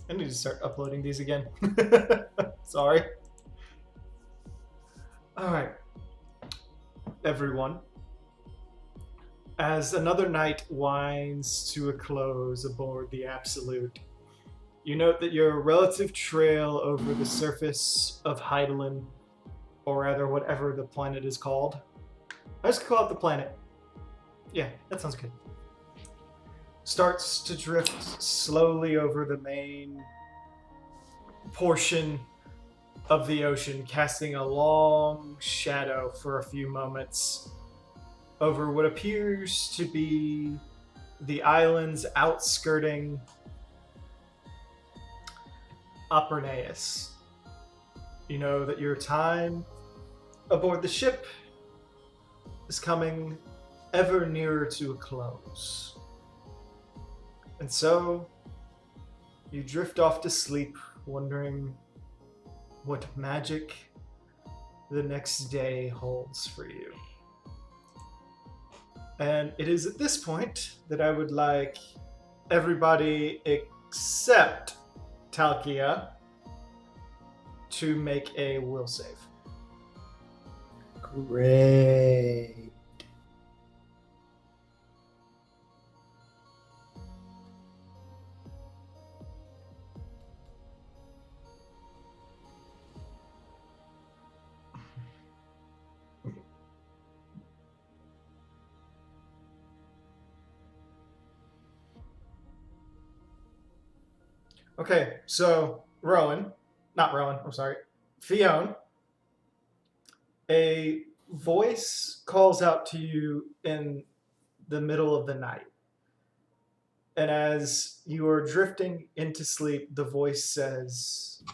I need to start uploading these again. Sorry. All right, everyone. As another night winds to a close aboard the Absolute, you note that your relative trail over the surface of Heidelin, or rather whatever the planet is called. I just call it the planet. Yeah, that sounds good. Starts to drift slowly over the main portion of the ocean, casting a long shadow for a few moments over what appears to be the island's outskirting Apernaeus. You know that your time aboard the ship is coming ever nearer to a close. And so you drift off to sleep, wondering what magic the next day holds for you. And it is at this point that I would like everybody except Talkia to make a will save. Great. Okay, so I'm sorry, Fionn, a voice calls out to you in the middle of the night. And as you are drifting into sleep, the voice says,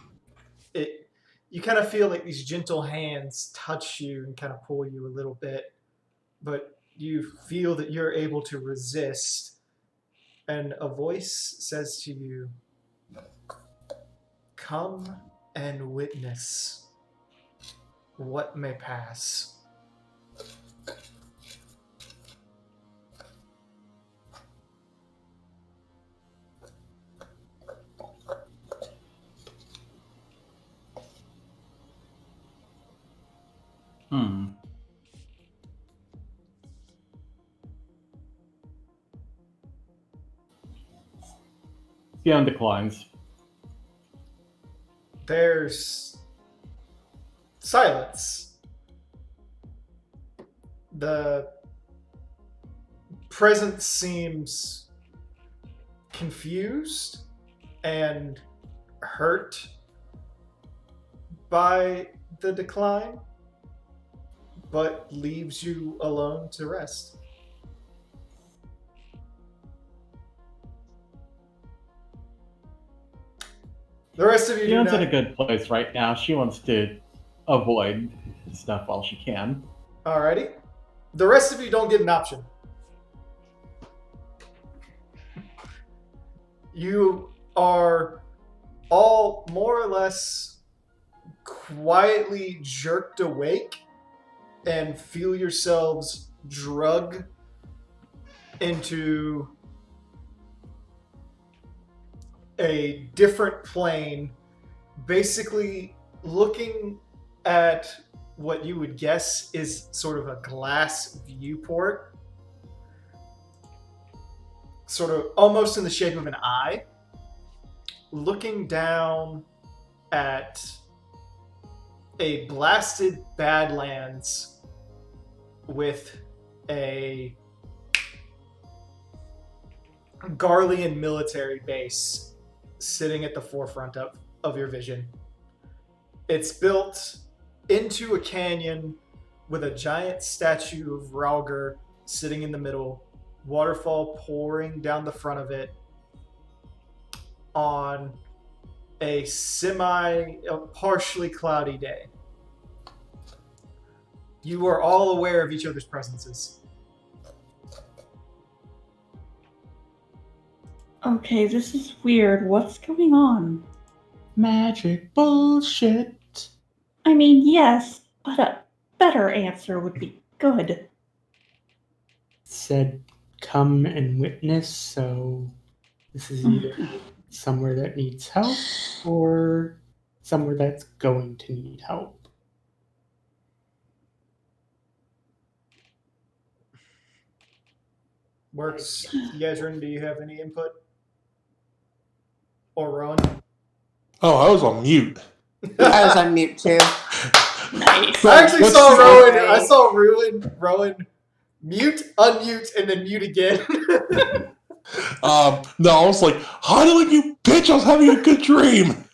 "It." You kind of feel like these gentle hands touch you and kind of pull you a little bit, but you feel that you're able to resist. And a voice says to you, "Come and witness what may pass." Hmm. Theon declines. There's silence. The presence seems confused and hurt by the decline, but leaves you alone to rest. The rest of you do Theon's in a not. good place right now. She wants to avoid stuff while she can. Alrighty. The rest of you don't get an option. You are all more or less quietly jerked awake and feel yourselves drug into a different plane, basically looking at what you would guess is sort of a glass viewport, sort of almost in the shape of an eye, looking down at a blasted Badlands with a Garlean military base sitting at the forefront of your vision. It's built into a canyon with a giant statue of Rauger sitting in the middle, waterfall pouring down the front of it on a partially cloudy day. You are all aware of each other's presences. Okay, this is weird. What's going on? Magic bullshit. I mean, yes, but a better answer would be good. Said come and witness, so this is either Somewhere that needs help or somewhere that's going to need help? Works. Yezrin, do you have any input? Or Rowan? Oh, I was on mute. I was on mute too. Nice. I actually Let's saw see. Rowan. I saw Rowan mute, unmute, and then mute again. No, I was like, "Hi, like you bitch! I was having a good dream."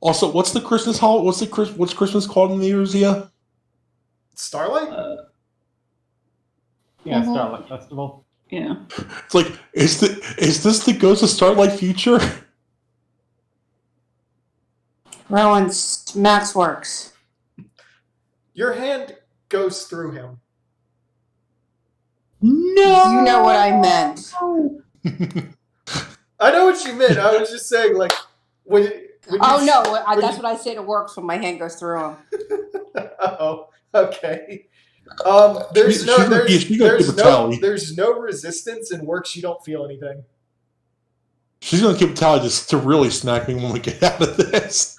Also, what's the Christmas holiday? What's Christmas called in the Erzia? Starlight? Yeah, Mhm. Starlight Festival. Yeah. It's like, is this the Ghost of Starlight Future? Rowan's Max works. Your hand goes through him. No! You know what I meant. I know what you meant. I was just saying, like, when you Oh no, when that's you- what I say to works when my hand goes through him. Oh, okay. There's She no gonna there's, keep a there's no tally. there's no resistance in Works. You don't feel anything. She's gonna keep a tally just to really snack me when we get out of this.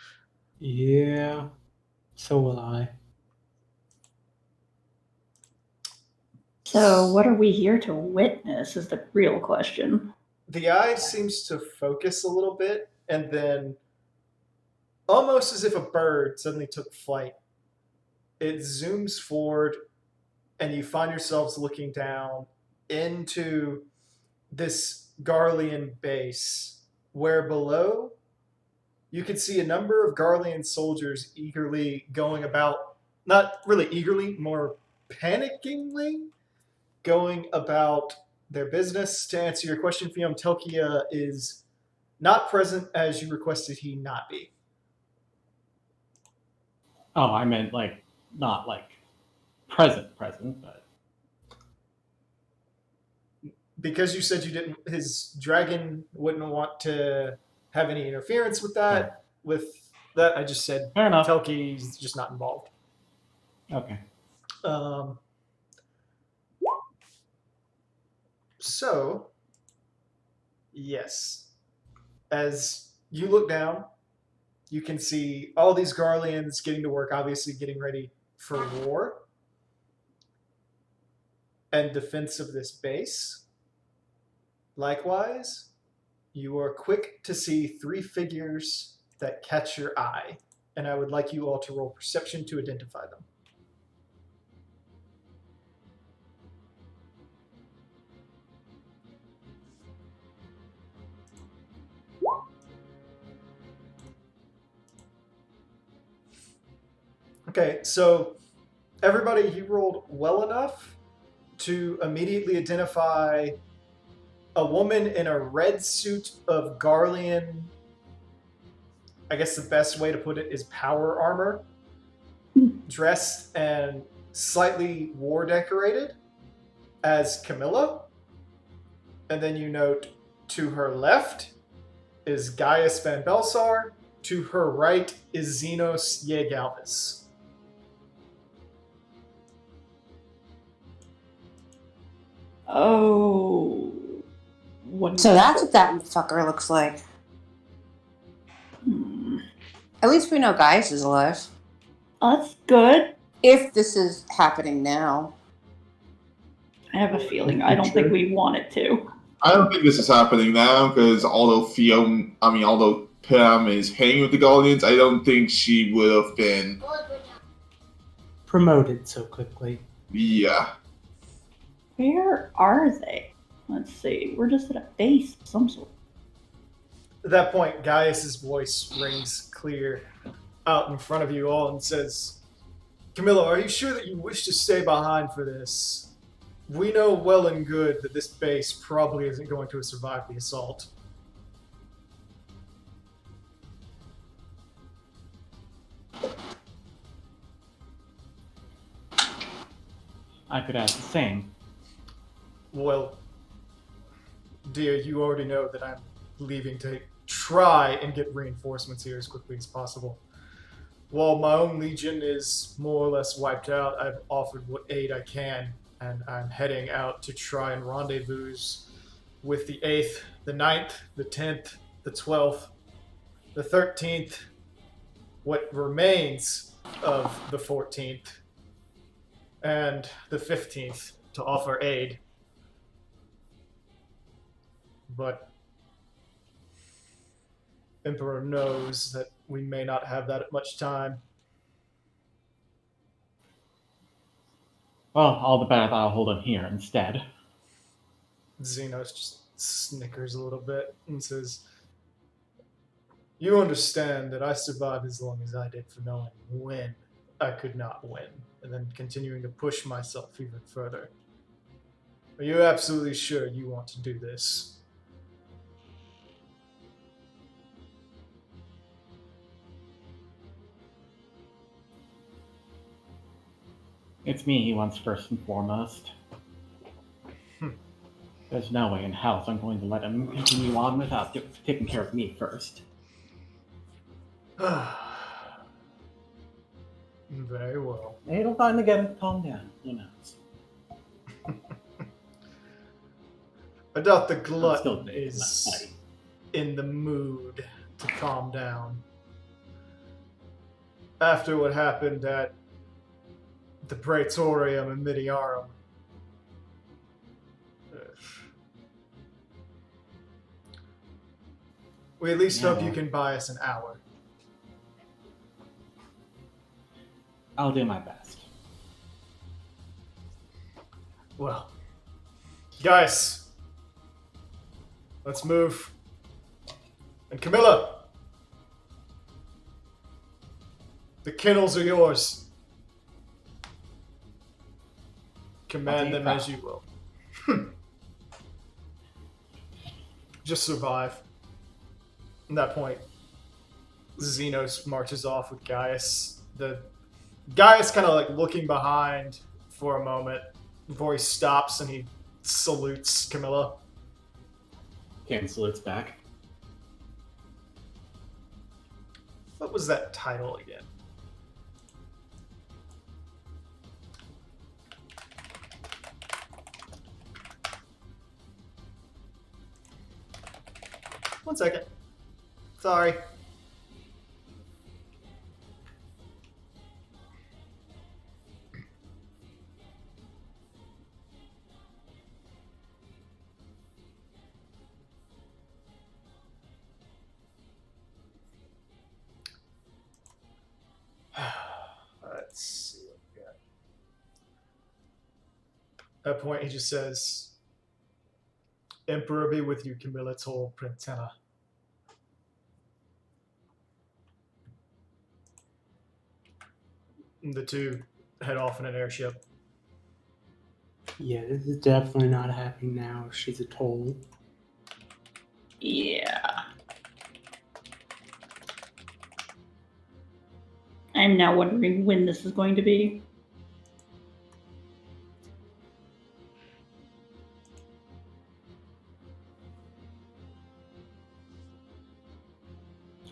Yeah, so will I. So, what are we here to witness is the real question. The eye seems to focus a little bit, and then, almost as if a bird suddenly took flight, it zooms forward, and you find yourselves looking down into this Garlean base, where below you can see a number of Garlean soldiers eagerly going about, not really eagerly, more panickingly going about their business. To answer your question, Fiam, Telkia is not present as you requested he not be. Oh, I meant like not like present, but Because you said you didn't, his dragon wouldn't want to have any interference with that. With that, I just said fair enough. Telki's just not involved. Okay. So, yes, as you look down, you can see all these Garleans getting to work, obviously getting ready for war and defense of this base. Likewise, you are quick to see three figures that catch your eye, and I would like you all to roll perception to identify them. Okay, so everybody, you rolled well enough to immediately identify a woman in a red suit of Garlean. I guess the best way to put it is power armor, dressed and slightly war decorated as Camilla. And then you note to her left is Gaius Van Belsar. To her right is Xenos Yegalvis. Oh. What? So that's what that fucker looks like. Hmm. At least we know Gaius is alive. That's good. If this is happening now. I have a feeling. I don't think we want it to. I don't think this is happening now because although Pam is hanging with the Guardians, I don't think she would have been. Promoted so quickly. Yeah. Where are they? Let's see. We're just at a base of some sort. At that point, Gaius's voice rings clear out in front of you all and says, Camilla, are you sure that you wish to stay behind for this? We know well and good that this base probably isn't going to survive the assault. I could ask the same. Well, dear, you already know that I'm leaving to try and get reinforcements here as quickly as possible. While my own legion is more or less wiped out, I've offered what aid I can, and I'm heading out to try and rendezvous with the 8th, the 9th, the 10th, the 12th, the 13th, what remains of the 14th, and the 15th to offer aid. But Emperor knows that we may not have that much time. Well, all the better that I'll hold him here instead. Xenos just snickers a little bit and says, "You understand that I survived as long as I did for knowing when I could not win, and then continuing to push myself even further. Are you absolutely sure you want to do this?" It's me he wants first and foremost. There's no way in hell I'm going to let him continue on without taking care of me first. Very well. It'll finally get him to calm down, who knows. I doubt the I'm still glutton thinking is about fighting. in the mood to calm down. After what happened at the Praetorium in Midiarum. We at least hope you can buy us an hour. I'll do my best. Well, guys, let's move. And Camilla, the kennels are yours. Command them as you will. Just survive. At that point, Xenos marches off with Gaius. The Gaius kind of like looking behind for a moment before he stops and he salutes Camilla. Ken salutes back. What was that title again? One second. Sorry. Let's see what we got. At that point, he just says, "Emperor be with you, Camilla told Prentena." And the two head off in an airship. Yeah, this is definitely not happening now. She's a toll. Yeah. I'm now wondering when this is going to be.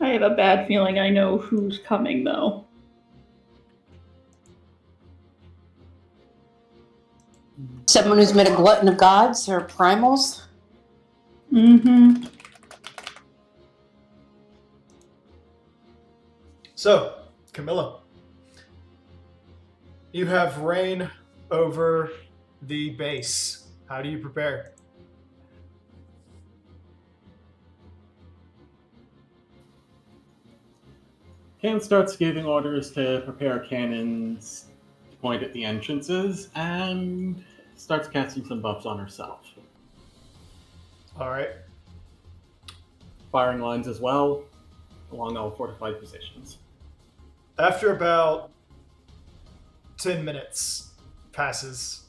I have a bad feeling I know who's coming, though. Someone who's made a glutton of gods or primals? Mm-hmm. So, Camilla, you have reign over the base. How do you prepare? Ken starts giving orders to prepare cannons to point at the entrances and starts casting some buffs on herself. All right. Firing lines as well, along all fortified positions. After about 10 minutes passes,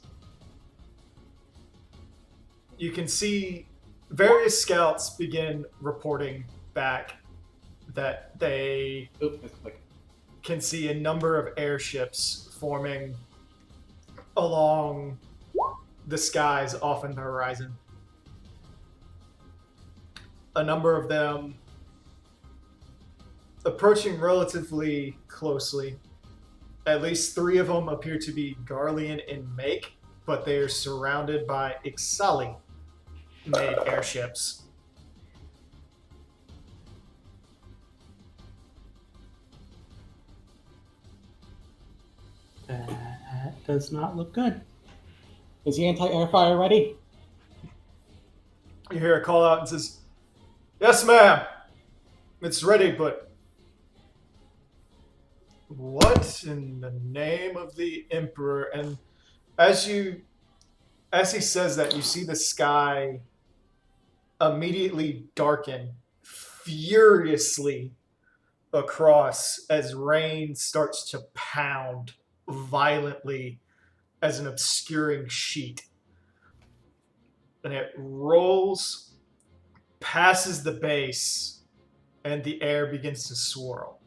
you can see various scouts begin reporting back that they Oop, that's quick. can see a number of airships forming along the skies off in the horizon. A number of them approaching relatively closely. At least 3 of them appear to be Garlean in make, but they are surrounded by Ixali, made airships. That does not look good. Is the anti-air fire ready? You hear a call out and says, "Yes, ma'am. It's ready, but what in the name of the Emperor?" And as he says that, you see the sky immediately darken furiously across as rain starts to pound violently as an obscuring sheet. And it rolls, passes the base, and the air begins to swirl.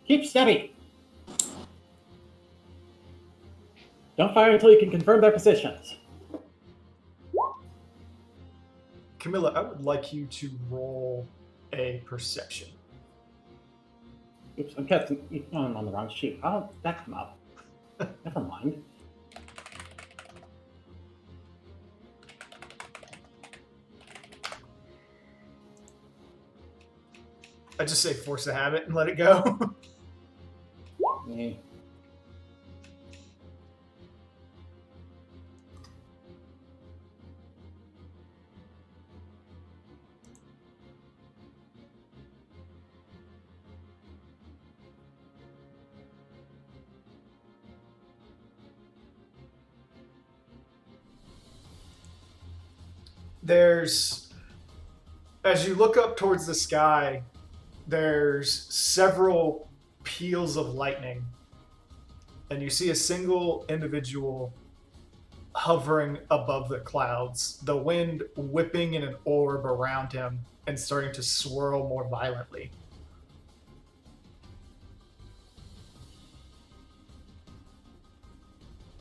Keep steady. Don't fire until you can confirm their positions. Camilla, I would like you to roll a perception. Oops, I'm casting. Oh, I'm on the wrong sheet. How did that come up? Never mind. I just say force the habit and let it go. Eh. As you look up towards the sky, there's several peals of lightning, and you see a single individual hovering above the clouds, the wind whipping in an orb around him and starting to swirl more violently.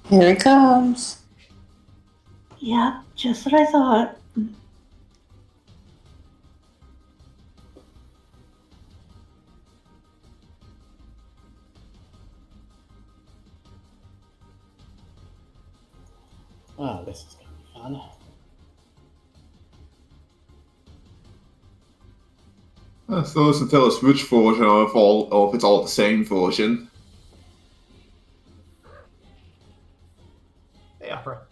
Here it comes. Yeah, just what I thought. Oh, this is gonna be fun. So as to tell us which version or if it's all the same version. Hey, Opera.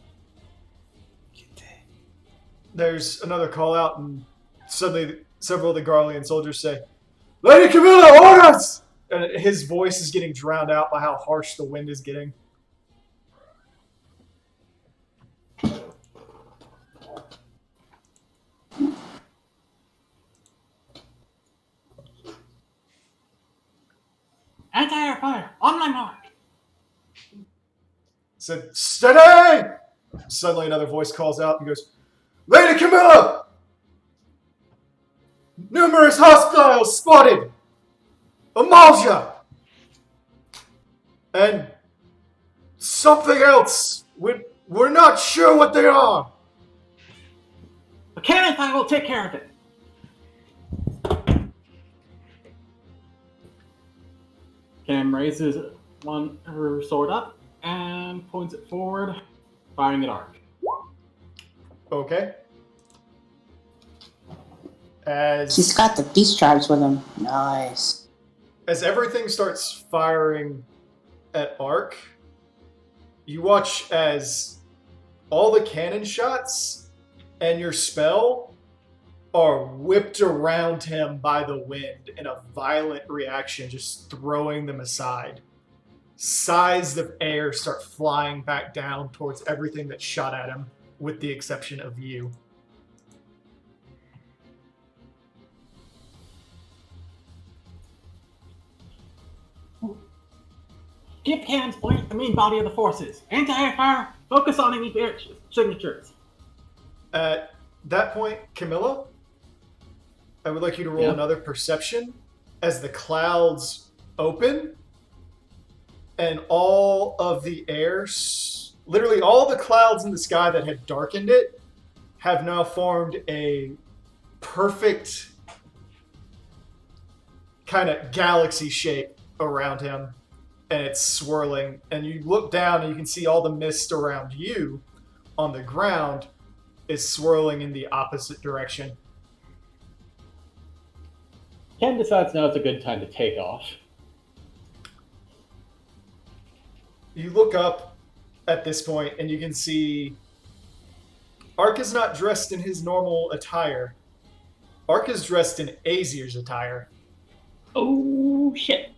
There's another call out, and suddenly several of the Garlean soldiers say, "Lady Camilla, orders!" And his voice is getting drowned out by how harsh the wind is getting. Anti-air fire! On my mark! Said, "Steady!" Suddenly another voice calls out and goes, "Lady Camilla! Numerous hostiles spotted! Amalja! And something else. We're not sure what they are." The cannon fire will take care of it! Cam raises her sword up and points it forward, firing at Ark. Okay. He's got the beast tribes with him. Nice. As everything starts firing at Ark, you watch as all the cannon shots and your spell are whipped around him by the wind in a violent reaction, just throwing them aside. Sighs of air start flying back down towards everything that shot at him, with the exception of you. Keep cannons pointing at the main body of the forces. Anti-air fire, focus on any air signatures. At that point, Camilla, I would like you to roll Yeah. another perception as the clouds open and all of the air, literally all the clouds in the sky that had darkened it, have now formed a perfect kind of galaxy shape around him. and it's swirling. And you look down and you can see all the mist around you on the ground is swirling in the opposite direction. Ken decides now it's a good time to take off. You look up at this point and you can see Ark is not dressed in his normal attire. Ark is dressed in Azir's attire. Oh, shit.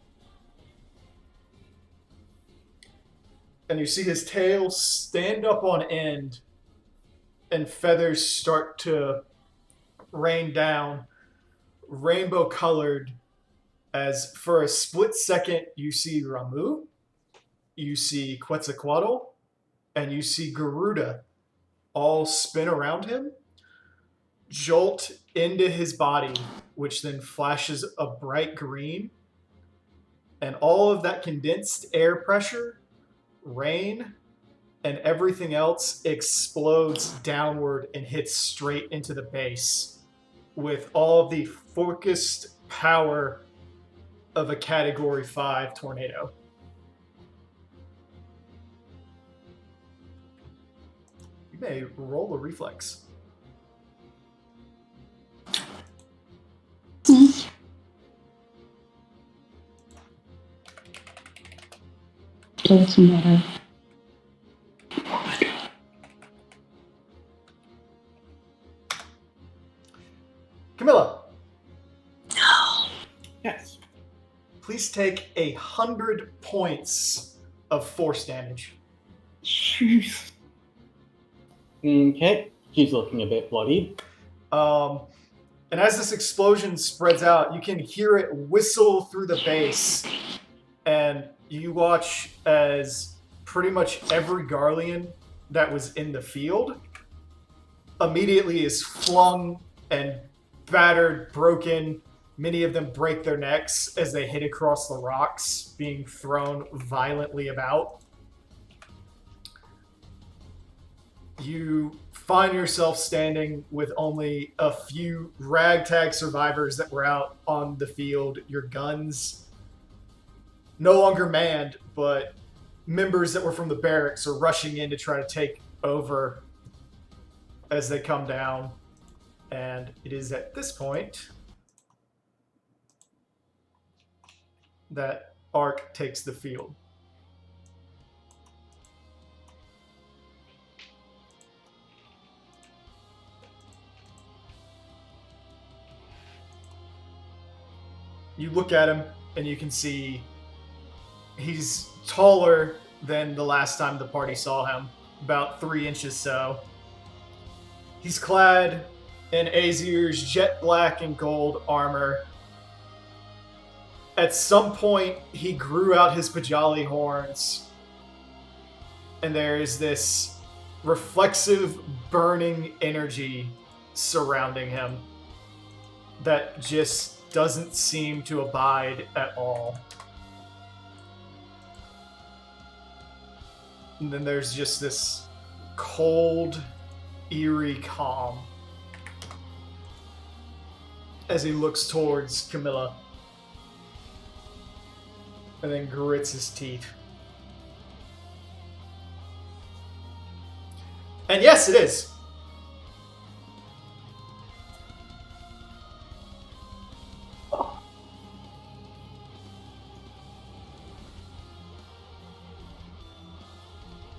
And you see his tail stand up on end and feathers start to rain down, rainbow colored, as for a split second you see Ramu, you see Quetzalcoatl, and you see Garuda all spin around him, jolt into his body, which then flashes a bright green, and all of that condensed air pressure, rain, and everything else explodes downward and hits straight into the base with all of the focused power of a Category 5 tornado. You may roll a reflex. Doesn't matter. Camilla, Yes. please take 100 points of force damage. Jeez. Okay. She's looking a bit bloodied. And as this explosion spreads out, you can hear it whistle through the base, and you watch as pretty much every Garlean that was in the field immediately is flung and battered, broken. Many of them break their necks as they hit across the rocks, being thrown violently about. You find yourself standing with only a few ragtag survivors that were out on the field. Your guns no longer manned, but members that were from the barracks are rushing in to try to take over as they come down. And it is at this point that Ark takes the field. You look at him and you can see he's taller than the last time the party saw him, about 3 inches so. He's clad in Azir's jet black and gold armor. At some point, he grew out his Pajali horns, and there is this reflexive, burning energy surrounding him that just doesn't seem to abide at all. And then there's just this cold, eerie calm as he looks towards Camilla and then grits his teeth. And yes, it is.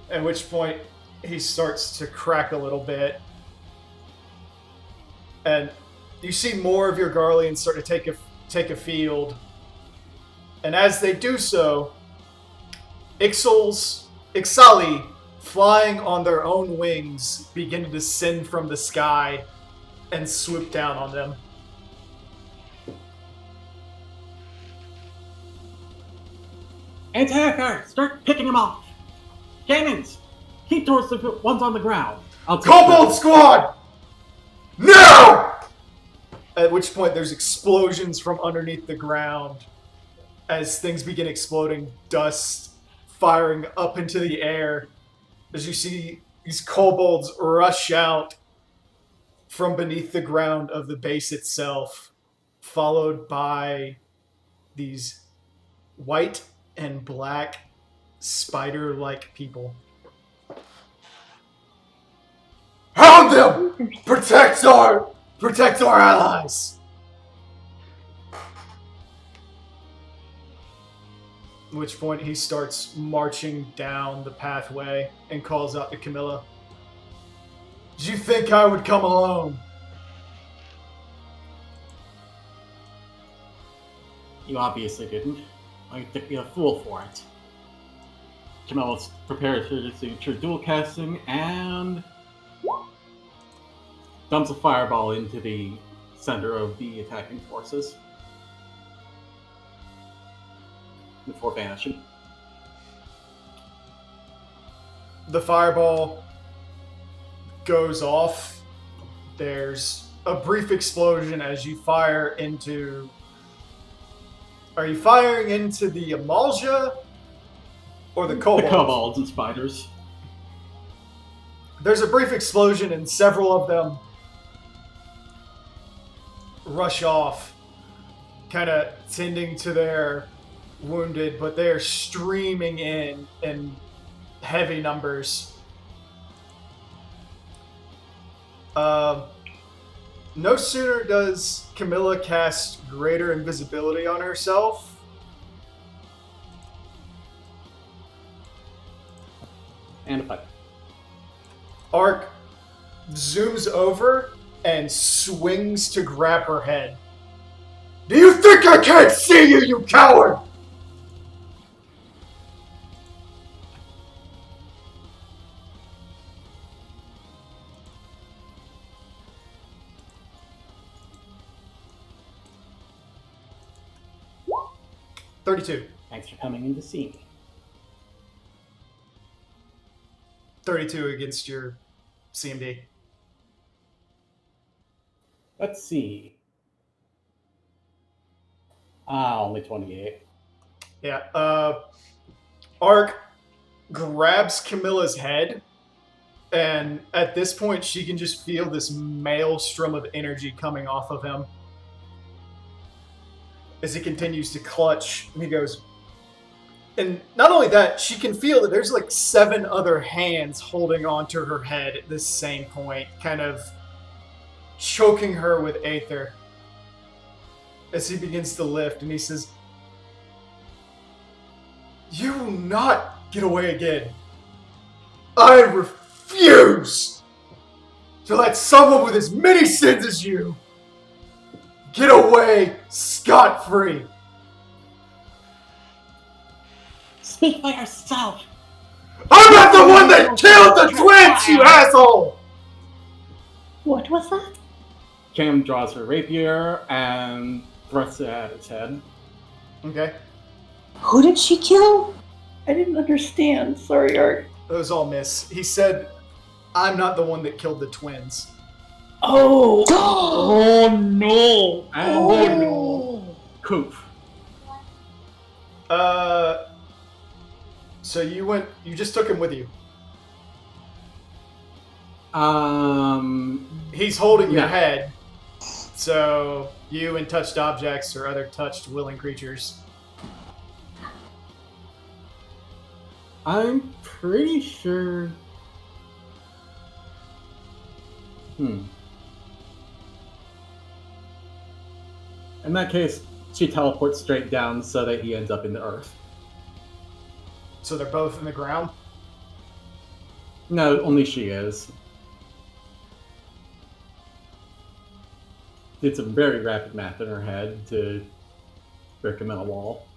At which point he starts to crack a little bit. And you see more of your Garleans start to take a field. And as they do so, Ixali, flying on their own wings, begin to descend from the sky and swoop down on them. Attacker! Start picking them off! Cannons! Keep towards the ones on the ground. I'll take Kobold them. Squad! No! At which point there's explosions from underneath the ground as things begin exploding, dust firing up into the air as you see these kobolds rush out from beneath the ground of the base itself, followed by these white and black spider-like people. Hound them! Protect our allies! At which point he starts marching down the pathway and calls out to Camilla. Did you think I would come alone? You obviously didn't. I think you're a fool for it. Camilla prepares for the signature dual casting and dumps a fireball into the center of the attacking forces before vanishing. The fireball goes off. There's a brief explosion as you fire into... Are you firing into the Amalja or the kobolds? The kobolds and spiders. There's a brief explosion and several of them rush off, kind of tending to their wounded, but they are streaming in heavy numbers. No sooner does Camilla cast greater invisibility on herself, And a fight. Ark zooms over and swings to grab her head. Do you think I can't see you, you coward? $32. Thanks for coming in to see me. 32 against your CMD. Let's see. Only 28. Yeah, Ark grabs Camilla's head, and at this point she can just feel this maelstrom of energy coming off of him. As he continues to clutch, and he goes... And not only that, she can feel that there's like 7 other hands holding onto her head at this same point, kind of choking her with aether. As he begins to lift, and he says, "You will not get away again. I refuse to let someone with as many sins as you get away scot-free." Speak for yourself! I'm not the one that killed the twins, you asshole! What was that? Cam draws her rapier and thrusts it at its head. Okay, Who did she kill? I didn't understand. Sorry, Art. that was all miss. He said, I'm not the one that killed the twins. Oh! Oh no! And no! Coop. So you just took him with you. He's holding your Yeah. head. So you and touched objects or other touched willing creatures. I'm pretty sure... In that case, she teleports straight down so that he ends up in the earth. So they're both in the ground. No, only she is. Did some very rapid math in her head to break him in a wall.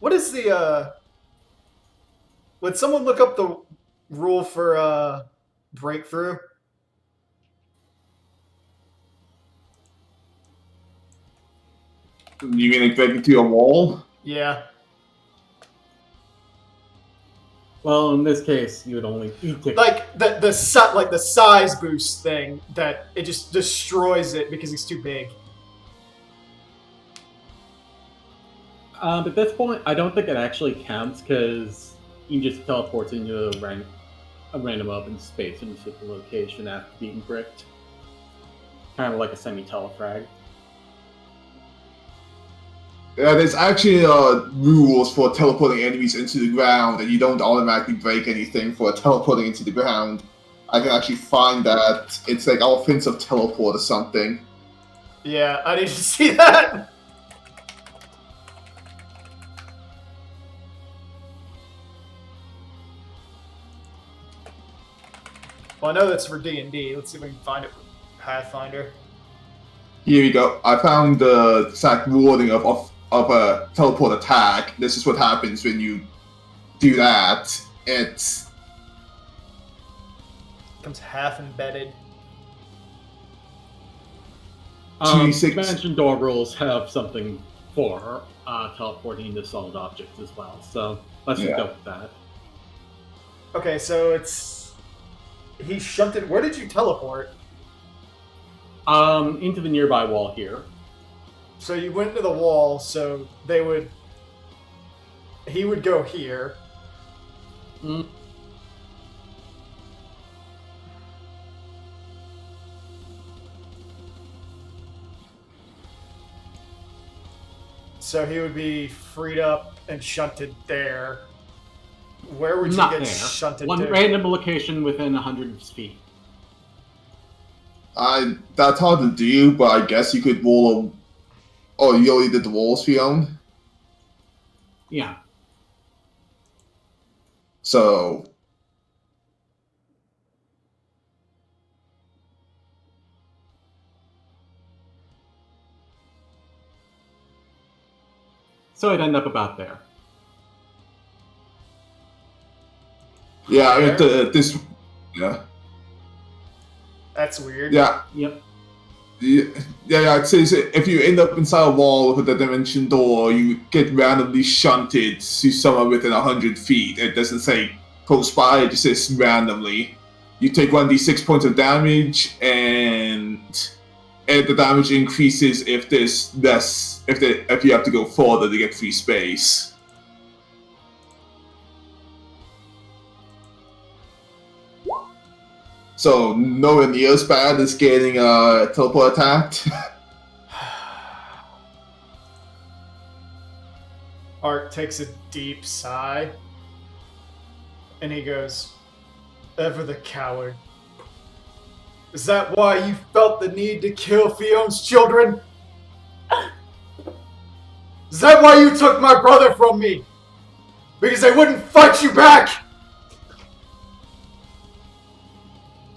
What is the would someone look up the rule for breakthrough? You mean like into a wall? Yeah. Well, in this case, you take Like the size boost thing that it just destroys it because he's too big. At this point, I don't think it actually counts because he just teleports into a random open space in a certain location after being bricked. Kind of like a semi-telefrag. There's actually rules for teleporting enemies into the ground, and you don't automatically break anything for teleporting into the ground. I can actually find that. It's like offensive teleport or something. Yeah, I need to see that. Well, I know that's for D&D. Let's see if we can find it for Pathfinder. Here we go. I found the exact wording of a teleport attack. This is what happens when you do that. It's Comes half embedded. G6. Dimension door rules have something for teleporting into solid objects as well, so let's just go with that. Okay, so it's... He shunted... Where did you teleport? Into the nearby wall here. So you went to the wall, so they would... He would go here. Mm. So he would be freed up and shunted there. Where would you Not get there. shunted One to? random location within 100 feet. That's hard to do, but I guess you could roll a... Oh, you already did the walls, Fiona? Yeah. So... So it'd end up about there. Yeah, There? this... Yeah. That's weird. Yeah. Yep. Yeah, it says if you end up inside a wall with a dimension door, you get randomly shunted to somewhere within 100 feet. It doesn't say close by, it just says randomly. You take 1d6 points of damage, and the damage increases if there's less, if you have to go further to get free space. So nowhere near as bad as getting teleport attacked. Art takes a deep sigh, and he goes, "Ever the coward. Is that why you felt the need to kill Fion's children? Is that why you took my brother from me? Because they wouldn't fight you back?"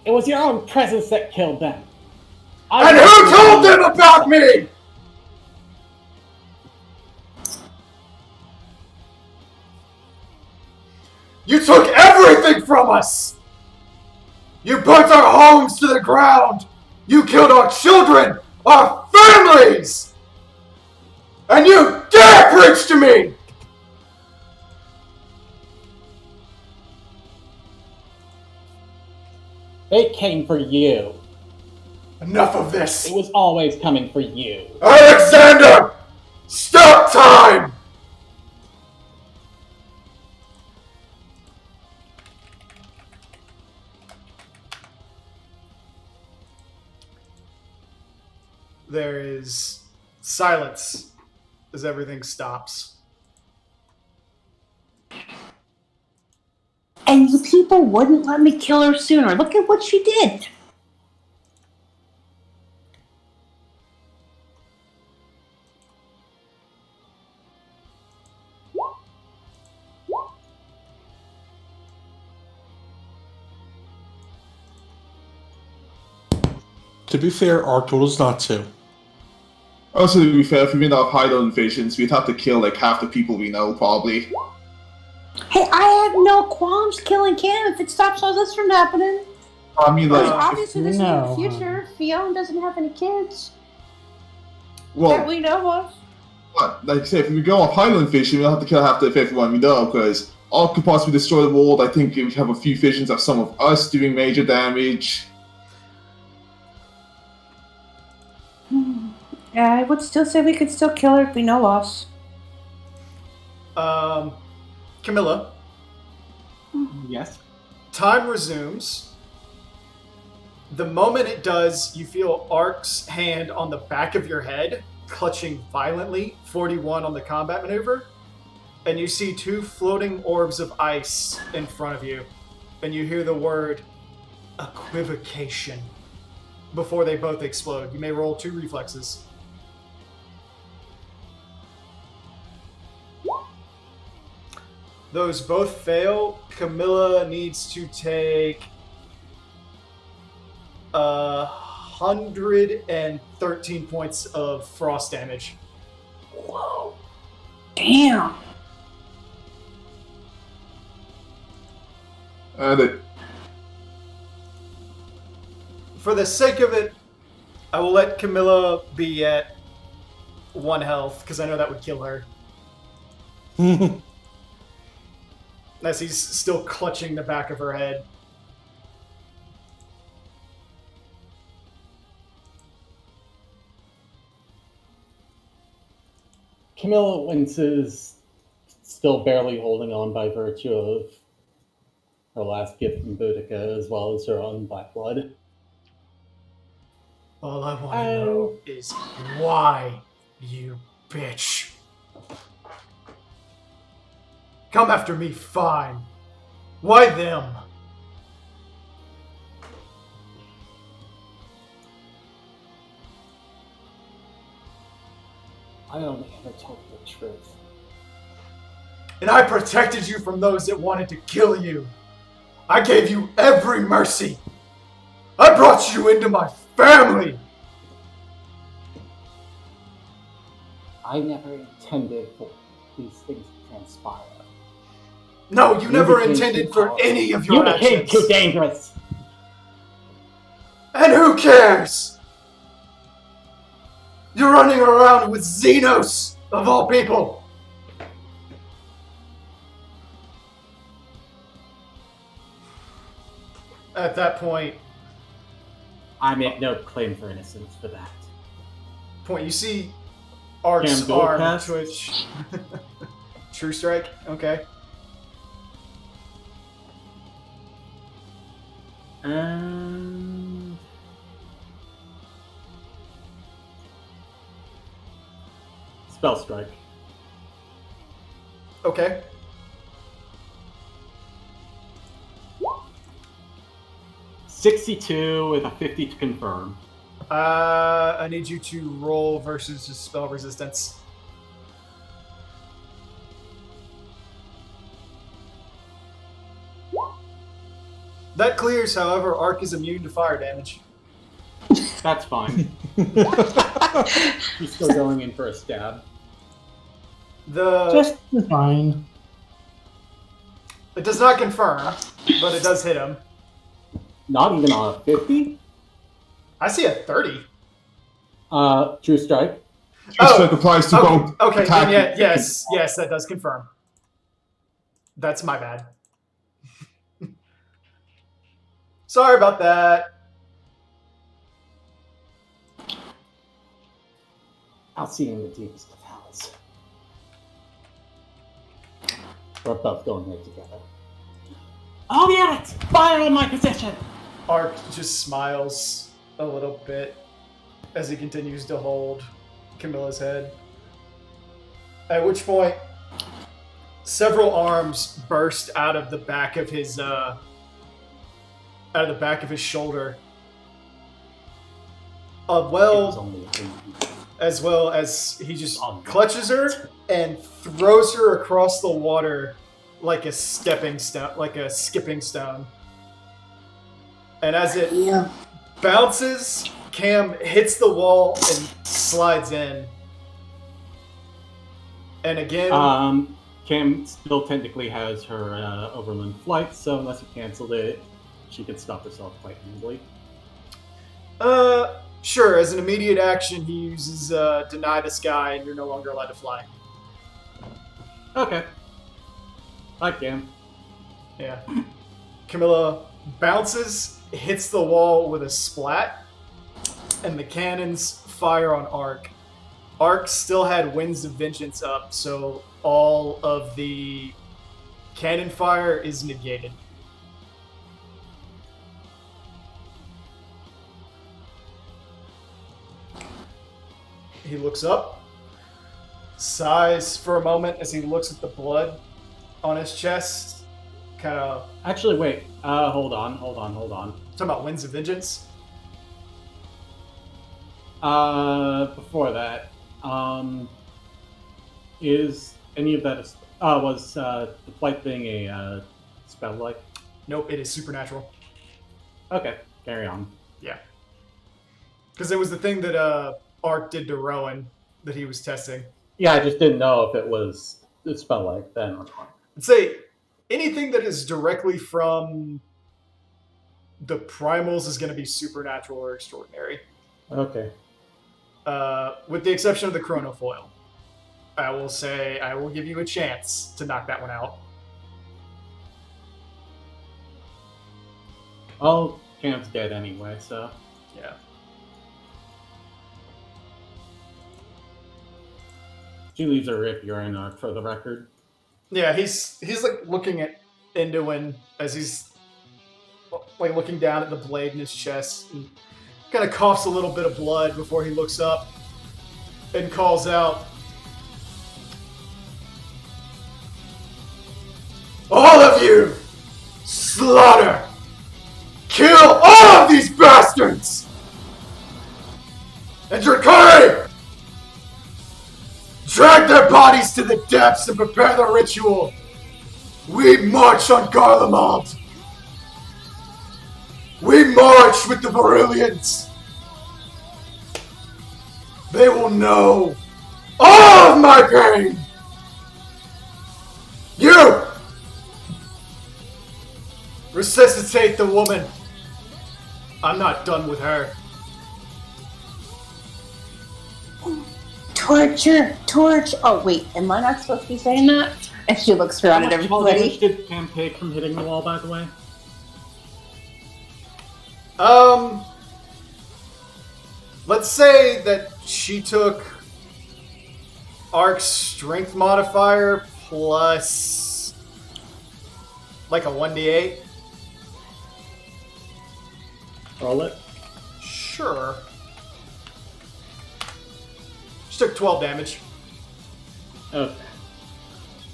It was your own presence that killed them. And who told them about me? You took everything from us! You burnt our homes to the ground! You killed our children! Our families! And you dare preach to me! They came for you. Enough of this! It was always coming for you. Alexander! Stop time! There is silence as everything stops. And you people wouldn't let me kill her sooner. Look at what she did. To be fair, Art told us not to. Also, to be fair, if we didn't have high-level visions, we'd have to kill like half the people we know, probably. Hey, I have no qualms killing Cam if it stops all this from happening. I mean, Because like, obviously this No. is the future. Fiona doesn't have any kids that well, we know of. like I say, if we go off Highland Vision, we'll have to kill half of everyone we know, because all could possibly destroy the world. I think we have a few visions of some of us doing major damage. Yeah, I would still say we could still kill her if we know loss. Camilla, Yes. time resumes. The moment it does, you feel Ark's hand on the back of your head, clutching violently, 41 on the combat maneuver, and you see 2 floating orbs of ice in front of you, and you hear the word equivocation before they both explode. You may roll 2 reflexes. Those both fail. Camilla needs to take 113 points of frost damage. Whoa. Damn. For the sake of it, I will let Camilla be at 1 health, because I know that would kill her. As he's still clutching the back of her head. Camilla winces, still barely holding on by virtue of her last gift from Boudica, as well as her own black blood. All I want to know is why, you bitch. Come after me, fine. Why them? I only ever told the truth. And I protected you from those that wanted to kill you. I gave you every mercy. I brought you into my family. I never intended for these things to transpire. No, you never became intended too for powerful. any of You your became actions. too dangerous. And who cares? You're running around with Xenos, of all people. At that point, I make no claim for innocence for that. you see Ark's Can Bill arm pass? twitch. True strike? Okay. And spell strike. Okay. $62 with a 50 to confirm. I need you to roll versus just spell resistance. That clears, however, Ark is immune to fire damage. That's fine. He's still going in for a stab. Just fine. It does not confirm, but it does hit him. Not even on a 50? I see a 30. True strike. True strike applies to both Okay, attack. then yes, that does confirm. That's my bad. Sorry about that. I'll see you in the deepest of hells. We're both going there together. Oh, yeah! Fire on my position! Ark just smiles a little bit as he continues to hold Camilla's head. At which point, several arms burst out of the back of his shoulder. It was only a thing. As well as he just clutches her and throws her across the water like a skipping stone. And as it bounces, Cam hits the wall and slides in. And again, Cam still technically has her overland flight, so unless you canceled it, she could stop herself quite easily. sure, as an immediate action, he uses Deny the Sky, and you're no longer allowed to fly. Okay. I can. Yeah. Camilla bounces, hits the wall with a splat, and the cannons fire on Ark. Ark still had Winds of Vengeance up, so all of the cannon fire is negated. He looks up, sighs for a moment as he looks at the blood on his chest. Kind of Actually, wait. Hold on. talking about Winds of Vengeance. Before that, is any of that was the flight thing a spell like? Nope, it is supernatural. Okay, carry on. Yeah. Because it was the thing that Ark did to Rowan that he was testing. Yeah, I just didn't know if it was a spell like then or not. I'd say anything that is directly from the primals is going to be supernatural or extraordinary. Okay. With the exception of the chronofoil. I will say I will give you a chance to knock that one out. Well, Cam's dead anyway, so. Yeah. She leaves her rapier in for the record. Yeah, he's like looking at Enduin as he's like looking down at the blade in his chest and kind of coughs a little bit of blood before he looks up and calls out, "All of you! Slaughter! Kill all of these bastards! And Drakari! Drag their bodies to the depths and prepare the ritual! We march on Garlemald! We march with the Varillians! They will know all of my pain! You! Resuscitate the woman! I'm not done with her. Torch. Oh, wait, am I not supposed to be saying that? And she looks around at How much everybody. did Cam take from hitting the wall, by the way? Let's say that she took Ark's strength modifier plus like a 1d8. Roll it. Sure. She took 12 damage. Okay.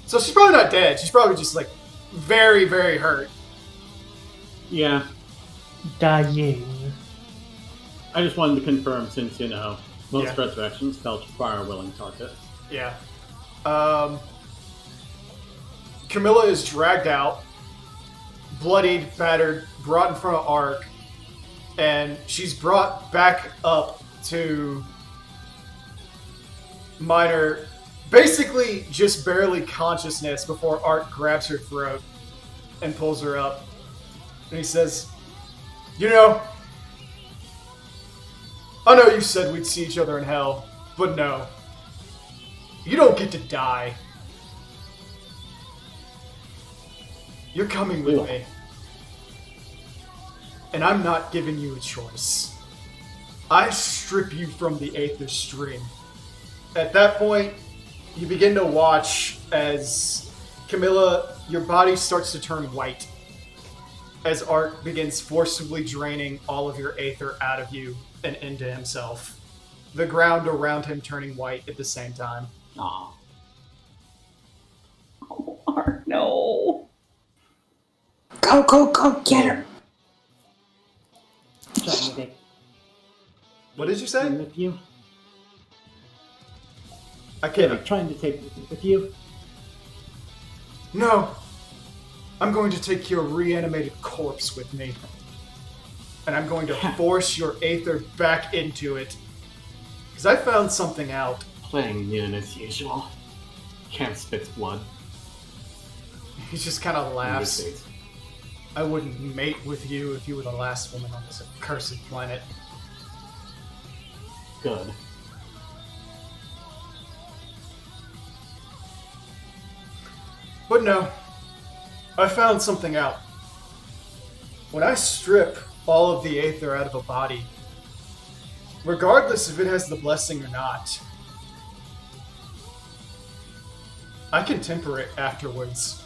So she's probably not dead. She's probably just like very, very hurt. Yeah. Dying. I just wanted to confirm since, most Yeah. resurrection spells require a willing target. Yeah. Camilla is dragged out, bloodied, battered, brought in front of Ark, and she's brought back up to Minor, basically just barely consciousness before Ark grabs her throat and pulls her up. And he says, I know you said we'd see each other in hell, but no. You don't get to die. You're coming with me. And I'm not giving you a choice. I strip you from the Aether Stream. At that point, you begin to watch as Camilla, your body starts to turn white as Ark begins forcibly draining all of your Aether out of you and into himself. The ground around him turning white at the same time. Aw. Oh, Ark, no. Go, get her. Trying to take What did you say? me with you. I Yeah, can't. I'm trying to take me with you. No. I'm going to take your reanimated corpse with me. And I'm going to force your Aether back into it. Because I found something out. Playing immune as usual. Cam spits blood. He just kind of in his laughs. face. I wouldn't mate with you if you were the last woman on this accursed planet. Good. But no, I found something out. When I strip all of the Aether out of a body, regardless if it has the blessing or not, I can temper it afterwards.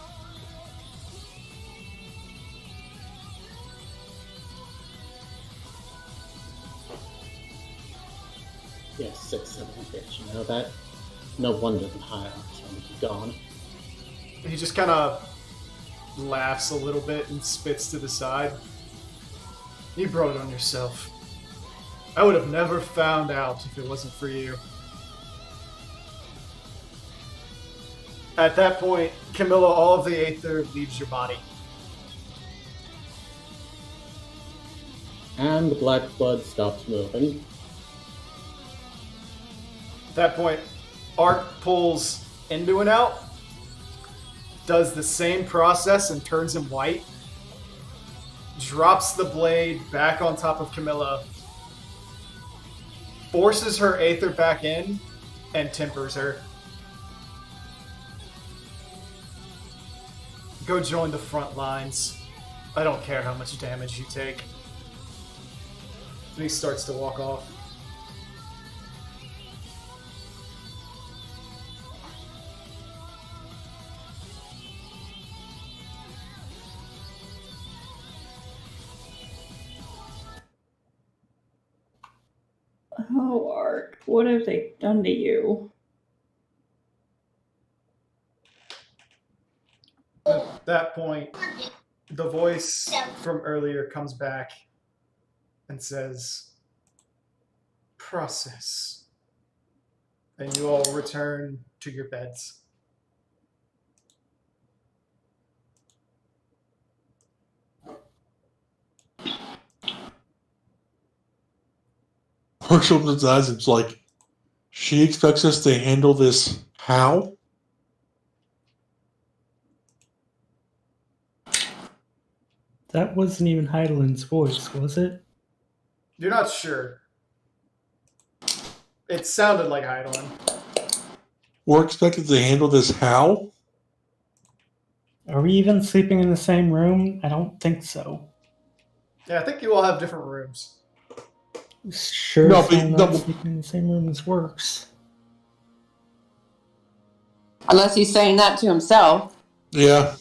Yes, 6, 7 hits. You know that? No wonder the hierarchs are gone. He just kind of laughs a little bit and spits to the side. You brought it on yourself. I would have never found out if it wasn't for you. At that point, Camilla, all of the Aether leaves your body. And the black blood stops moving. At that point, Ark pulls Induin out, does the same process and turns him white, drops the blade back on top of Camilla, forces her Aether back in, and tempers her. Go join the front lines. I don't care how much damage you take. And he starts to walk off. Oh, Ark, what have they done to you? At that point, the voice from earlier comes back and says, process. And you all return to your beds. Marsh opens his eyes and it's like, she expects us to handle this how? That wasn't even Heidelin's voice, was it? You're not sure. It sounded like Heidelin. We're expected to handle this how? Are we even sleeping in the same room? I don't think so. Yeah, I think you all have different rooms. Sure, No, as but- hell no, not but- sleeping in the same room as works. Unless he's saying that to himself. Yeah.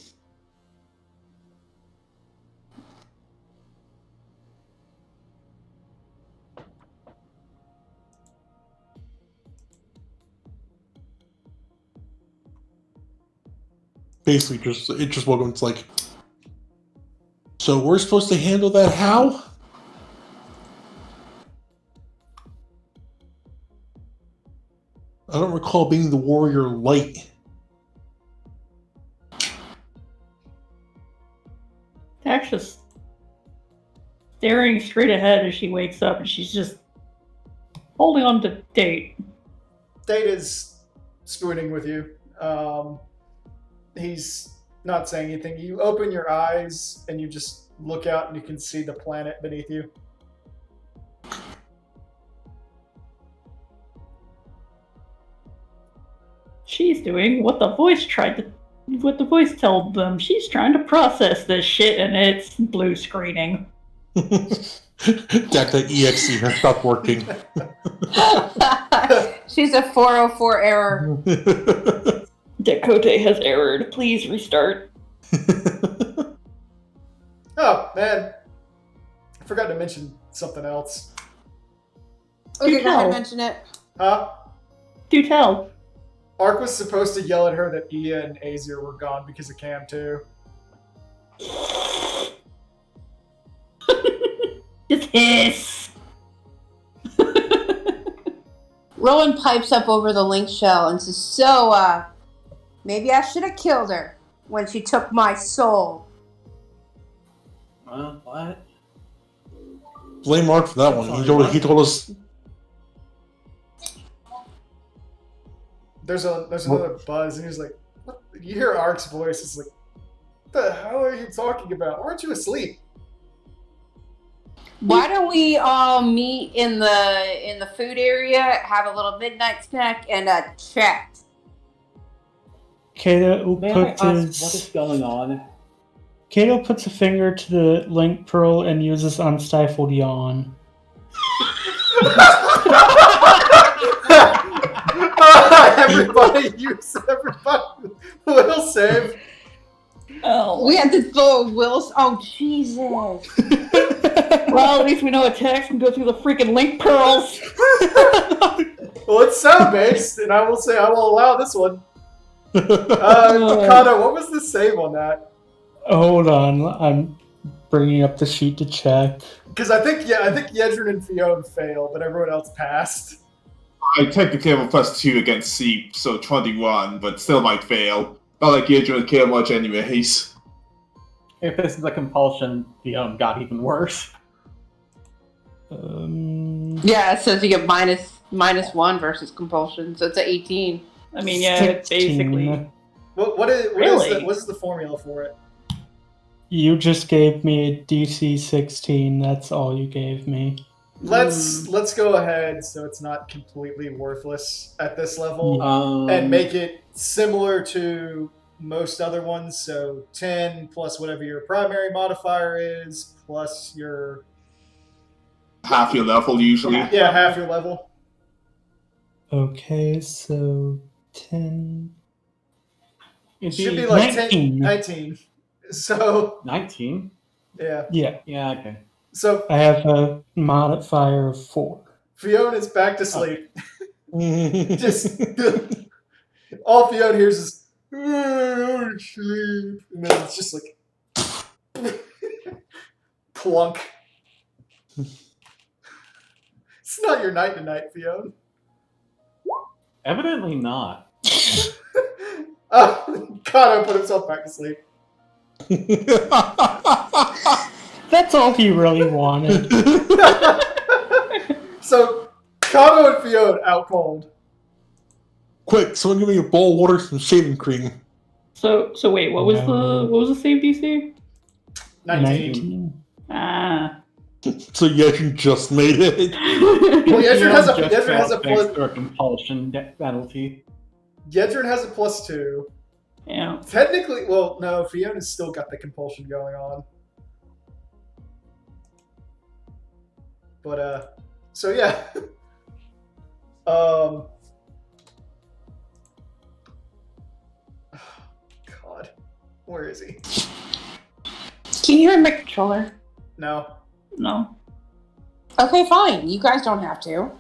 Basically, it just woke up. It's like, so we're supposed to handle that how? I don't recall being the warrior light. Dax just staring straight ahead as she wakes up, and she's just holding on to Date. Date is spooning with you. He's not saying anything. You open your eyes and you just look out and you can see the planet beneath you. She's doing what the voice told them. She's trying to process this shit, and it's blue screening. That EXE here stopped working. She's a 404 error. Decote has errored. Please restart. Oh, man. I forgot to mention something else. Okay, go ahead tell. and mention it. Huh? Do tell. Ark was supposed to yell at her that Ia and Azir were gone because of Cam 2. Just hiss. Rowan pipes up over the link shell and says, maybe I should have killed her when she took my soul. What? Blame Mark for that one. He told us. There's another buzz, and he's like, what? You hear Ark's voice. It's like, what the hell are you talking about? Aren't you asleep? Why don't we all meet in the food area, have a little midnight snack, and chat? Kato May I puts ask his... what is going on? Kato puts a finger to the link pearl and uses Unstifled Yawn. Everybody will save. Oh. We had to throw Will's. Oh, Jesus. Well, at least we know attacks can go through the freaking link pearls. Well, it's sound based, and I will say I will allow this one. Kata, what was the save on that? Hold on, I'm bringing up the sheet to check. Because I think Yedrin and Fiona failed, but everyone else passed. I technically have a +2 against Seep, so 21, but still might fail. Not like Yedrin would care much anyways. If this is a compulsion, the got even worse. Yeah, it says you get -1 versus compulsion, so it's an 18. I mean, yeah, it's 16. basically. What Really? is the formula for it? You just gave me a DC 16. That's all you gave me. Let's go ahead so it's not completely worthless at this level and make it similar to most other ones. So 10 plus whatever your primary modifier is plus your Half your level, usually. half your level. Okay, so 10. It should be like 19. 19. So 19? yeah. Yeah, Yeah, okay. So I have a modifier of 4. Fiona's back to sleep. Just all Fiona hears is "Oh, sleep," and then it's just like plunk. It's not your night tonight, Fiona. Evidently not. Oh, Kato put himself back to sleep. That's all he really wanted. So Kato and Fiona out cold. Quick, someone give me a bowl of water, some shaving cream. So wait, what was the save DC? 19. Ah. So Yedrin just made it. Well, Yedrin has a Just Yedrin has a thanks plus to a compulsion penalty. Yedrin has a +2. Yeah. Technically, well, no, Fiona's still got the compulsion going on. But so yeah. God, where is he? Can you hear my controller? No. No. Okay, fine. You guys don't have to.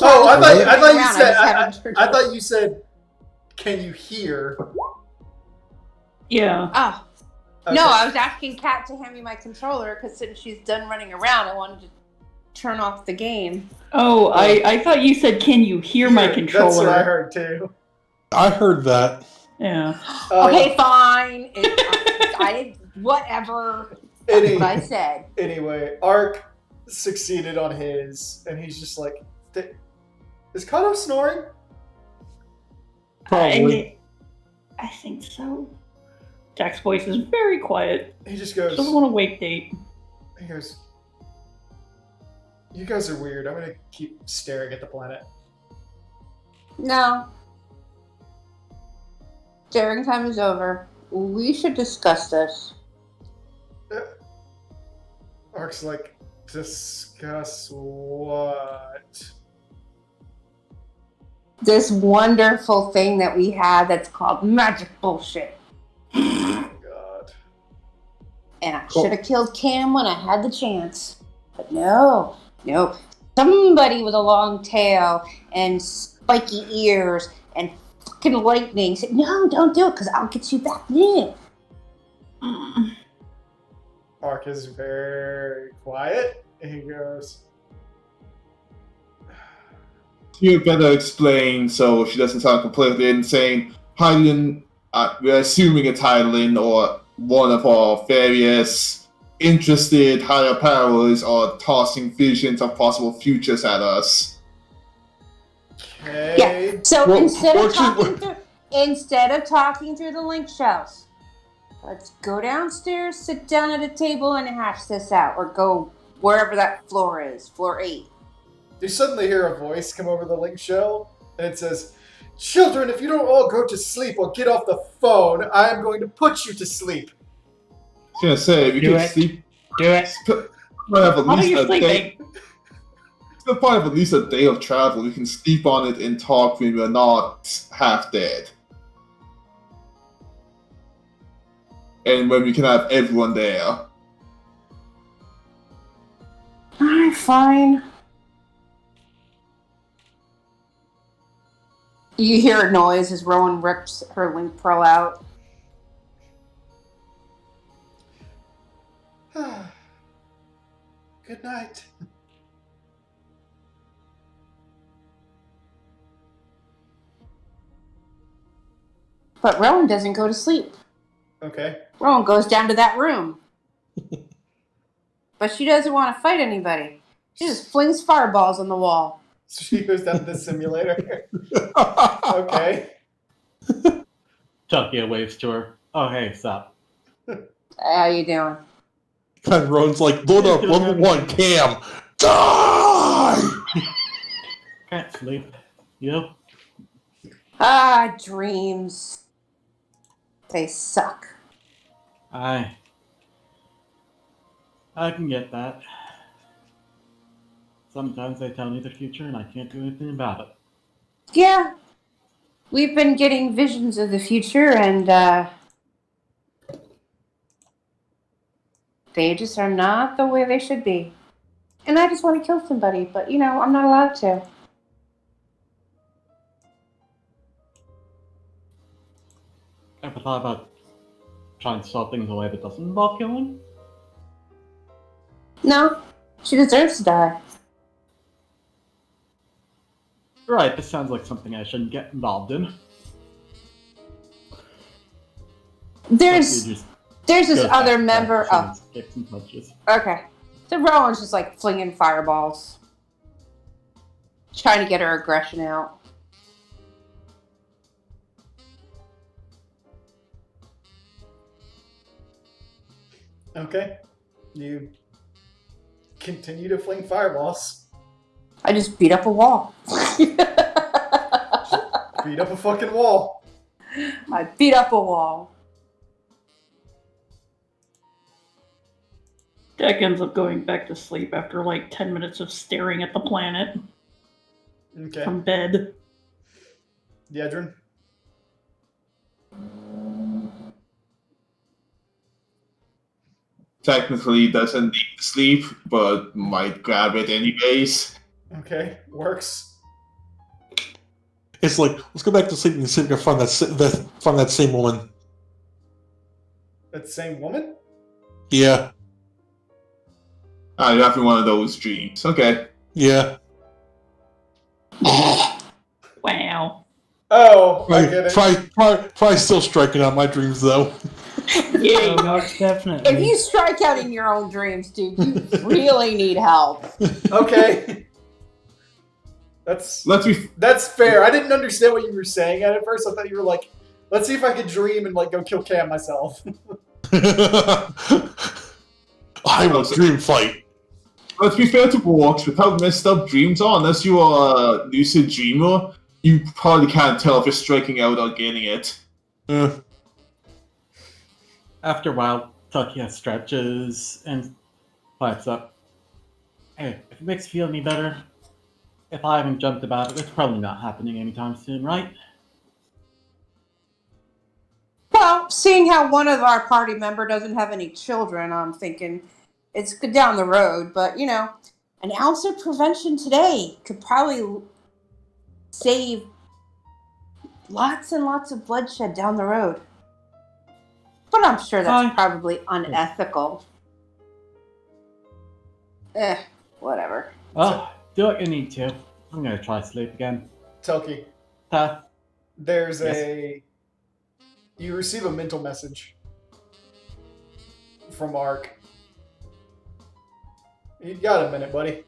Oh, I thought you Around, said. just haven't turned I thought you said. Can you hear? Yeah. Oh. Okay. No, I was asking Kat to hand me my controller because since she's done running around, I wanted to turn off the game. Oh, I thought you said, "Can you hear my controller?" That's what I heard too. I heard that. Yeah. Okay, fine. I didn't. Whatever. That's what I said. Anyway, Ark succeeded on his, and he's just like, "Is Kato snoring?" Probably. I think so. Jack's voice is very quiet. He just goes. Doesn't want to wake date. He goes. You guys are weird. I'm gonna keep staring at the planet. No. Staring time is over. We should discuss this. Ark's like, discuss what? This wonderful thing that we had that's called magic bullshit. Oh God. And I should have killed Cam when I had the chance. But no. Somebody with a long tail and spiky ears and fucking lightning said, no, don't do it because I'll get you back in. Ark is very quiet. And he goes, You better explain so she doesn't sound completely insane. Hylian, we're assuming it's Hylian or one of our various interested higher powers are tossing visions of possible futures at us. okay. Yeah. So Well, instead of fortunately- talking through the link shells, let's go downstairs, sit down at a table, and hash this out, or go wherever that floor is, floor 8. You suddenly hear a voice come over the link shell, and it says, "Children, if you don't all go to sleep or get off the phone, I am going to put you to sleep." I was gonna say, we Do could it. sleep. Do it. Might have at How are least you a day. sleeping? We'll probably have at least a day of travel. We can sleep on it and talk when we're not half dead. And when we can have everyone there. fine. You hear a noise as Rowan rips her link pearl out. Good night. But Rowan doesn't go to sleep. Okay. Rowan goes down to that room. But she doesn't want to fight anybody. She just flings fireballs on the wall. So she goes down to the simulator. Okay. Chucky waves to her. Oh, hey, stop. How you doing? And Rowan's like, load up, level 1, Cam. Die! Can't sleep. You? Ah, dreams. They suck. I can get that. Sometimes they tell me the future and I can't do anything about it. Yeah. We've been getting visions of the future and they just are not the way they should be. And I just want to kill somebody, but you know, I'm not allowed to. Ever thought about trying to solve things in a way that doesn't involve killing? No, she deserves to die. Right, this sounds like something I shouldn't get involved in. There's Chucky just this goes back other to member. practicing Oh, his kicks and punches. okay. So Rowan's just like flinging fireballs, trying to get her aggression out. Okay. You continue to fling fireballs. I just beat up a wall. Beat up a fucking wall. I beat up a wall. Deck ends up going back to sleep after like 10 minutes of staring at the planet Okay. from bed. Yedrin. Technically doesn't need to sleep, but might grab it anyways. Okay. Works. It's like, let's go back to sleep and see if we can find that same woman. That same woman? Yeah. Ah, you're having one of those dreams. Okay. Yeah. Wow. Oh, I get it. Try still striking out my dreams, though. Yeah, most definitely. If you strike out in your own dreams, dude, you really need help. Okay. Let's be That's fair. I didn't understand what you were saying at first. I thought you were like, let's see if I could dream and like go kill Cam myself. I will dream fight. let's be fair to Warx. With how messed up dreams are, unless you are a lucid dreamer, you probably can't tell if you're striking out or getting it. After a while, Takia stretches and pipes up. Hey, if it makes you feel any better, if I haven't jumped about it, it's probably not happening anytime soon, right? Well, seeing how one of our party member doesn't have any children, I'm thinking it's good down the road. But, you know, an ounce of prevention today could probably save lots and lots of bloodshed down the road. But I'm sure that's probably unethical. Whatever. Well, do what you need to. I'm gonna try sleep again. Telki, there's you receive a mental message from Ark. You got a minute, buddy.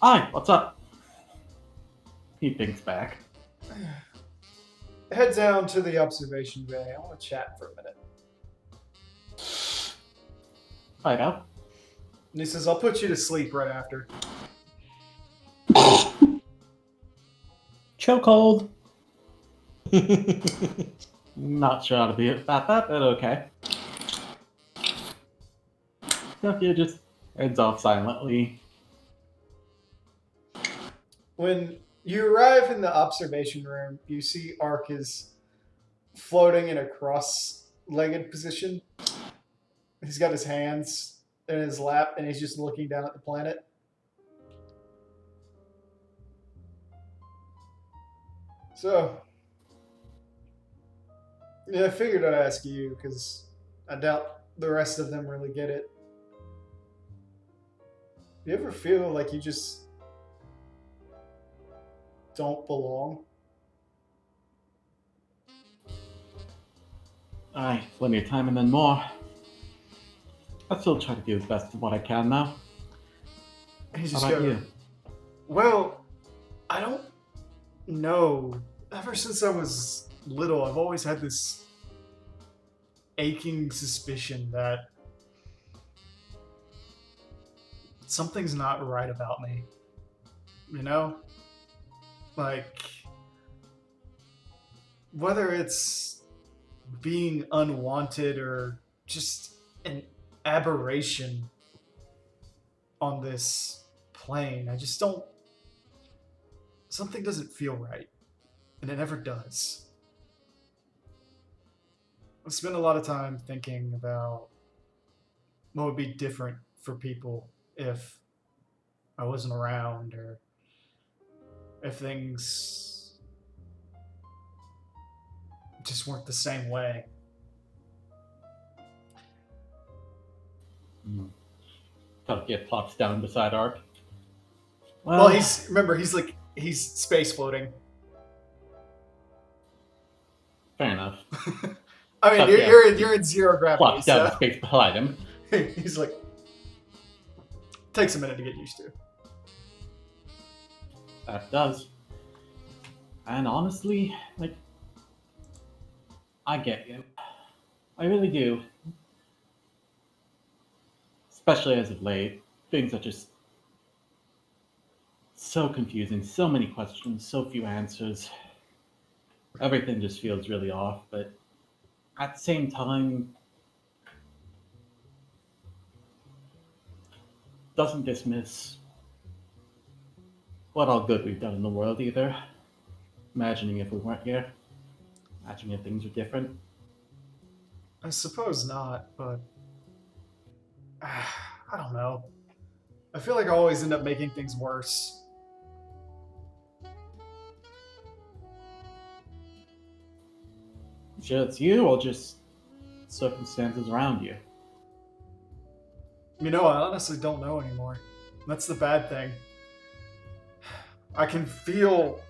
Hi, what's up? He thinks back. Head down to the observation bay. I want to chat for a minute. Right out. And he says, I'll put you to sleep right after. Chokehold. Not sure how to be about that, but okay. Takia just heads off silently. When you arrive in the observation room, you see Ark is floating in a cross-legged position. He's got his hands in his lap, and he's just looking down at the planet. So, yeah, I figured I'd ask you because I doubt the rest of them really get it. Do you ever feel like you just don't belong? Aye, plenty of time and then more. I still try to do the best of what I can now. He's How just about going, you? well, I don't know. Ever since I was little, I've always had this aching suspicion that something's not right about me. You know? Like, whether it's being unwanted or just an aberration on this plane, I just don't. Something doesn't feel right. And it never does. I've spent a lot of time thinking about what would be different for people if I wasn't around, or if things just weren't the same way. Tukia plops down beside Ark. Well, he's space floating. Fair enough. I mean, Okay. you're in zero gravity, Plops down so the space behind him. he's like, takes a minute to get used to. That does. And honestly, like, I get you. I really do. Especially as of late, things are just so confusing, so many questions, so few answers. Everything just feels really off, but at the same time, doesn't dismiss what all good we've done in the world either. Imagining if we weren't here, imagining if things were different. I suppose not, but I don't know. I feel like I always end up making things worse. Sure it's you or just circumstances around you? You know, I honestly don't know anymore. That's the bad thing. I can feel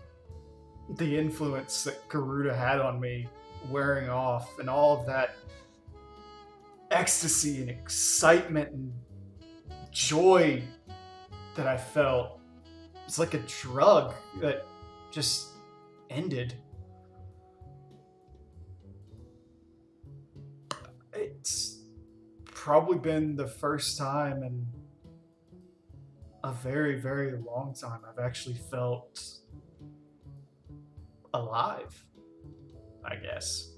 the influence that Garuda had on me wearing off, and all of that ecstasy and excitement and joy that I felt. It's like a drug that just ended. It's probably been the first time in a very, very long time I've actually felt alive, I guess.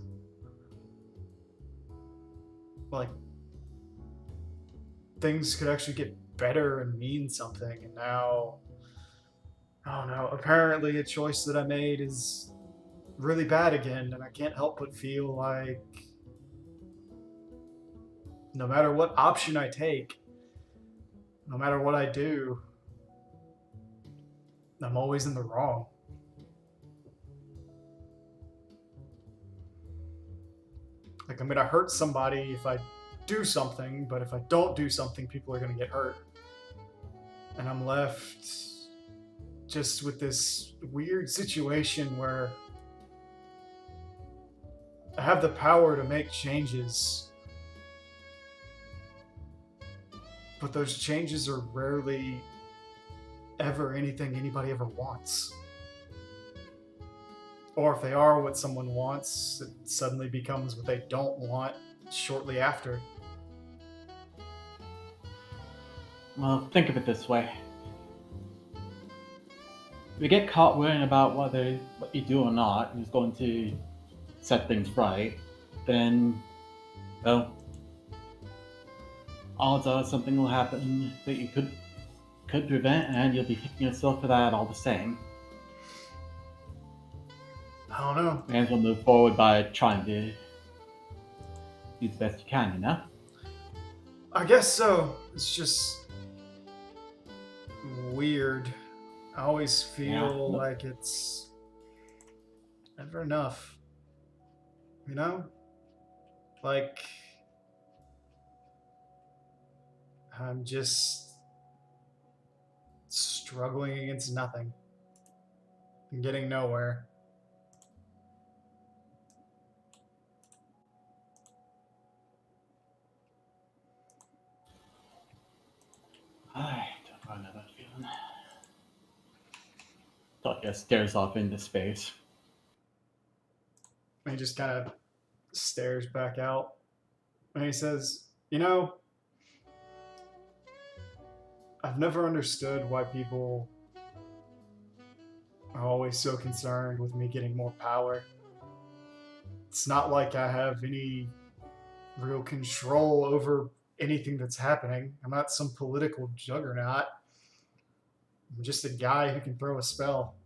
Like, things could actually get better and mean something, and now, I don't know, apparently a choice that I made is really bad again, and I can't help but feel like no matter what option I take, no matter what I do, I'm always in the wrong. Like, I'm gonna hurt somebody if I do something, but if I don't do something, people are gonna get hurt. And I'm left just with this weird situation where I have the power to make changes, but those changes are rarely ever anything anybody ever wants. Or if they are what someone wants, it suddenly becomes what they don't want shortly after. Well, think of it this way. If you get caught worrying about what you do or not is going to set things right, then, well, odds are something will happen that you could prevent, and you'll be kicking yourself for that all the same. I don't know. May as well move forward by trying to do the best you can, you know? I guess so. It's just weird. I always feel Yeah. like it's never enough. You know? Like, I'm just struggling against nothing and getting nowhere. I don't quite know that feeling. Takia stares off into space. And he just kind of stares back out. And he says, You know, I've never understood why people are always so concerned with me getting more power. It's not like I have any real control over anything that's happening. I'm not some political juggernaut. I'm just a guy who can throw a spell.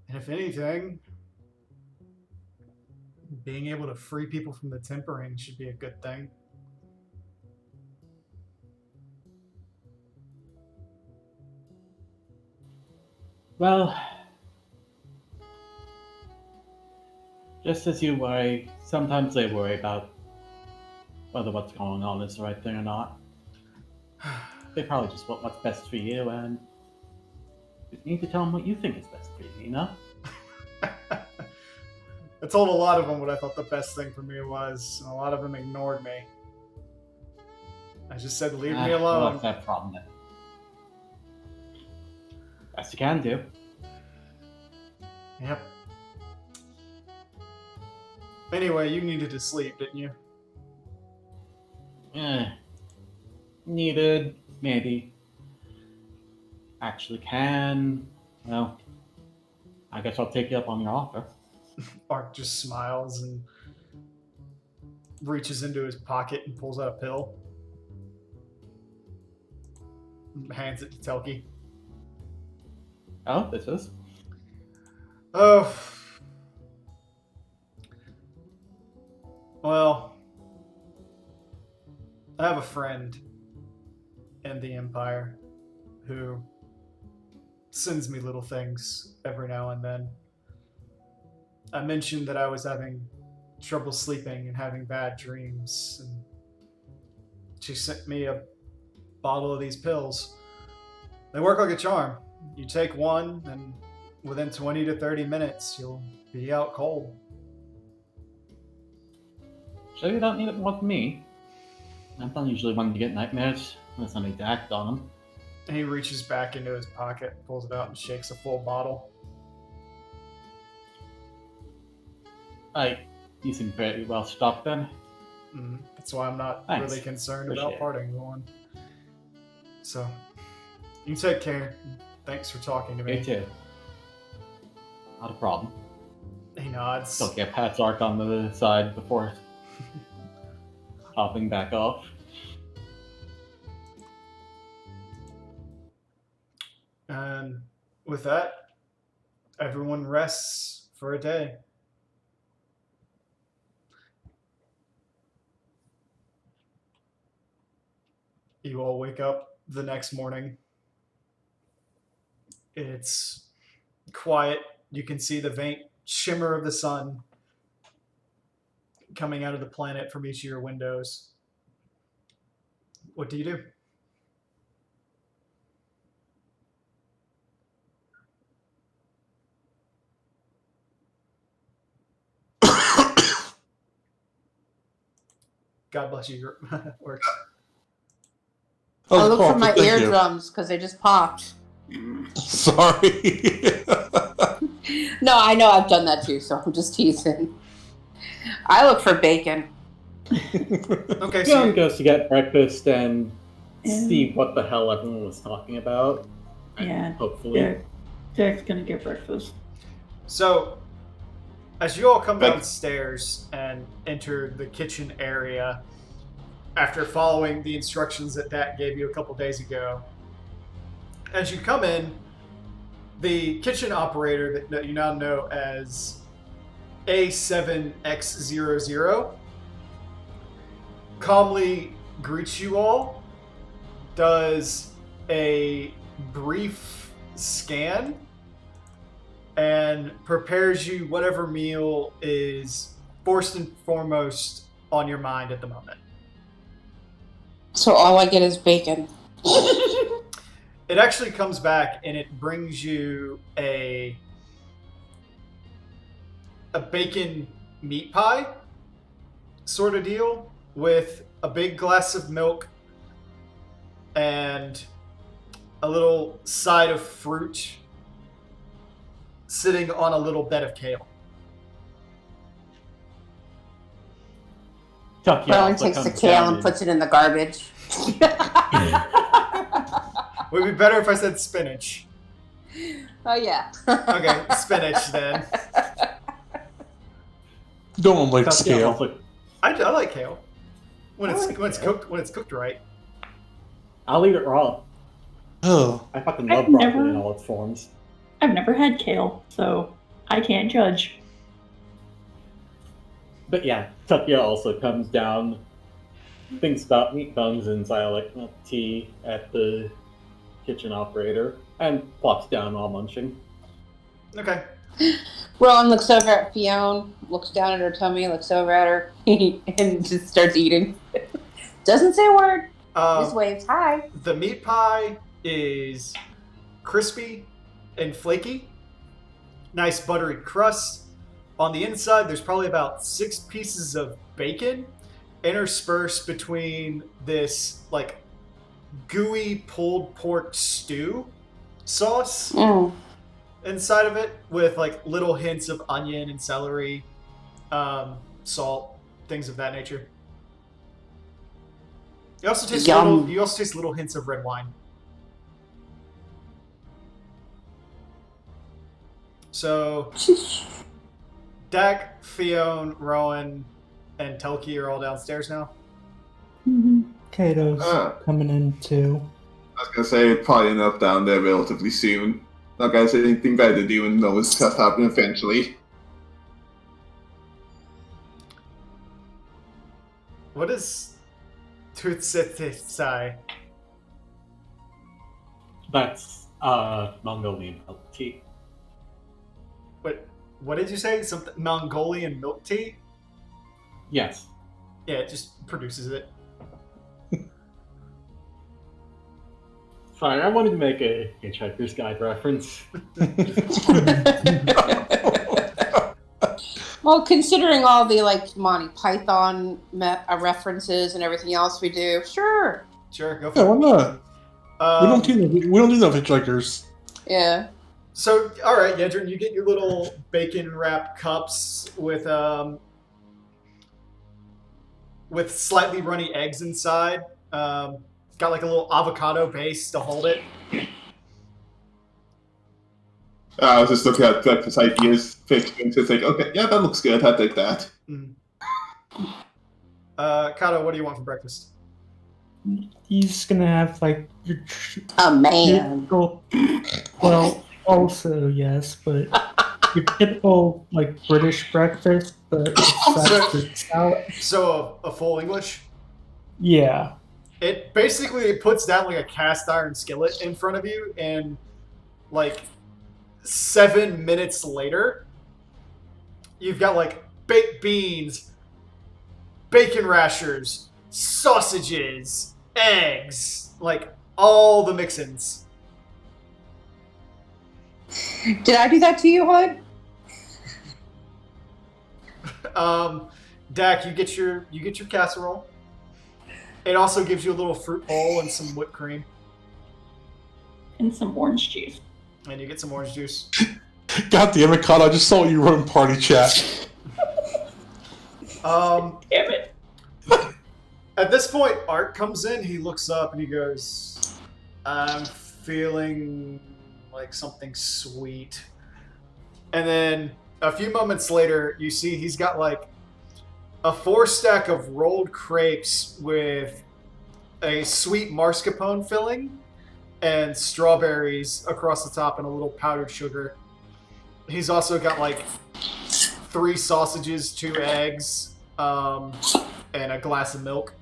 And if anything, being able to free people from the tempering should be a good thing. Well, just as you worry, sometimes they worry about whether what's going on is the right thing or not. They probably just want what's best for you, and you need to tell them what you think is best for you, you know? I told a lot of them what I thought the best thing for me was, and a lot of them ignored me. I just said, leave me alone. What's that problem then? Best you can do. Yep. Anyway, you needed to sleep, didn't you? Needed, maybe. Actually can. Well, I guess I'll take you up on your offer. Ark just smiles and reaches into his pocket and pulls out a pill. And hands it to Telki. Oh, this is? Oh. Well, I have a friend in the Empire who sends me little things every now and then. I mentioned that I was having trouble sleeping and having bad dreams, and she sent me a bottle of these pills. They work like a charm. You take one, and within 20 to 30 minutes, you'll be out cold. Sure you don't need it more than me? I'm not usually one to get nightmares unless I need to act on them. And he reaches back into his pocket, pulls it out, and shakes a full bottle. You seem pretty well stocked then. That's why I'm not Thanks. really concerned Appreciate about it. parting with one. So, you take care. Thanks for talking to me. Me too. Not a problem. He nods. Still get Pat's Ark on the side before hopping back off. And with that, everyone rests for a day. You all wake up the next morning. It's quiet. You can see the faint shimmer of the sun coming out of the planet from each of your windows. What do you do? God bless you. Works. I look for my Thank you. eardrums because they just popped. Sorry. No, I know I've done that too, so I'm just teasing. I look for bacon. Okay, so John goes to get breakfast and see what the hell everyone was talking about. Yeah. Hopefully. Jack's gonna get breakfast. So, as you all come downstairs and enter the kitchen area, after following the instructions that Dak gave you a couple days ago, as you come in, the kitchen operator that you now know as A7X00 calmly greets you all, does a brief scan, and prepares you whatever meal is first and foremost on your mind at the moment. So all I get is bacon. It actually comes back and it brings you a bacon meat pie sort of deal with a big glass of milk and a little side of fruit sitting on a little bed of kale. Tucky Rowan also takes the comes kale down and and- puts it in the garbage. Would be better if I said spinach. Oh yeah. Okay, spinach then. Don't like Tucky scale. also- I like kale when I it's like when it's kale. cooked right. I'll eat it raw. Oh, I fucking I've love broccoli never- in all its forms. I've never had kale, so I can't judge. But yeah, Tukia also comes down, thinks about meat buns and xylec milk tea at the kitchen operator, and plops down while munching. Okay. Rowan looks over at Fiona, looks down at her tummy, looks over at her, and just starts eating. Doesn't say a word. Just waves hi. The meat pie is crispy and flaky. Nice buttery crust. On the inside, there's probably about 6 pieces of bacon interspersed between this like gooey pulled pork stew sauce Mm. inside of it with like little hints of onion and celery, salt, things of that nature. You also taste Yum. little hints of red wine. So Dak, Fiona, Rowan, and Telki are all downstairs now. Kato's coming in too. I was gonna say probably end up down there relatively soon. Not gonna say anything better to do and know it's stuff happen eventually. What is Tutsetsai? That's Mongolian milk tea. What did you say? Something Mongolian milk tea? Yes. Yeah, it just produces it. Sorry, I wanted to make a Hitchhiker's Guide reference. Well, considering all the like Monty Python references and everything else we do, sure. Sure, go yeah, for why not? it. We don't do enough hitchhikers. Yeah. So, all right, Yedrin, you get your little bacon-wrapped cups with slightly runny eggs inside. Got like a little avocado base to hold it. I was just looking at breakfast ideas, pictures. It's like, okay, yeah, that looks good. I'll take that. Kato, what do you want for breakfast? He's gonna have like your A man. typical, well, also yes, but your typical like British breakfast, but except for salad. So, a full English? Yeah. It basically puts down like a cast iron skillet in front of you, and like 7 minutes later, you've got like baked beans, bacon rashers, sausages, eggs, like all the mix-ins. Did I do that to you, Hood? Dak, you get your casserole. It also gives you a little fruit bowl and some whipped cream, And some orange juice. and you get some orange juice. God damn it, Kato, I just saw you run party chat. Damn it. At this point, Art comes in. He looks up and he goes, "I'm feeling like something sweet." And then a few moments later, you see he's got like a 4-stack of rolled crepes with a sweet mascarpone filling and strawberries across the top and a little powdered sugar. He's also got like 3 sausages, 2 eggs, and a glass of milk.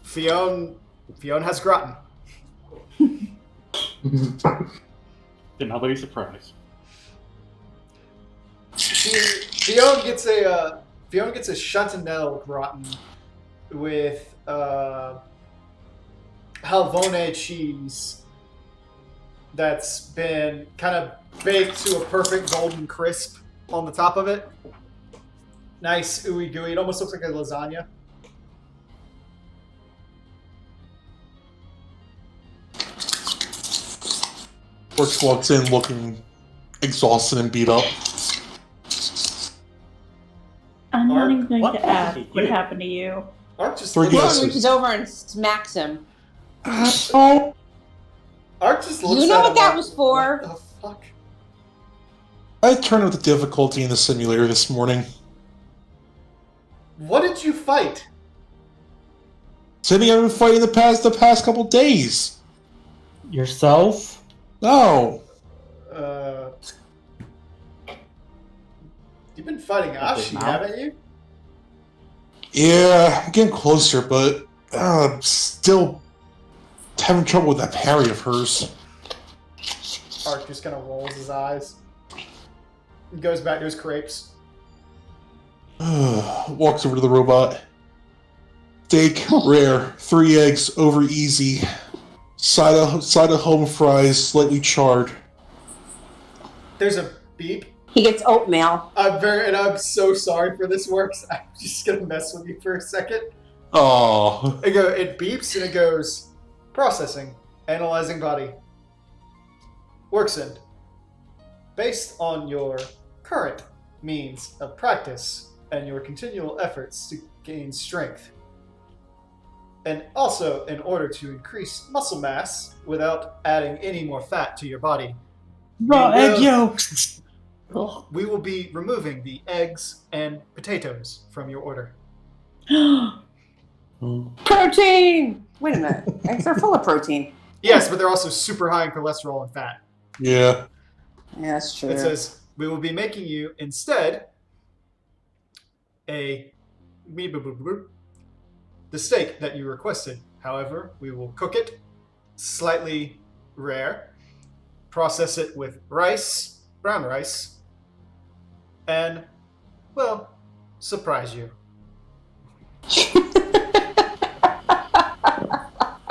Fionn has Groton. Then nobody's surprised. Fionn gets a Chantanelle Groton with Halvone cheese that's been kind of baked to a perfect golden crisp on the top of it. Nice ooey gooey. It almost looks like a lasagna. Orcs walks in looking exhausted and beat up. I'm not Ark, even going what? to ask what You- happened to you. Ark just Three looks Yes. at, Fionn reaches over and smacks him. Oh, Ark just looks You know at what him that like, was for? What the fuck? I turned up the difficulty in the simulator this morning. What did you fight? Same thing I've been fighting the past couple days. yourself? No. You've been fighting Ashi, now? haven't you? Yeah, I'm getting closer, but I'm still having trouble with that parry of hers. Ark just kind of rolls his eyes. He goes back to his crepes. Walks over to the robot. Steak, rare. 3 eggs, over easy. Side of home fries, slightly charred. There's a beep. He gets oatmeal. I'm so sorry for this works. I'm just gonna mess with you for a second. Oh, It beeps and it goes, processing, analyzing body. Works end. Based on your current means of practice and your continual efforts to gain strength, and also in order to increase muscle mass without adding any more fat to your body, Raw You egg will- yolks. Ugh. we will be removing the eggs and potatoes from your order. Protein! Wait a minute. Eggs are full of protein. Yes, but they're also super high in cholesterol and fat. yeah. Yeah, that's true. It says, we will be making you instead the steak that you requested. However, we will cook it slightly rare, process it with rice, brown rice, and, well, surprise you.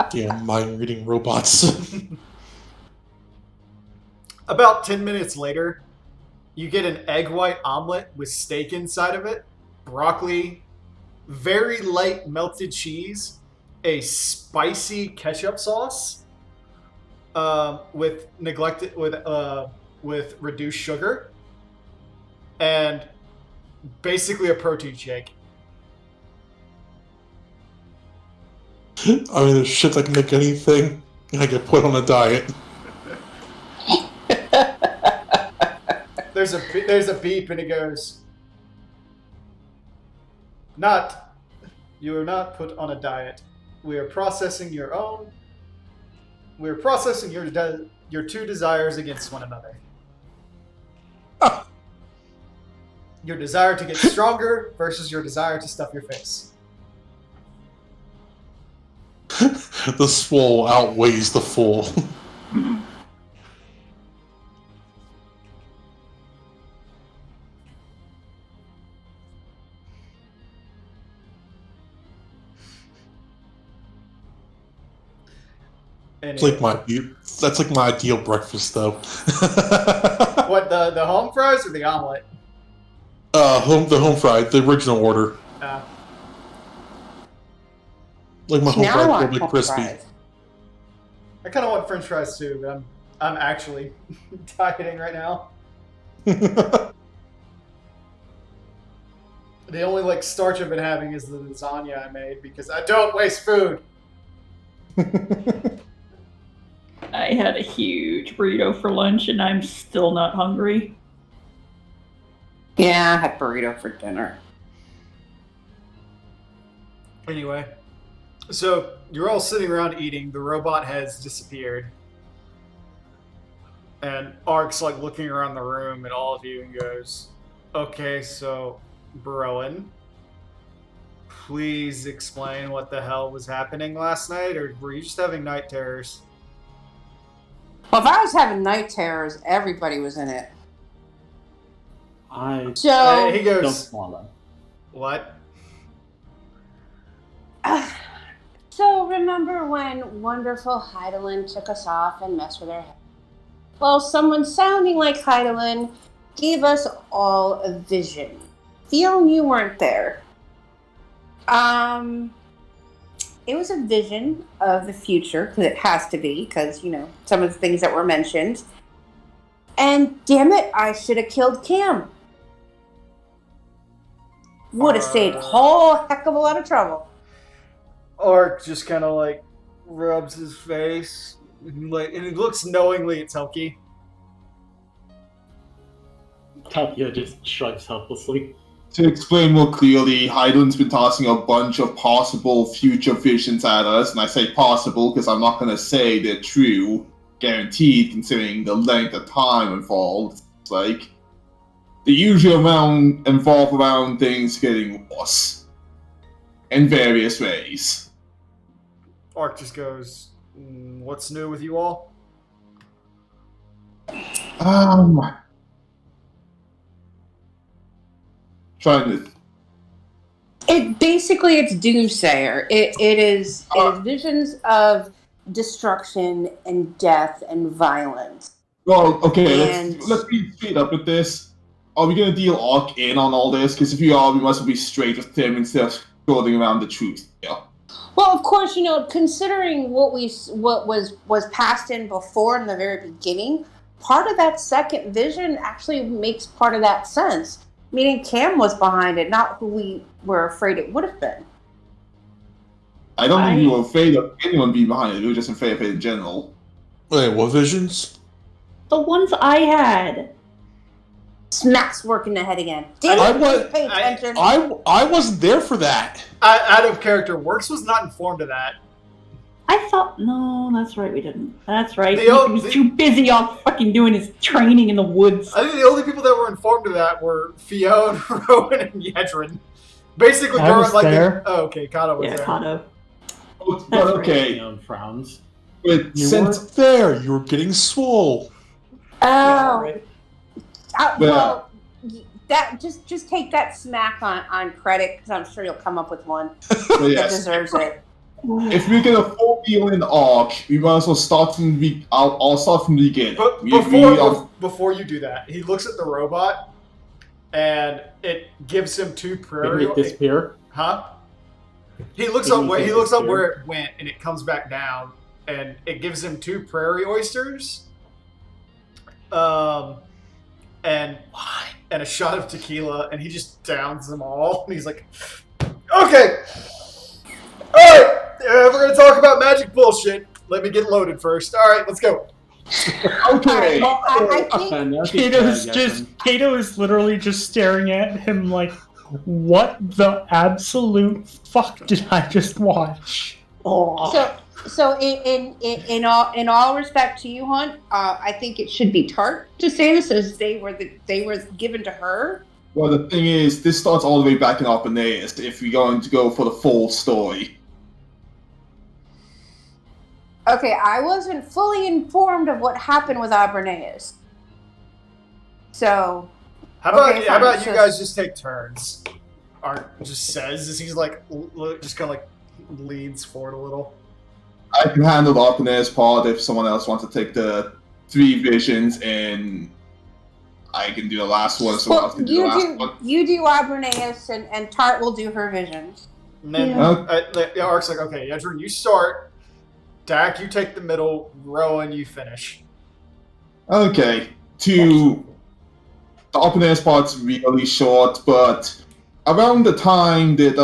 Damn mind reading robots. About 10 minutes later, you get an egg white omelet with steak inside of it, broccoli, very light melted cheese, a spicy ketchup sauce, with reduced sugar, and basically a protein shake. I mean, there's shit that can make anything. I get put on a diet. There's a beep and it goes, you are not put on a diet. We are processing your own. We're processing your two desires against one another. Your desire to get stronger versus your desire to stuff your face. The swole outweighs the full. It's like that's like my ideal breakfast, though. What, the home fries or the omelet? The home fried, the original order. Like my home Now I fried, want really home crispy. fries. I kind of want French fries too, but I'm actually dieting right now. The only starch I've been having is the lasagna I made because I don't waste food. I had a huge burrito for lunch and I'm still not hungry. Yeah, I had burrito for dinner. Anyway, so you're all sitting around eating. The robot has disappeared. And Ark's looking around the room at all of you and goes, okay, so Broen, please explain what the hell was happening last night, or were you just having night terrors? Well, if I was having night terrors, everybody was in it. I So, He don't goes, swallow. what? so remember when wonderful Heidelin took us off and messed with our head? Well, someone sounding like Heidelin gave us all a vision. Theo, you weren't there. It was a vision of the future, because it has to be, because, you know, some of the things that were mentioned. And damn it, I should have killed Cam. Would have saved a whole heck of a lot of trouble. Ark just kind of like rubs his face, and he looks knowingly at Telki. Tapia just shrugs helplessly. To explain more clearly, Heidelin's been tossing a bunch of possible future visions at us, and I say possible because I'm not going to say they're true, guaranteed, considering the length of time involved. It's like the usual amount involved around things getting worse in various ways. Ark just goes, what's new with you all? Trying to. It's Doomsayer. It is visions of destruction and death and violence. Well, okay, And- let's be straight up with this. Are we going to deal Ark in on all this? Because if we are, we must be straight with him instead of scrolling around the truth. Yeah. Well, of course, you know, considering what was passed in before in the very beginning, part of that second vision actually makes part of that sense. Meaning Cam was behind it, not who we were afraid it would have been. I don't think we were afraid of anyone being behind it. We were just afraid of it in general. Wait, what visions? The ones I had. Smack's working the head again. Damn I it, was- pay attention. I wasn't there for that. Out of character, Works was not informed of that. I thought, no, that's right, we didn't. That's right. The He old- was too busy off fucking doing his training in the woods. I think the only people that were informed of that were Fionn, Rowan, and Yedrin. Basically, I was like there. oh, okay, Kata was Yeah, there. Kato. But That's right. okay, Leon frowns. but You since weren't there. You were getting swole. Oh, right. well, that just take that smack on credit, because I'm sure you'll come up with one so that yes, deserves it. if we're gonna full deal in Ark, we might as well start from the. I'll start from the beginning. But We agree on- before you do that, he looks at the robot, and it gives him two Did prairie. it disappear? Huh? He looks Did up you where say he looks up disappear? where it went, and it comes back down, and it gives him two prairie oysters, and a shot of tequila, and he just downs them all, and he's like, "Okay, all right, if we're gonna talk about magic bullshit, let me get loaded first. All right, let's go." Okay. Well, I think No, Kato's yeah, just Kato is literally just staring at him like, what the absolute fuck did I just watch? Oh. so. In all respect to you, Hunt, I think it should be Tart to say this, as they were given to her. Well, the thing is, this starts all the way back in Arpaneus if we're going to go for the full story. Okay, I wasn't fully informed of what happened with Abernaeus. So, How about Okay, how about fine, you so- guys just take turns? Art just says as he's like just kind of like leans forward a little. I can handle the Arpaneus part if someone else wants to take the 3 visions, and I can do the last one. Someone else can do the last one. you do Abernaeus, and Tart will do her visions. And then Yeah. Ark's like, okay, Yedrin, you start. Dak, you take the middle. Rowan, you finish. Okay, the Arpaneus part's really short, but around the time that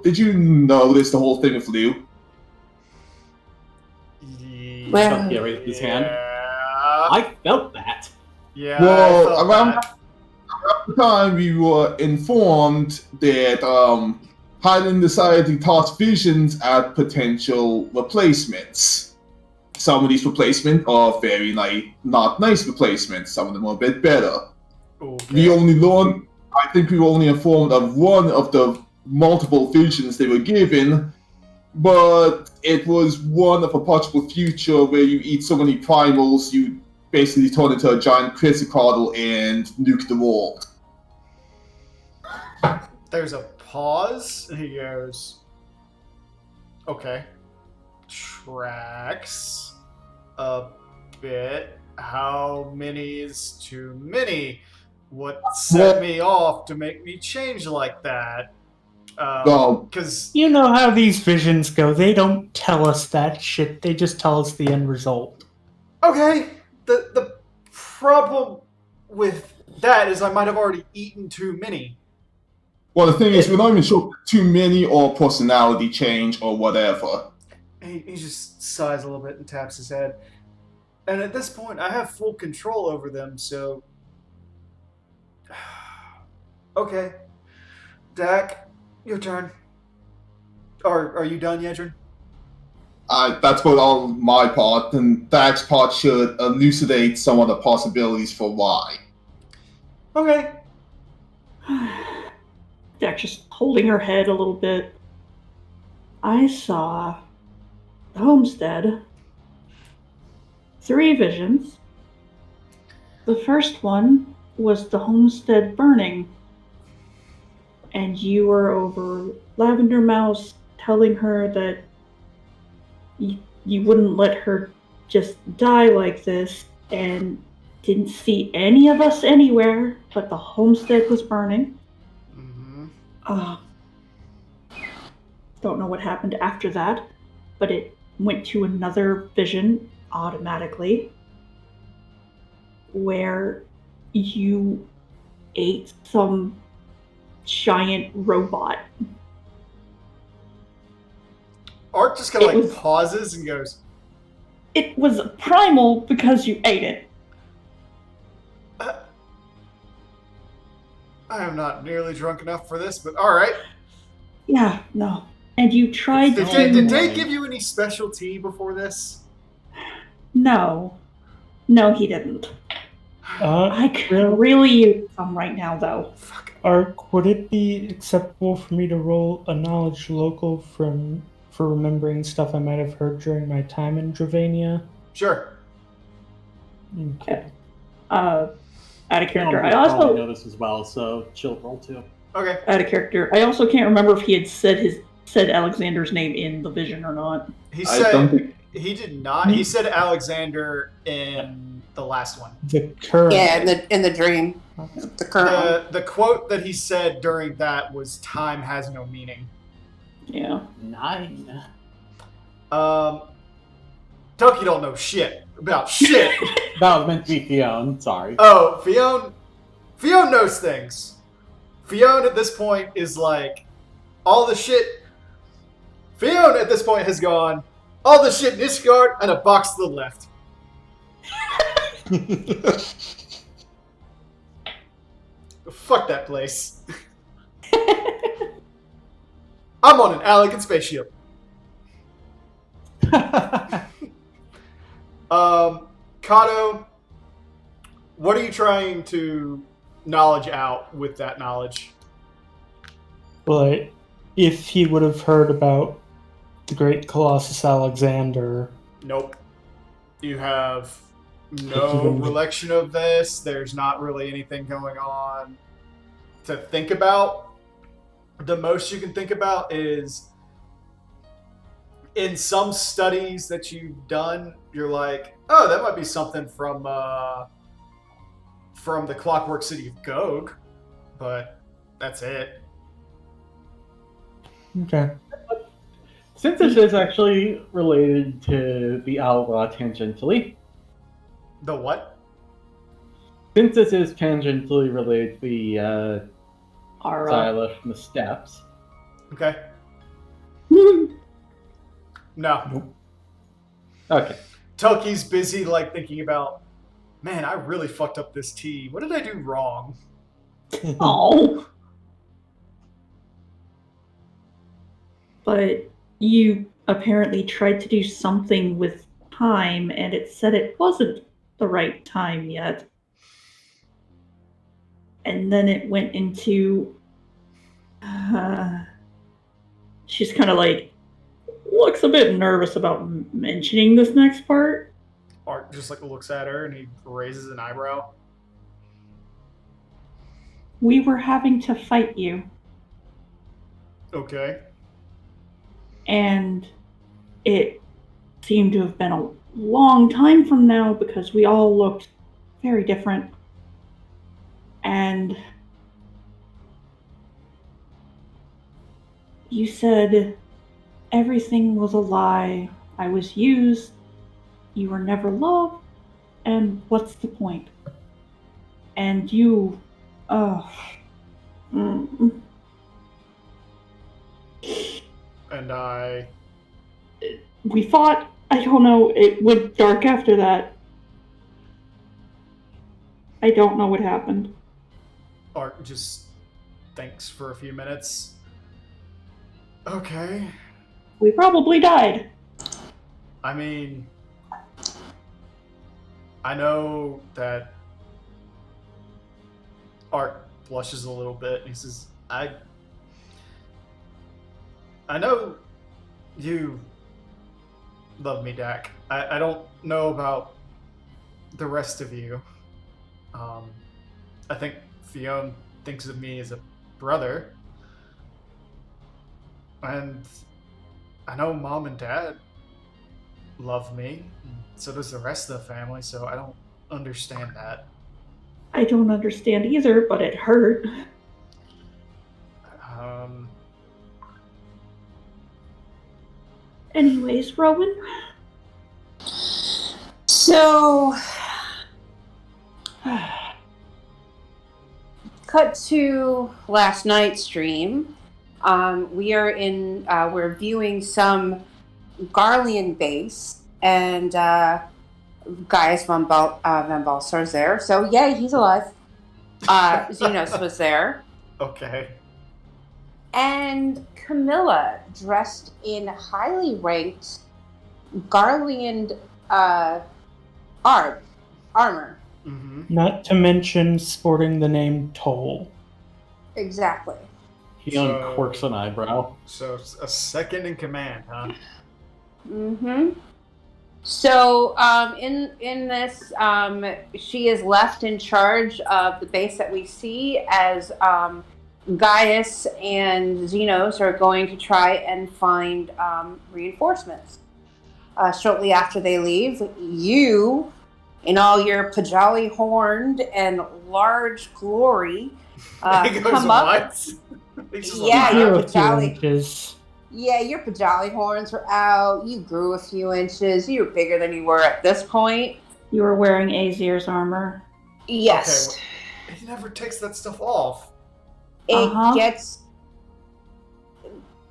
did you notice the whole thing with Liu? Well- Tapia raised his hand. Yeah. I felt that. Yeah. Well, I felt around that. the time we were informed that Highland decided to toss visions at potential replacements. Some of these replacements are very not nice replacements. Some of them are a bit better. Okay. I think we were only informed of one of the multiple visions they were given, but it was one of a possible future where you eat so many primals, you basically turn into a giant quetzalcoatl and nuke the world. There's a pause, and he goes, okay. Tracks a bit. How many is too many? What set me off to make me change like that? Well, Because You know how these visions go. They don't tell us that shit. They just tell us the end result. okay, the problem with that is I might have already eaten too many. well, the thing is, we're not even sure if too many or personality change or whatever. He just sighs a little bit and taps his head. And at this point, I have full control over them, so. Okay. Dak, your turn. Are you done, Yedrin? That's about all my part, and Dak's part should elucidate some of the possibilities for why. Okay. Dex just holding her head a little bit. I saw the homestead. 3 visions. The first one was the homestead burning. And you were over Lavender Mouse telling her that you wouldn't let her just die like this, and didn't see any of us anywhere, but the homestead was burning. Mm-hmm. Don't know what happened after that, but it went to another vision automatically where you ate some giant robot. Art just kind of It like was- pauses and goes, It was primal because you ate it. I am not nearly drunk enough for this, but alright. Yeah, no. And you tried Did to... they give you any special tea before this? No. No, he didn't. I could really use some right now, though. Fuck. Ark, would it be acceptable for me to roll a knowledge local for remembering stuff I might have heard during my time in Dravania? Sure. Okay. Out of character. I probably also... know this as well, so chill roll too. Okay. Out of character. I also can't remember if he had said Alexander's name in the vision or not. He I don't said think- he did not. He said Alexander in the last one. The current. Yeah, in the dream. The current one. The quote that he said during that was "Time has no meaning." Yeah. 9. Toki don't know shit about shit. That was meant to be Fiona, sorry. Oh, Fiona knows things. Fiona at this point is like, all the shit. Fiona at this point has gone, all the shit in Ishgard and a box to the left. Fuck that place. I'm on an elegant spaceship. Kato, what are you trying to knowledge out with that knowledge? But if he would have heard about the great Colossus Alexander, Nope. You have no recollection of this. There's not really anything going on to think about. The most you can think about is in some studies that you've done, you're like, oh, that might be something from the Clockwork City of Gog, but that's it. okay. Since this is actually related to the Alva tangentially, The what? since this is tangentially related to the Alright. Xylith and the steps, Okay. No. okay. Toki's busy like thinking about, man, I really fucked up this tea. What did I do wrong? Oh. But you apparently tried to do something with time, and it said it wasn't the right time yet. And then it went into she's kind of like looks a bit nervous about mentioning this next part. Art just like looks at her and he raises an eyebrow. We were having to fight you, Okay. and it seemed to have been a long time from now because we all looked very different. And you said everything was a lie. I was used. You were never loved. And what's the point? And you, mm, And I. we fought. I don't know. It went dark after that. I don't know what happened. Art just thinks for a few minutes. Okay. We probably died. I mean, I know that Art blushes a little bit. He says, I know you love me, Dak. I don't know about the rest of you. I think Fionn thinks of me as a brother. And I know Mom and Dad love me. So does the rest of the family, so I don't understand that. I don't understand either, but it hurt. Anyways, Rowan? So, cut to last night's stream. We're viewing some Garlean base, and Gaius von Balsar's there. So, yay, he's alive. Xenos was there. Okay. And Camilla, dressed in highly ranked Garlean armor. Mm-hmm. Not to mention sporting the name Toll. Exactly. He uncorks an eyebrow. So a second in command, huh? Mm-hmm. So, in this, she is left in charge of the base that we see as Gaius and Xenos are going to try and find reinforcements. Shortly after they leave, you, in all your Pajali horned and large glory, come up. Yeah, your Pajali. Yeah, your Pajali horns were out. You grew a few inches. You were bigger than you were at this point. You were wearing Azir's armor. Yes. Okay, well, he never takes that stuff off. It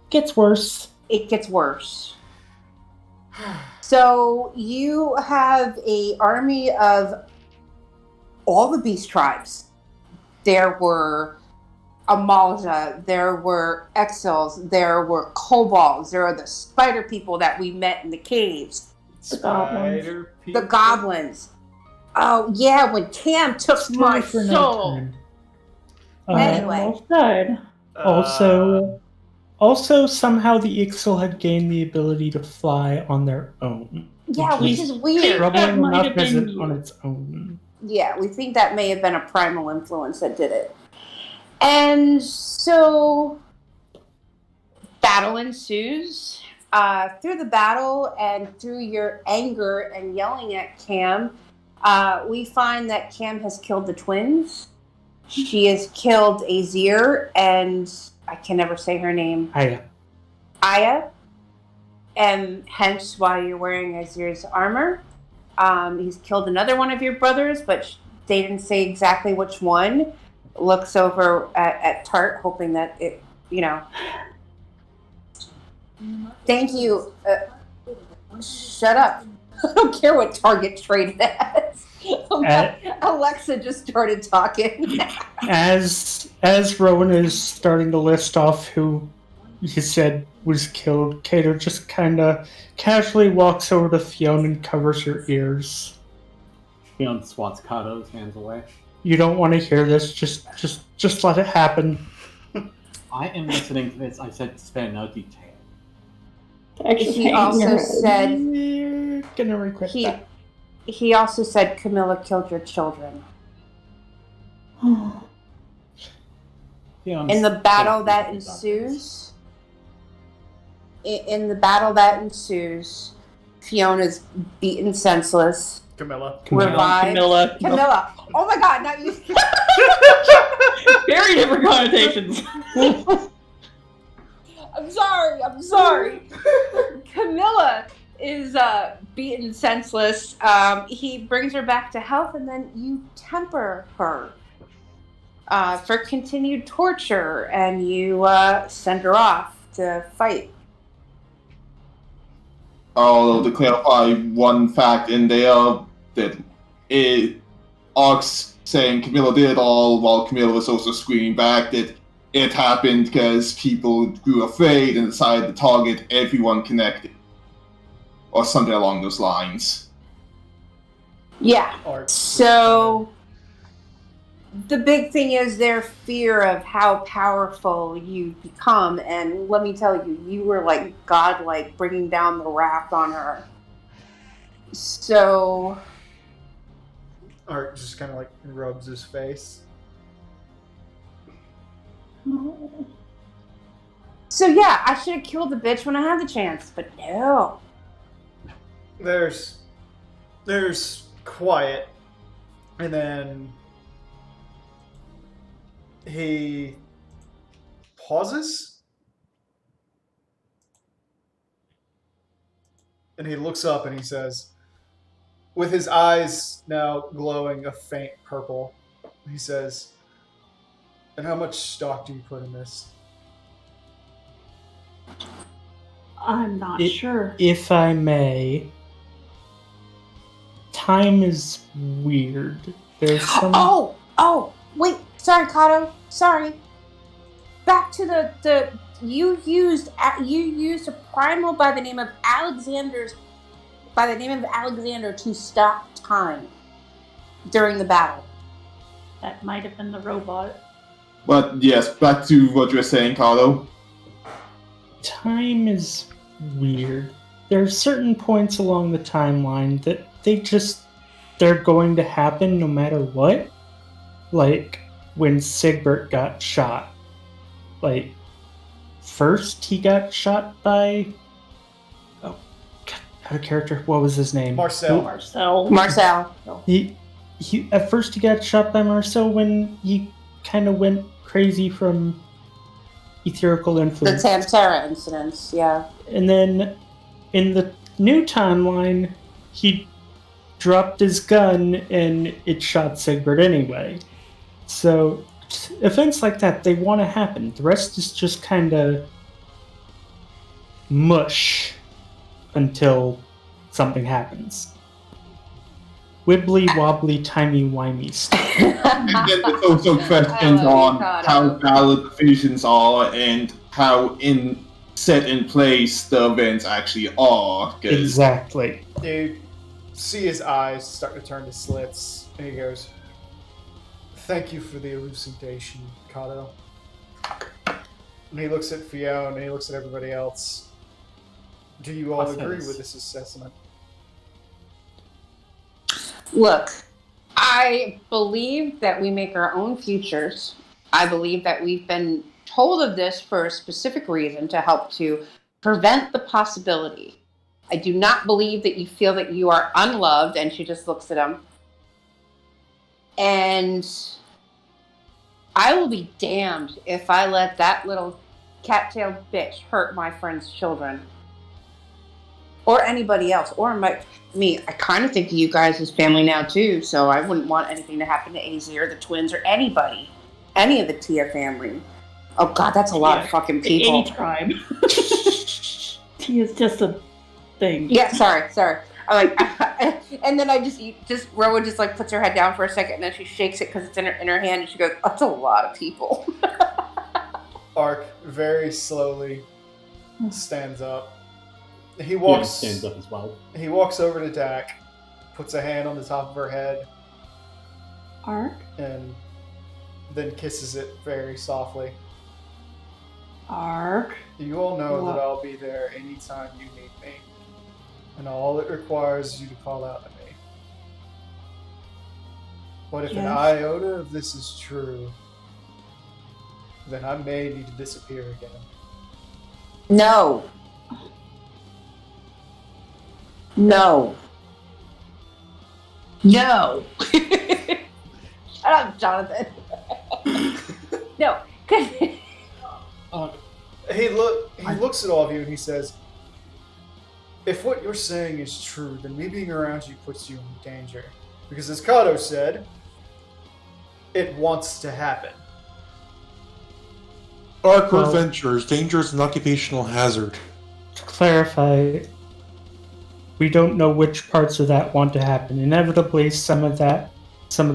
gets worse. It gets worse. So you have a army of all the beast tribes. There were Amalja, there were Exils, there were Kobolds, there are the spider people that we met in the caves. The goblins. Oh yeah, when Cam took my soul. Anyway. Almost died. Also, somehow the Ixil had gained the ability to fly on their own. Yeah, which is weird. Troubling enough as it on its own. Yeah, we think that may have been a primal influence that did it. And so, battle ensues. Through the battle and through your anger and yelling at Cam, we find that Cam has killed the twins. She has killed Azir, and I can never say her name. Aya. And hence why you're wearing Azir's armor. He's killed another one of your brothers, but they didn't say exactly which one. Looks over at Tart, hoping that it, Thank you. Shut up. I don't care what Target traded as. Alexa just started talking. As Rowan is starting to list off who he said was killed, Cato just kind of casually walks over to Fionn and covers her ears. Fionn swats Kato's hands away. You don't want to hear this. Just let it happen. I am listening to this. I said spare no detail. Texas He hanging also her head. said You're gonna regret he that. he also said Camilla killed your children. Fion's In the battle that thinking about this. ensues, in the battle that ensues, Fiona's beaten senseless, Camilla. revived. Camilla. Oh my God! Not you. Very different connotations. I'm sorry. Camilla is beaten senseless. He brings her back to health, and then you temper her for continued torture, and you send her off to fight. Although to clarify one fact in there, that Ark's saying Camilla did it all, while Camilla was also screaming back that it happened because people grew afraid and decided to target everyone connected. Or something along those lines. Yeah. Art. So the big thing is their fear of how powerful you become, and let me tell you, you were like godlike, bringing down the wrath on her. So Art just kind of like rubs his face. So yeah, I should have killed the bitch when I had the chance, but no. There's quiet, and then he pauses, and he looks up and he says, with his eyes now glowing a faint purple, he says, "And how much stock do you put in this?" I'm not It- sure. If I may, time is weird. There's some. Oh, wait, sorry, Kato, sorry. Back to the you used a primal by the name of Alexander to stop time during the battle. That might have been the robot. But yes, back to what you were saying, Carlo. Time is weird. There's certain points along the timeline that they're going to happen no matter what. Like when Sigbert got shot. Like, first he got shot by out of character. What was his name? Marcel. Marcel. He at first he got shot by Marcel when he kind of went crazy from etherical The influence. Tamtera incidents, yeah. And then in the new timeline, he dropped his gun and it shot Sigbert anyway. So events like that, they want to happen. The rest is just kind of mush until something happens. Wibbly wobbly timey wimey stuff. And then there's also questions I love you, on Kato. how valid the visions are and how set in place the events actually are. 'Cause Exactly. You see his eyes start to turn to slits, and he goes, "Thank you for the elucidation, Kato." And he looks at Fiona, and he looks at everybody else. Do you all agree with this assessment? Look, I believe that we make our own futures. I believe that we've been told of this for a specific reason to help to prevent the possibility. I do not believe that you feel that you are unloved, and she just looks at him. And I will be damned if I let that little cat-tailed bitch hurt my friend's children. Or anybody else. Or me. I kind of think of you guys as family now, too, so I wouldn't want anything to happen to AZ or the twins or anybody. Any of the Tia family. Oh, God, that's a lot of fucking people. Any tribe. He is just a thing. Yeah, sorry. I'm like, and then Rowan just like puts her head down for a second, and then she shakes it because it's in her hand, and she goes, "That's a lot of people." Ark very slowly stands up. He Fiona walks. stands up as well. He walks over to Dak, puts a hand on the top of her head, Ark? and then kisses it very softly. Ark. You all know What? that I'll be there anytime you need me. And all it requires is you to call out to me. But if an Yes. iota of this is true, then I may need to disappear again. No. No. No. Shut up, Jonathan. No. He looks at all of you and he says, if what you're saying is true, then me being around you puts you in danger. Because as Kato said, it wants to happen. Ark Well- Adventures, danger is an occupational hazard. To clarify, we don't know which parts of that want to happen. Inevitably, some of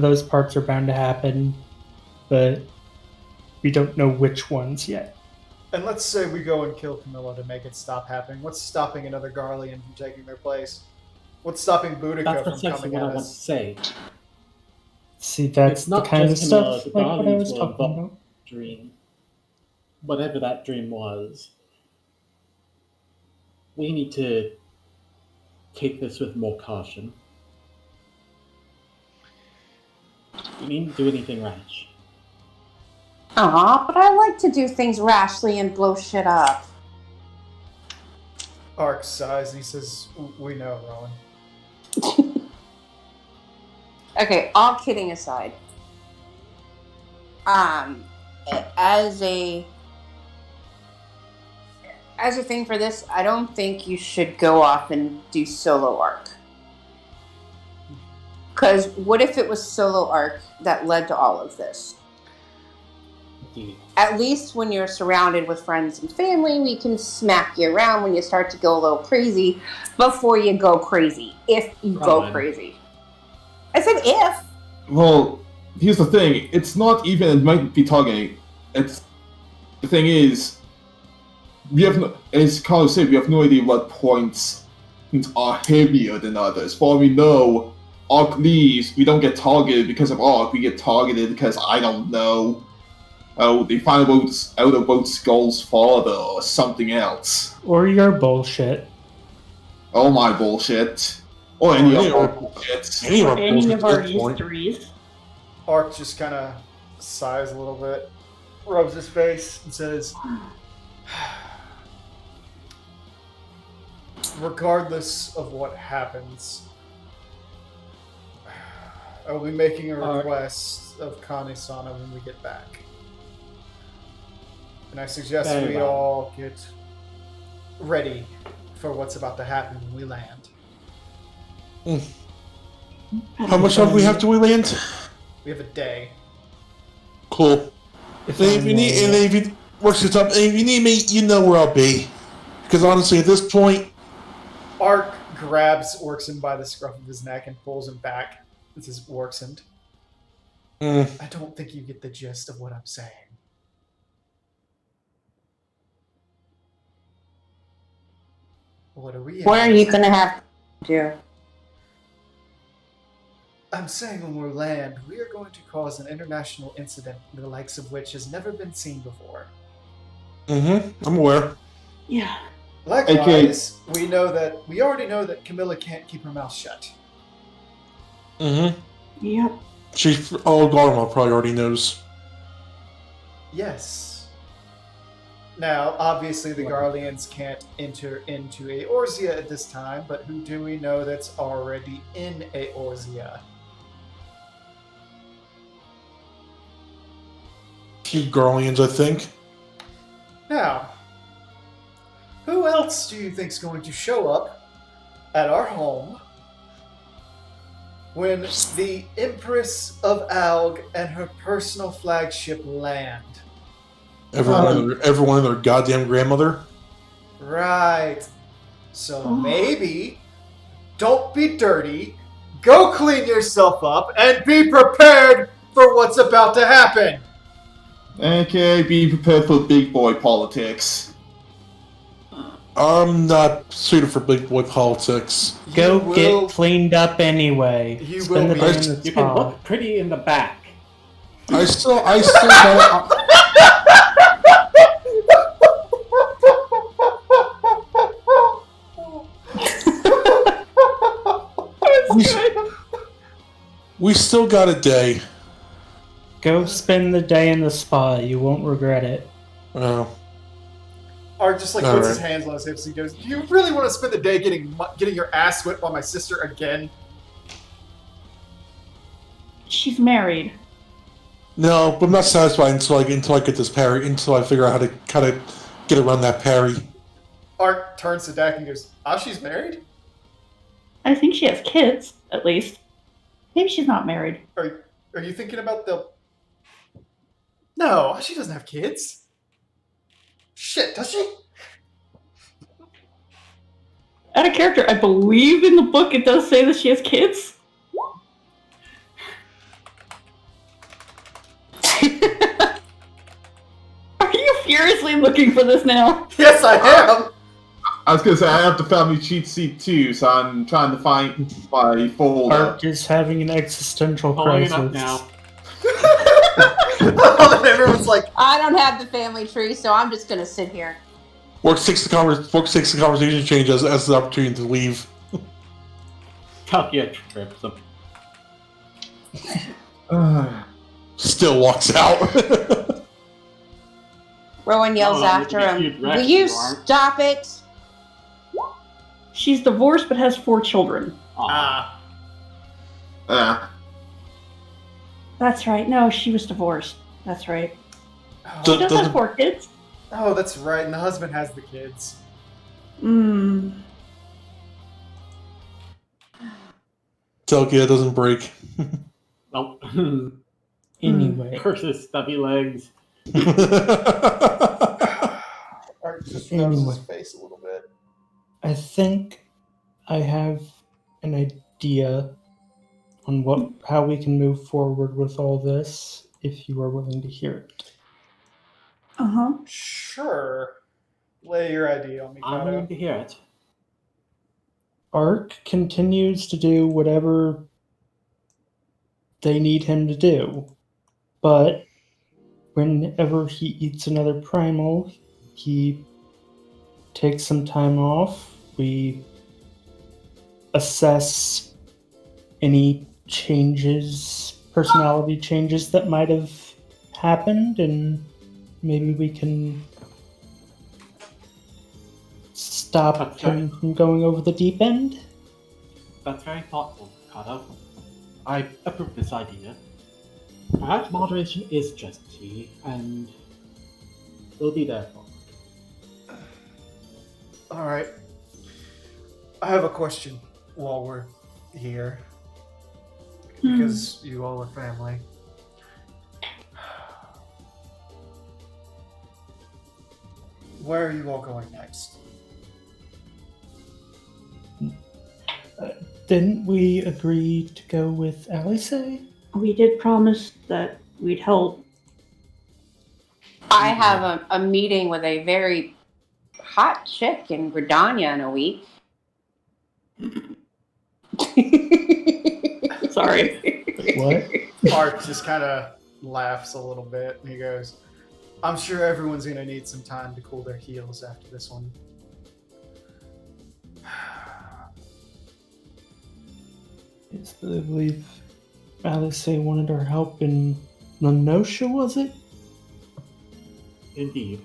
those parts are bound to happen, but we don't know which ones yet. And let's say we go and kill Camilla to make it stop happening. What's stopping another Garlean from taking their place? What's stopping Boudica That's from precisely coming what at I want to us? say. See, that's It's the not kind of just Camilla, stuff the like what I Guardians was will talking evolve. about. Dream. Whatever that dream was. We need to take this with more caution. We needn't do anything rash. Aw, but I like to do things rashly and blow shit up. Ark sighs and he says, we know, Rowan. Okay, all kidding aside. As a thing for this, I don't think you should go off and do solo arc. Because what if it was solo arc that led to all of this? Indeed. At least when you're surrounded with friends and family, we can smack you around when you start to go a little crazy before you go crazy. If you go Rowan. crazy. I said if. Well, here's the thing. It's not even, it might be targeting. It's, the thing is, we have no, as Carl said, we have no idea what points are heavier than others. For all we know, Arc leaves, we don't get targeted because of Arc, we get targeted because, I don't know, they find out about Skull's father or something else. Or your bullshit. Oh my bullshit. Or any Or other bullshit. Any of our Any bullshit of at our this point. histories. Ark just kind of sighs a little bit, rubs his face, and says, regardless of what happens, I will be making a Ark. request of Kane-sana when we get back. And I suggest Very we well. all get ready for what's about to happen when we land. How much have we have to land? We have a day. Cool. If And I if you need, may. and if you works this up, and if you need me, you know where I'll be. Because honestly, at this point, Ark grabs Orkson by the scruff of his neck and pulls him back. This is Orkson. I don't think you get the gist of what I'm saying. What are we at? Where are you gonna have to do? I'm saying when we land, we are going to cause an international incident, the likes of which has never been seen before. I'm aware. Yeah. Likewise, we already know that Camilla can't keep her mouth shut. Yep. Garma probably already knows. Yes. Now, obviously, the Garleans can't enter into Eorzea at this time, but who do we know that's already in Eorzea? Few Garleans, I think. Now, who else do you think's going to show up at our home when the Empress of Alg and her personal flagship land? Everyone and their goddamn grandmother. Right. So maybe don't be dirty, go clean yourself up, and be prepared for what's about to happen. Okay, be prepared for big boy politics. I'm not suited for big boy politics. Go You get will- cleaned up anyway. You Spend will the be- day in the You can spa. look pretty in the back. I still don't. We still got a day. Go spend the day in the spa. You won't regret it. Art just like All puts his right. hands on his hips and goes, "Do you really want to spend the day getting your ass whipped by my sister again?" She's married. No, but I'm not satisfied until I get this parry. Until I figure out how to get around that parry. Art turns to Dak and goes, "Ah, she's married? I think she has kids, at least. Maybe she's not married. Are you thinking about the... No, she doesn't have kids. Shit, does she? Out of character, I believe in the book it does say that she has kids. Are you furiously looking for this now? Yes, I am. I was gonna say I have the family cheat sheet too, so I'm trying to find my folder. Ark is having an existential Pulling it crisis. up now. Oh, and everyone's like, I don't have the family tree, so I'm just gonna sit here. Work takes the conversation change as the opportunity to leave. Takia trips him. Still walks out. Rowan yells Oh, after you him. wrecked, Will you you aren't." stop it? She's divorced but has 4 children. Aw. That's right. No, she was divorced. That's right. So- She does have 4 kids. oh, that's right, and the husband has the kids. Telkia doesn't break. Nope. Anyway, Curses, stubby legs. Art just Anyway. rubs his face a little bit. I think I have an idea on how we can move forward with all this, if you are willing to hear it. Sure. Lay your idea on me, I'm willing Kato. to hear it. Ark continues to do whatever they need him to do, but whenever he eats another primal, he takes some time off. We assess any personality changes that might have happened, and maybe we can stop That's him from going over the deep end. That's very thoughtful, Kato. I approve this idea. Perhaps moderation is just key, and we'll be there for it. Alright. I have a question while we're here. Because you all are family. Where are you all going next? Didn't we agree to go with Alice? We did promise that we'd help. I have a meeting with a very hot chick in Gridania in a week. Sorry. What? Art just kind of laughs a little bit and he goes, I'm sure everyone's going to need some time to cool their heels after this one. Yes, I believe Alice wanted our help in Lenosha, was it? Indeed.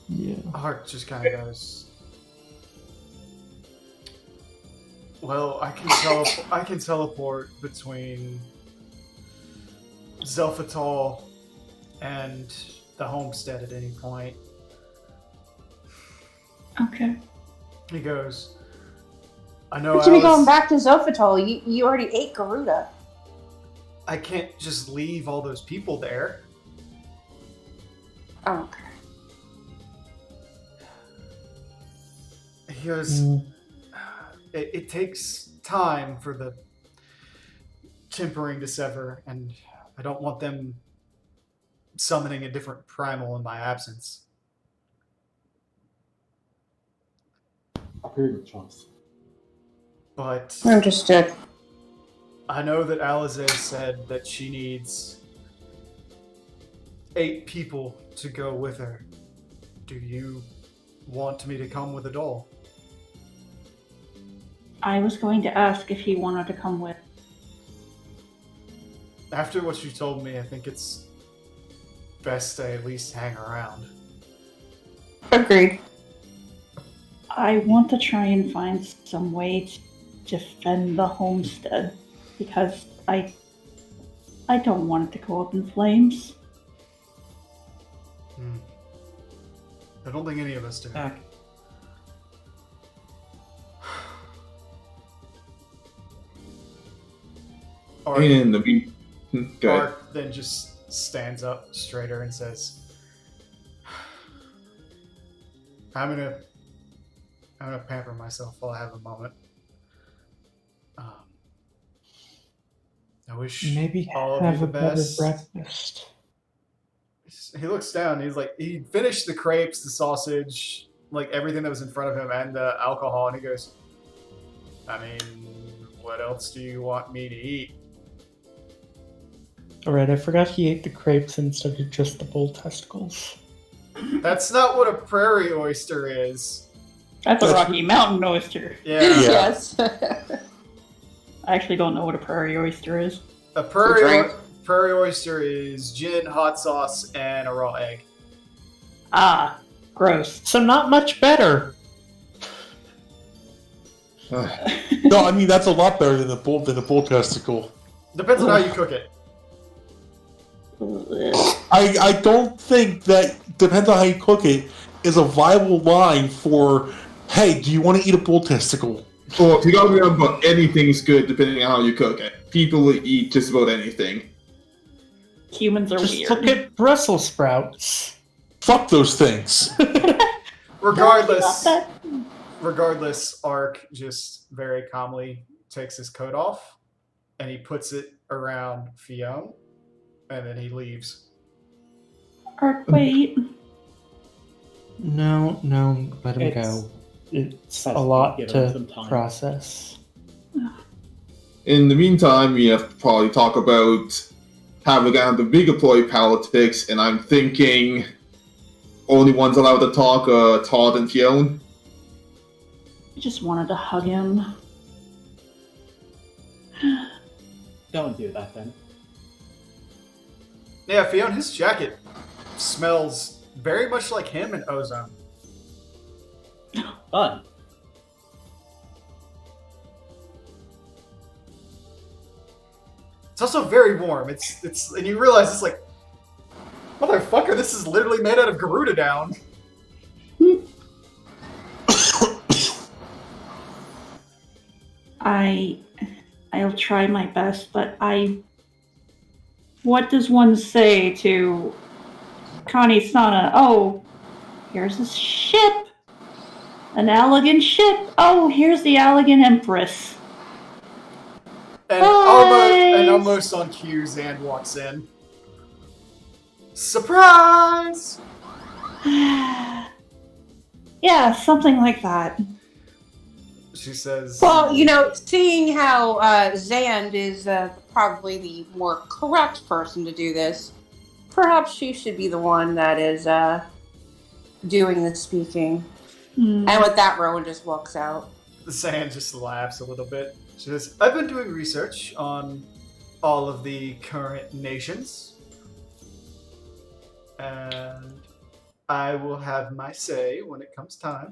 Yeah. Art just kind of goes, well, I can teleport between Zelfatal and the homestead at any point. Okay. He goes, I know But you be going Alice, back to Zophatal. You already ate Garuda. I can't just leave all those people there. Oh, okay. He goes, it takes time for the tempering to sever, and I don't want them summoning a different primal in my absence. A prudent choice. But Understood. I know that Alize said that she needs 8 people to go with her. Do you want me to come with a doll? I was going to ask if he wanted to come with. After what you told me, I think it's best I at least hang around. Agreed. I want to try and find some way to defend the homestead because I don't want it to go up in flames. I don't think any of us do. In the meantime, go ahead. Ark then just stands up straighter and says, I'm gonna pamper myself while I have a moment. I wish Maybe all of have you a the better best. breakfast. He looks down. He's like, he finished the crepes, the sausage, like everything that was in front of him, and the alcohol, and he goes, I mean, what else do you want me to eat? Alright, I forgot he ate the crepes instead of just the bull testicles. That's not what a prairie oyster is. That's a Rocky Mountain oyster. Yeah. Yes. I actually don't know what a prairie oyster is. A prairie oyster is gin, hot sauce, and a raw egg. Ah, gross. So not much better. No, I mean that's a lot better than a bull testicle. Depends on how you cook it. I don't think that depends on how you cook it is a viable line for, hey, do you want to eat a bull testicle? Well, you gotta remember, anything's good depending on how you cook it. People will eat just about anything. Humans are Just weird. look at Brussels sprouts. Fuck those things. Regardless, Ark just very calmly takes his coat off and he puts it around Fionn, and then he leaves. Ark, wait. No, let him go. It's a lot to process. In the meantime, we have to probably talk about having down the bigger ploy politics, and I'm thinking only ones allowed to talk are Todd and Fionn. I just wanted to hug him. Don't do that then. Yeah, Fionn, his jacket smells very much like him and Ozone. Fun. It's also very warm. It's and you realize it's like, motherfucker, this is literally made out of Garuda down. I'll try my best, but what does one say to Connie Sana? Oh, here's a ship. An Allegan ship. Oh, here's the Allegan Empress. And Surprise! almost on cue, Zand walks in. Surprise! Yeah, something like that. She says, Well, seeing how Zand is probably the more correct person to do this, perhaps she should be the one that is doing the speaking. Hmm. And with that, Rowan just walks out. Zand just laughs a little bit. She says, I've been doing research on all of the current nations. And I will have my say when it comes time.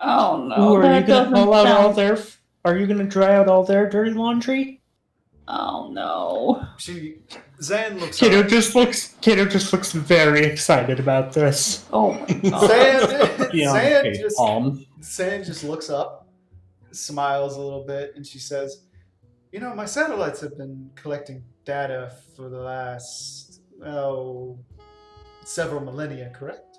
Oh no, Ooh, are you that gonna doesn't pull out all sound... their? Are you gonna dry out all their dirty laundry? Oh no. Zand looks Kato up. just looks very excited about this. Oh my god. Zand just looks up, smiles a little bit, and she says, my satellites have been collecting data for the last, several millennia, correct?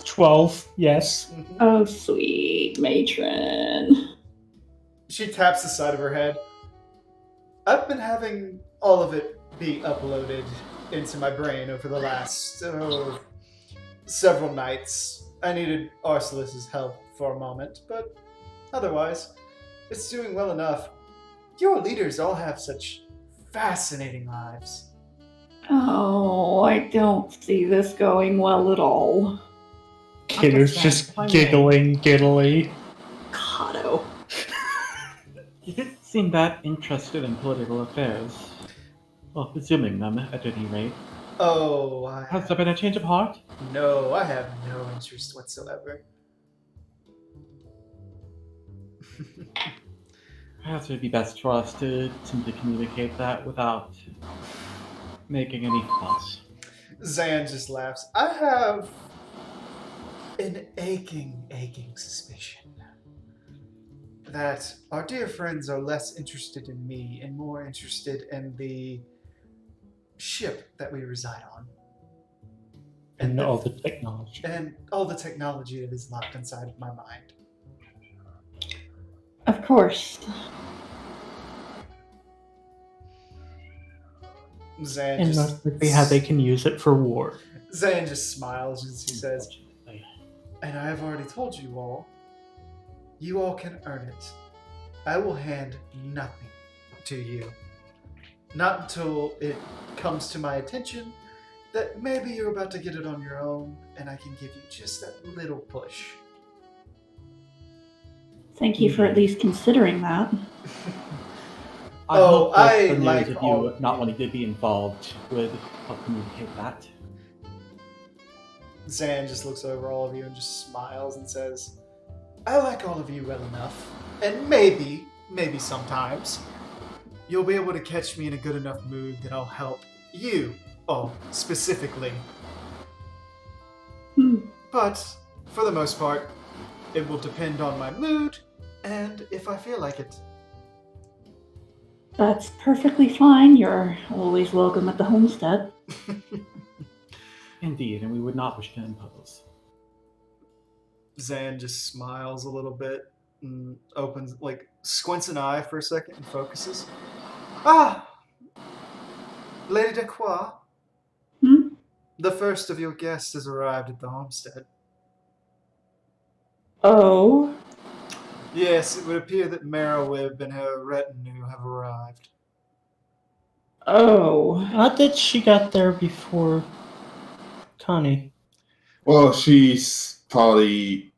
12, yes. Oh, sweet matron. She taps the side of her head. I've been having all of it be uploaded into my brain over the last several nights. I needed Arcelus's help for a moment, but otherwise, it's doing well enough. Your leaders all have such fascinating lives. Oh, I don't see this going well at all. Kato's just giggling giddily. Kato. You didn't seem that interested in political affairs. Well, presuming them, at any rate. Oh, Has there been a change of heart? no, I have no interest whatsoever. Perhaps it would be best for us to simply communicate that without making any fuss. Zan just laughs. I have an aching suspicion that our dear friends are less interested in me and more interested in the ship that we reside on. And all the technology. And all the technology that is locked inside of my mind. Of course. Zan And just, that's maybe how they can use it for war. Zan just smiles as he says, Unfortunately. and I have already told you all can earn it. I will hand nothing to you. Not until it comes to my attention that maybe you're about to get it on your own and I can give you just that little push. Thank you for at least considering that. I Oh, hope that I the news like of all you of not you. wanting to be involved would help communicate that. Zan just looks over all of you and just smiles and says, I like all of you well enough. And maybe sometimes, you'll be able to catch me in a good enough mood that I'll help you all specifically. But for the most part, it will depend on my mood and if I feel like it. That's perfectly fine. You're always welcome at the homestead. Indeed, and we would not wish to impose. Zan just smiles a little bit and opens, squints an eye for a second and focuses. Ah! Lady Decroix, the first of your guests has arrived at the homestead. Oh. Yes, it would appear that Marrowweb and her retinue have arrived. Oh. Not that she got there before Connie. Well, she's probably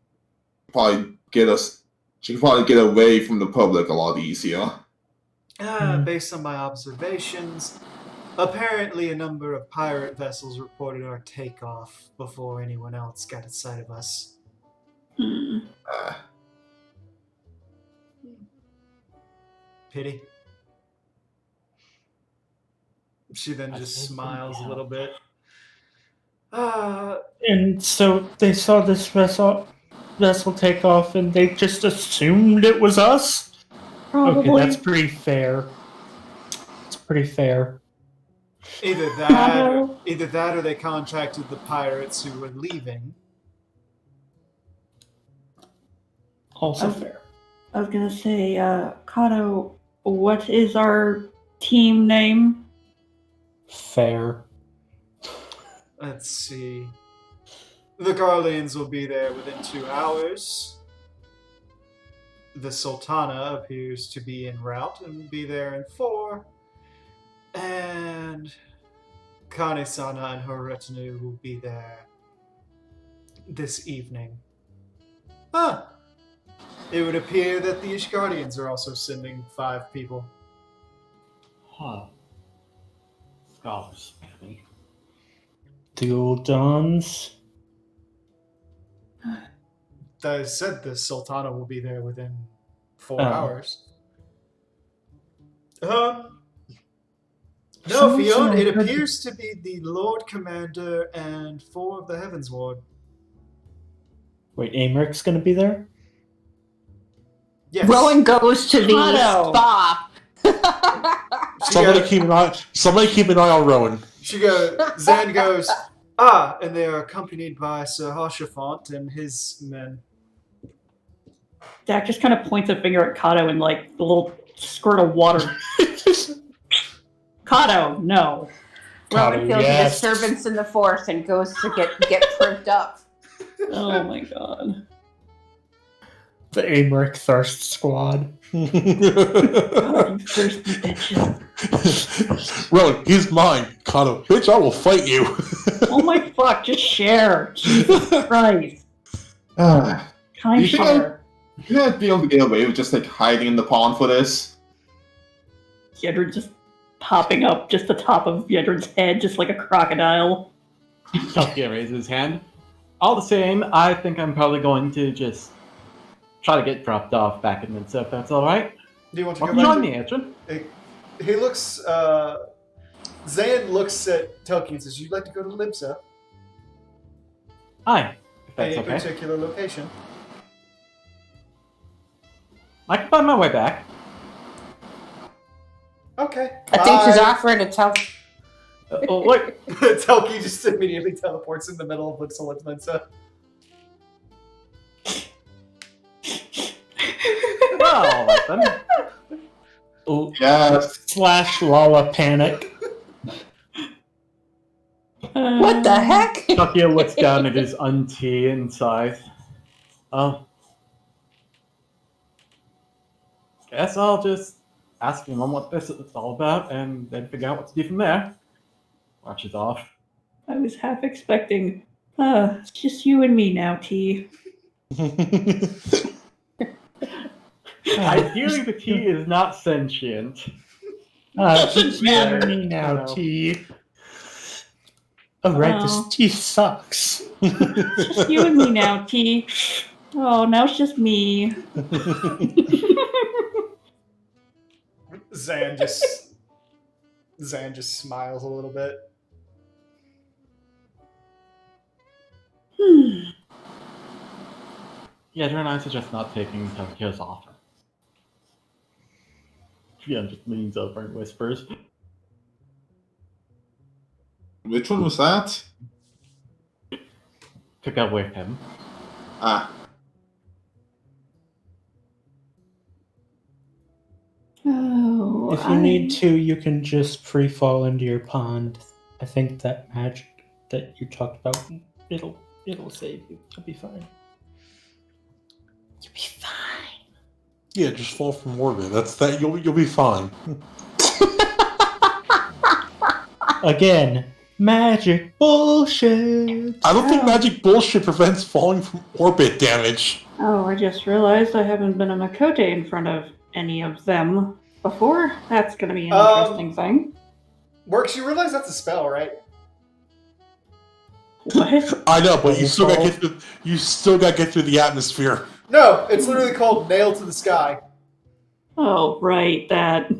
get us. She can probably get away from the public a lot easier. Based on my observations, apparently a number of pirate vessels reported our takeoff before anyone else got a sight of us. Pity. She then just smiles a little bit. And so they saw this vessel take off and they just assumed it was us? Probably. Okay, that's pretty fair. It's pretty fair. Either that or they contacted the pirates who were leaving. Also Oh. fair. I was gonna say, Kato, what is our team name? Fair. Let's see. The Garleans will be there within 2 hours. The Sultana appears to be en route and will be there in 4. And Kane-sana and her retinue will be there this evening. It would appear that the Ishgardians are also sending 5 people. Huh. Scholars, maybe. The old Dons. I said the Sultana will be there within 4 Oh. hours. No, Someone Fiona, it said- appears to be the Lord Commander and 4 of the Heavens Ward. Wait, Americ's gonna be there? Yes. Rowan goes to the Kato. spa. Somebody keep an eye on Rowan. Zan goes, and they are accompanied by Sir Haurchefant and his men. Dak just kind of points a finger at Kato and the little squirt of water. Kato, no. Rowan feels yes. a disturbance in the force and goes to get pricked up. Oh my god. The Americ Thirst Squad. God, you thirsty bitches. Rowan, he's mine. Kato, bitch, I will fight you. Oh my fuck, just share. Jesus Christ. Ah, Kind You think share. You might be able to get away with just like hiding in the pond for this. Yedrin just popping up just the top of Yedrin's head, just like a crocodile. Talkia raises his hand. All the same, I think I'm probably going to just try to get dropped off back in Minsa, if that's alright. Do you want to Well, go back? join me, Adrian. He looks. Zan looks at Telki and says, "You'd like to go to Libsa? Hi, if that's Any okay. particular location?" I can find my way back. Okay. I think she's Bye. offering to tell. Oh, wait. Telki just immediately teleports in the middle of Libsa. Well, all right then. Oh, Yes. slash Lala panic. What the heck? Talkia looks down at his auntie and sighs. Oh. Guess I'll just ask him what this is all about and then figure out what to do from there. Watches off. I was half expecting, it's just you and me now, T. Ideally, the tea is not sentient. Just you and me now, No. T. Oh, right, Oh. this tea sucks. It's just you and me now, T. Oh, now it's just me. Zan just smiles a little bit. Yeah, and I suggest not taking Talkia's offer. Fiona just leans over and whispers. Which one was that? To go with him. Ah. Oh, If you need to, you can just free fall into your pond. I think that magic that you talked about, it'll save you. You'll be fine. You'll be fine. Yeah, just fall from orbit. That's that. You'll be fine. Again, magic bullshit. I don't think magic bullshit prevents falling from orbit damage. Oh, I just realized I haven't been a Makote in front of any of them before. That's gonna be an interesting thing. Works. You realize that's a spell, right? What? I know, but you still got to get through. You still got to get through the atmosphere. No, it's literally called Nail to the Sky. Oh, right, that.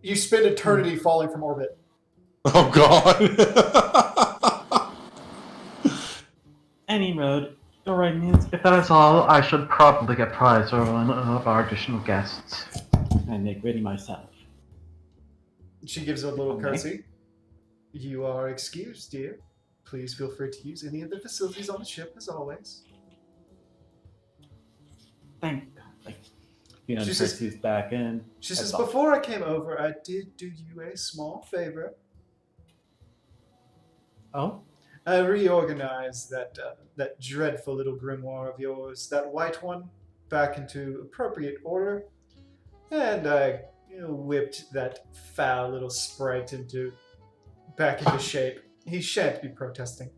You spend eternity falling from orbit. Oh God. Any road. Alright, means if that is all, I should probably get prize for one of our additional guests. And make ready myself. She gives a little Okay. curtsy. You are excused, dear. Please feel free to use any of the facilities on the ship, as always. Thank God. Like, Fiona She says- curtsies back in. She says, That's all. before I came over, I did do you a small favor. Oh? I reorganized that dreadful little grimoire of yours, that white one, back into appropriate order, and I whipped that foul little sprite back into shape. He shan't be protesting.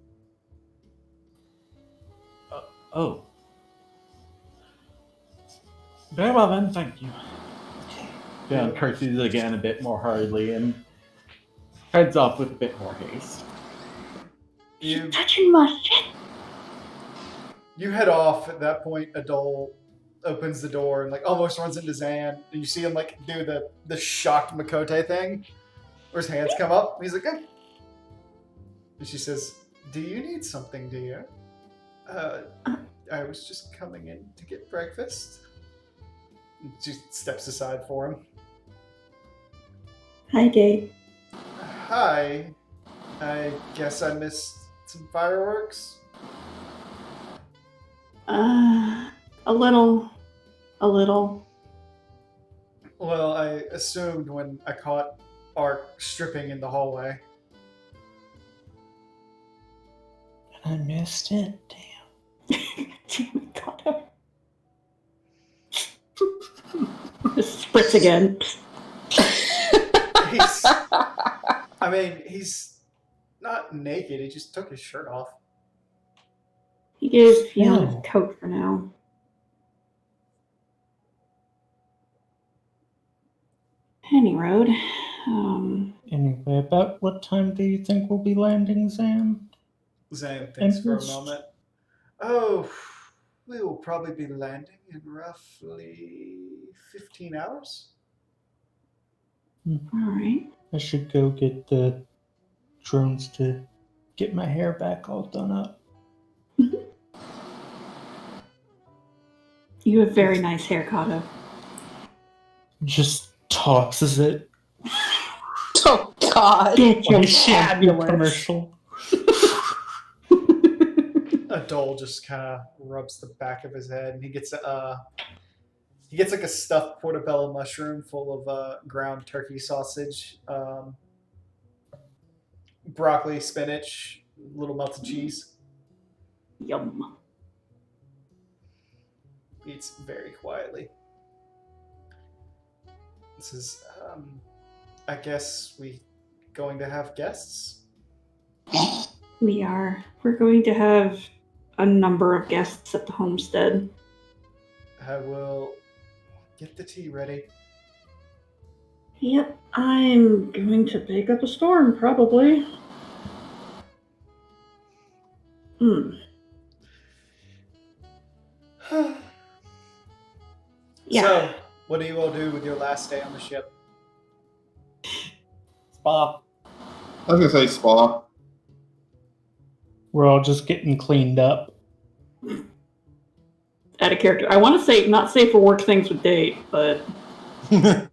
Oh. Very well then, thank you. Fiona curtsies again a bit more hurriedly and heads off with a bit more haste. You Touching my shit. you head off at that point. Adol opens the door and like almost runs into Zan, and you see him like do the shocked Makote thing, where his hands come up. And he's like, "Eh." And she says, "Do you need something, dear?" I was just coming in to get breakfast. And she steps aside for him. Hi, Dave. Hi. I guess I missed some fireworks. A little. Well, I assumed when I caught Ark stripping in the hallway. I missed it. Damn. Damn it, Connor. Just spritz again. He's not naked. He just took his shirt off. He gave Fiona No. his coat for now. Any road. Anyway, about what time do you think we'll be landing, Zan? Zan thinks for a Empress? moment. Oh, we will probably be landing in roughly 15 hours. Alright. I should go get the drones to get my hair back all done up. You have very nice hair, Kato. Just tosses it. Oh God! Bitch, Like a you're shampoo fabulous. commercial. Adol just kind of rubs the back of his head, and he gets like a stuffed portobello mushroom full of ground turkey sausage, broccoli, spinach, little melted cheese. Yum. Eats very quietly. This is, I guess we going to have guests. We are. We're going to have a number of guests at the homestead. I will get the tea ready. Yep, I'm going to bake up a storm, probably. Yeah. So, what do you all do with your last day on the ship? Spa. I was gonna say spa. We're all just getting cleaned up. Out of character. I want to say not safe for work things with date, but I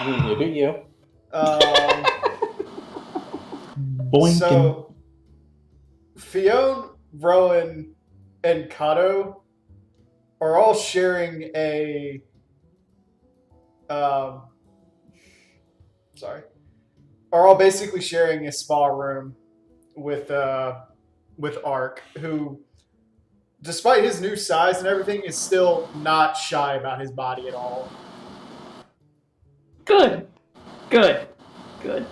mean, you do you. Boinking. So, Fionn, Rowan, and Kato are all sharing a. Are all basically sharing a spa room with Ark, who, despite his new size and everything, is still not shy about his body at all. good. Good. Good.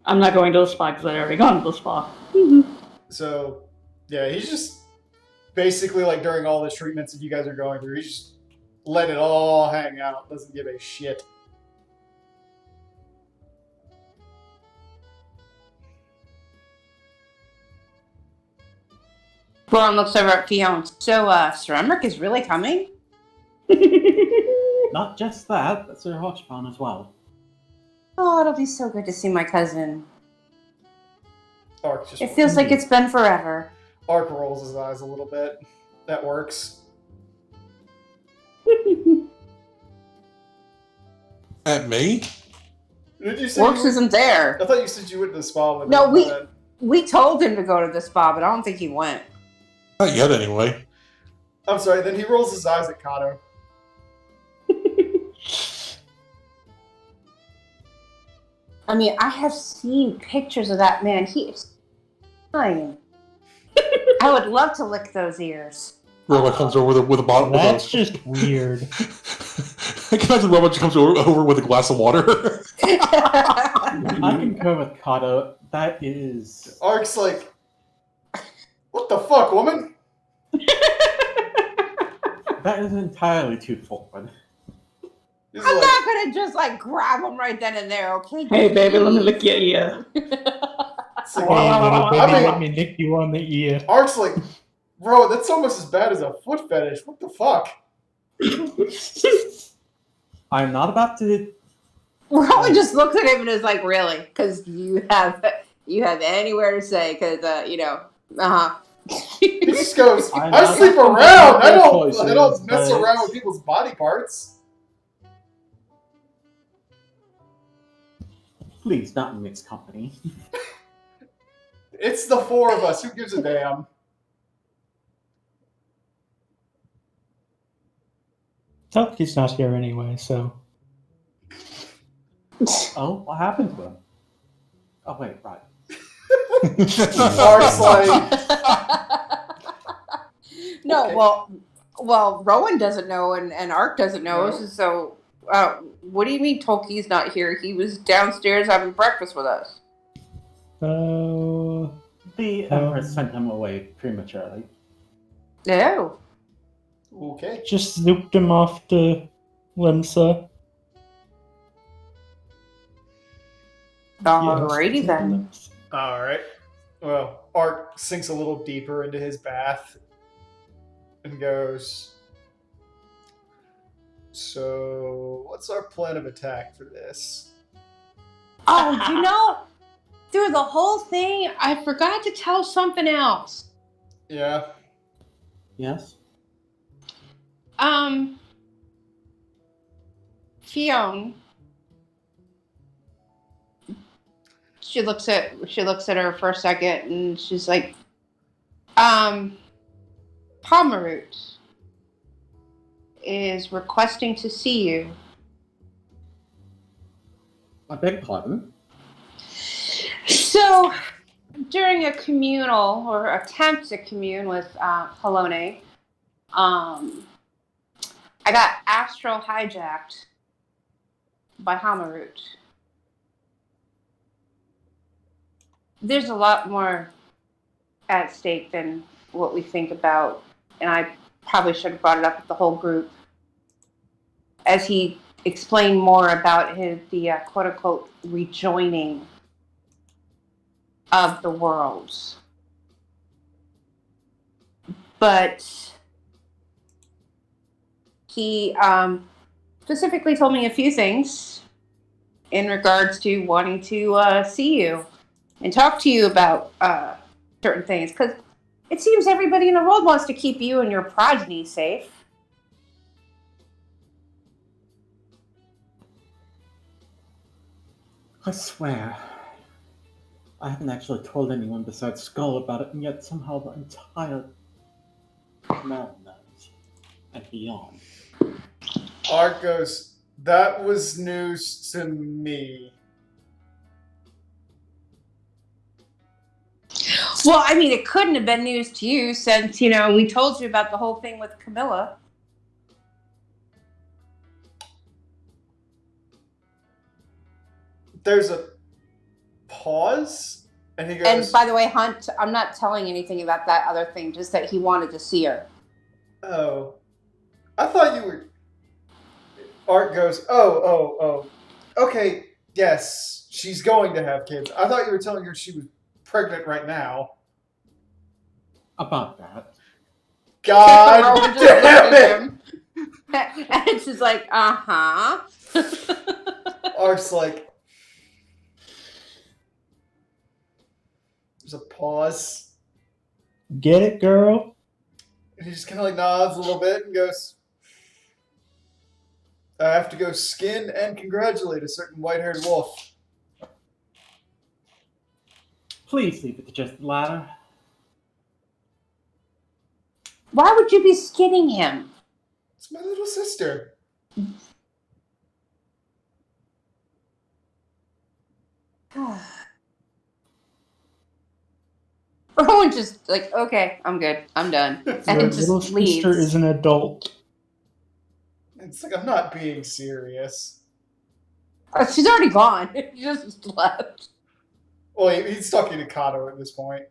I'm not going to the spa because I'd already gone to the spa. So, yeah, he's just basically like during all the treatments that you guys are going through, he's just let it all hang out. Doesn't give a shit. Rowan looks over at Fionn. So, Sir Emmerich is really coming? Not just that, but Sir Hodgepon as well. Oh, it'll be so good to see my cousin. Ark just It feels like it's been forever. Ark rolls his eyes a little bit. That works. At me? Did you say Works you, isn't there. I thought you said you went to the spa with No, him. we told him to go to the spa, but I don't think he went. Not yet, anyway. I'm sorry, then he rolls his eyes at Kato. I mean, I have seen pictures of that man. He is fine. I would love to lick those ears. Robot comes over with a bottle. That's just weird. I can imagine Robot just comes over with a glass of water. I concur with Kato. That is. Ark's like, what the fuck, woman? That is entirely too forward. He's I'm like, not gonna just like grab him right then and there, okay? Hey, baby, let me lick your ear. it's like, Hey, little baby, I mean- let me nick you on the ear. Ark's like, bro, that's almost as bad as a foot fetish. What the fuck? I'm not about to. Rowan just looks at him and is like, really? Because you have anywhere to say, because, He just goes, I'm I not sleep gonna around. make I their don't choices, mess but- around with people's body parts. Please, not in mixed company. It's the four of us. Who gives a damn? Talkie's not here anyway, so. Oh, what happened to him? Oh, wait, right. Ark's like, No, Okay. well, Rowan doesn't know and Ark doesn't know. No. So, what do you mean Tolkien's not here? He was downstairs having breakfast with us. The Empress sent him away prematurely. No. okay. Just zooped him off to Limsa. Alrighty then. All right. Well, Ark sinks a little deeper into his bath and goes, so what's our plan of attack for this? Oh, through the whole thing, I forgot to tell something else. Yeah. Yes? Fionn. She looks at her for a second and she's like, Pomeroot is requesting to see you. I beg pardon? So, during a communal or attempt to commune with Halone, I got astral hijacked by Hamaroot. There's a lot more at stake than what we think about, and I probably should have brought it up with the whole group as he explained more about the quote-unquote rejoining of the worlds. But he specifically told me a few things in regards to wanting to see you and talk to you about certain things, because it seems everybody in the world wants to keep you and your progeny safe. I swear, I haven't actually told anyone besides Skull about it, and yet somehow the entire command knows, and beyond. Ark goes, that was news to me. Well, I mean, it couldn't have been news to you since, we told you about the whole thing with Camilla. There's a pause, and he goes, And by the way, Hunt, I'm not telling anything about that other thing, just that he wanted to see her. oh, I thought you were... Ark goes, oh. Okay, yes, she's going to have kids. I thought you were telling her she was pregnant right now. About that. God damn it! And she's like, uh-huh. Ark's like... There's a pause. Get it, girl? And he just kind of like nods a little bit and goes, I have to go skin and congratulate a certain white-haired wolf. Please leave it to just the latter. Why would you be skinning him? It's my little sister. Rowan just like, okay, I'm good. I'm done. And Your just little leaves. sister is an adult. It's like, I'm not being serious. She's already gone. She just left. Well, he's talking to Kato at this point.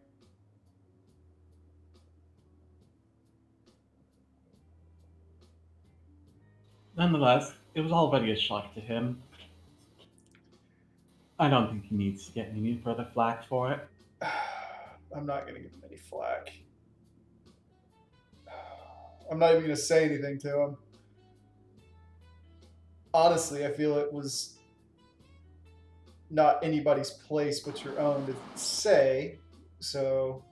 Nonetheless, it was already a shock to him. I don't think he needs to get any further flack for it. I'm not going to give him any flack. I'm not even going to say anything to him. Honestly, I feel it was not anybody's place but your own to say, so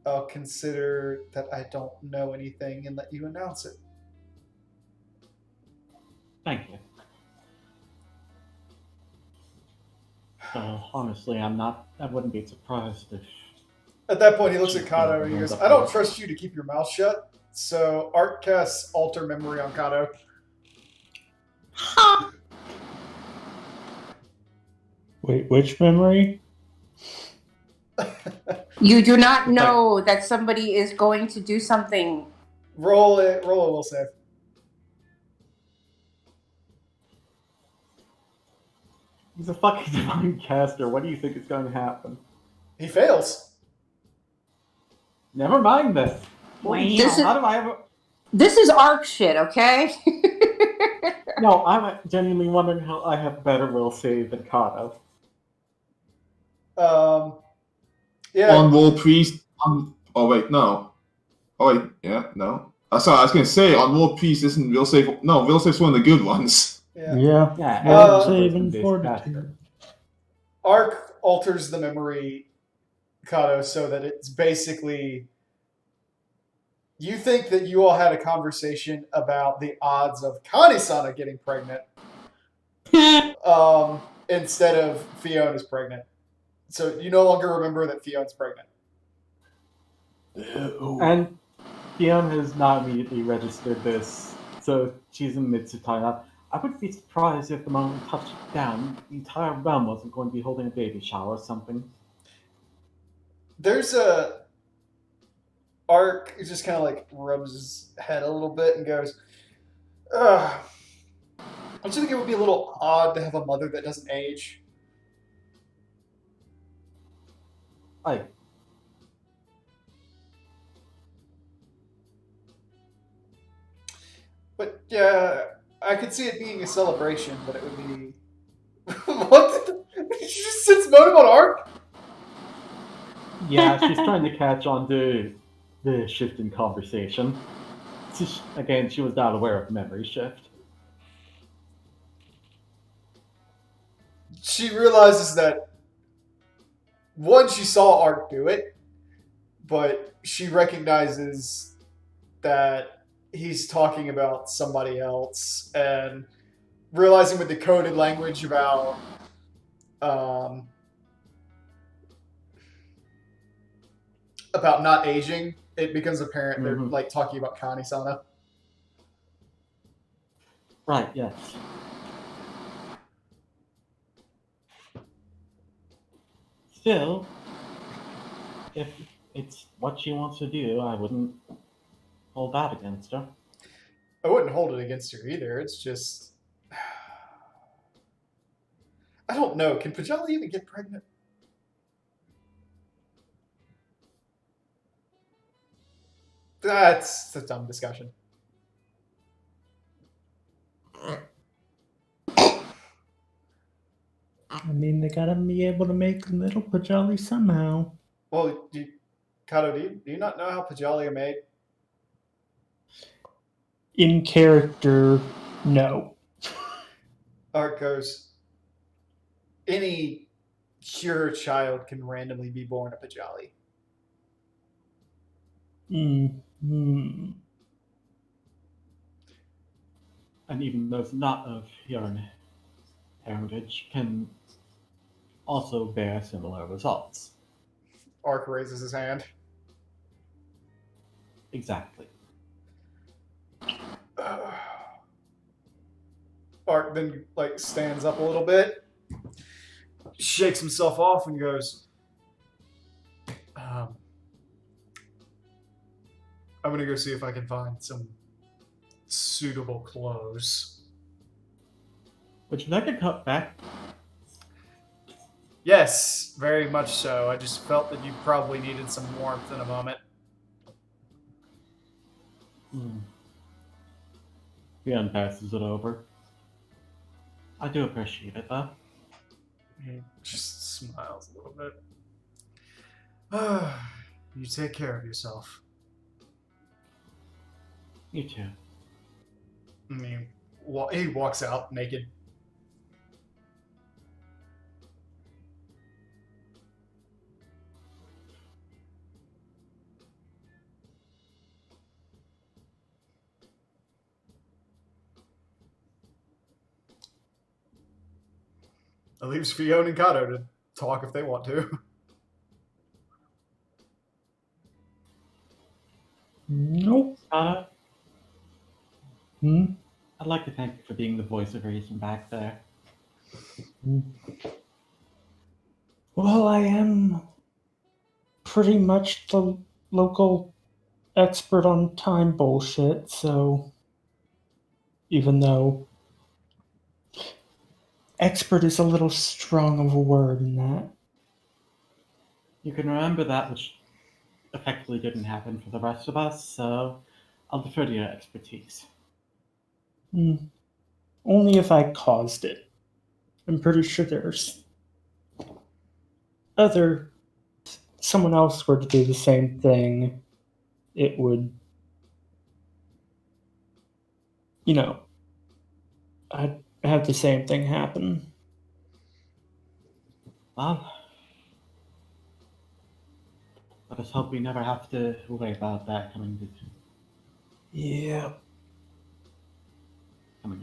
I'll consider that I don't know anything and let you announce it. Thank you. Honestly, I wouldn't be surprised if... At that point, he looks at Kato and he goes, I don't trust you to keep your mouth shut, so Art casts Alter Memory on Kato. Wait, which memory? You do not know that somebody is going to do something. Roll a will save. He's a fucking divine caster. What do you think is going to happen? He fails. Never mind this. Wow. How do I ever... This is ARC shit, okay? No, I'm genuinely wondering how I have better will save than Kato. Yeah. On War Priest. Oh wait, no. Oh wait, yeah, no. Sorry, I was gonna say on War Priest isn't Will Save. No, Will Save's one of the good ones. Yeah. Yeah. Yeah, Will and save person and based fortitude. caster. Arc alters the memory, Kato, so that it's basically. You think that you all had a conversation about the odds of Kanisana getting pregnant instead of Fiona's pregnant. So you no longer remember that Fiona's pregnant. And Fiona has not immediately registered this, so she's in the midst of tying up. I wouldn't be surprised if the moment we touched down, the entire realm wasn't going to be holding a baby shower or something. There's a Arc just kind of like rubs his head a little bit and goes, "Ugh. Don't you think it would be a little odd to have a mother that doesn't age?" Like, But yeah, I could see it being a celebration, but it would be. What? She just sits motive on Arc? yeah, she's trying to catch on to the shift in conversation. Again, she was not aware of memory shift. She realizes that one, she saw Arc do it, but she recognizes that he's talking about somebody else, and realizing with the coded language about not aging, it becomes apparent they're like talking about Kanisana. Right, yes. Still, if it's what she wants to do, I wouldn't hold that against her. I wouldn't hold it against her either. It's just, I don't know. Can Pajali even get pregnant? That's a dumb discussion. I mean, they gotta be able to make little Pajali somehow. Well, Kato, do you not know how Pajali are made? In character, no. Art goes, any pure child can randomly be born a Pajali. Mm-hmm. And even those not of Huron heritage can also bear similar results. Ark raises his hand. Exactly. Ark then like stands up a little bit, shakes himself off, and goes, "I'm gonna go see if I can find some suitable clothes." Would you like to cut back? Yes, very much so. I just felt that you probably needed some warmth in a moment. Fiona passes it over. I do appreciate it, though. He just smiles a little bit. You take care of yourself. You too. And he walks out naked. It leaves Fiona and Kato to talk if they want to. Nope. I'd like to thank you for being the voice of reason back there. Well, I am pretty much the local expert on time bullshit, so even though expert is a little strong of a word in that. You can remember that, which effectively didn't happen for the rest of us, so I'll defer to your expertise. Only if I caused it. I'm pretty sure there's someone else were to do the same thing, it would, I'd have the same thing happen. Well, let us hope we never have to worry about that coming to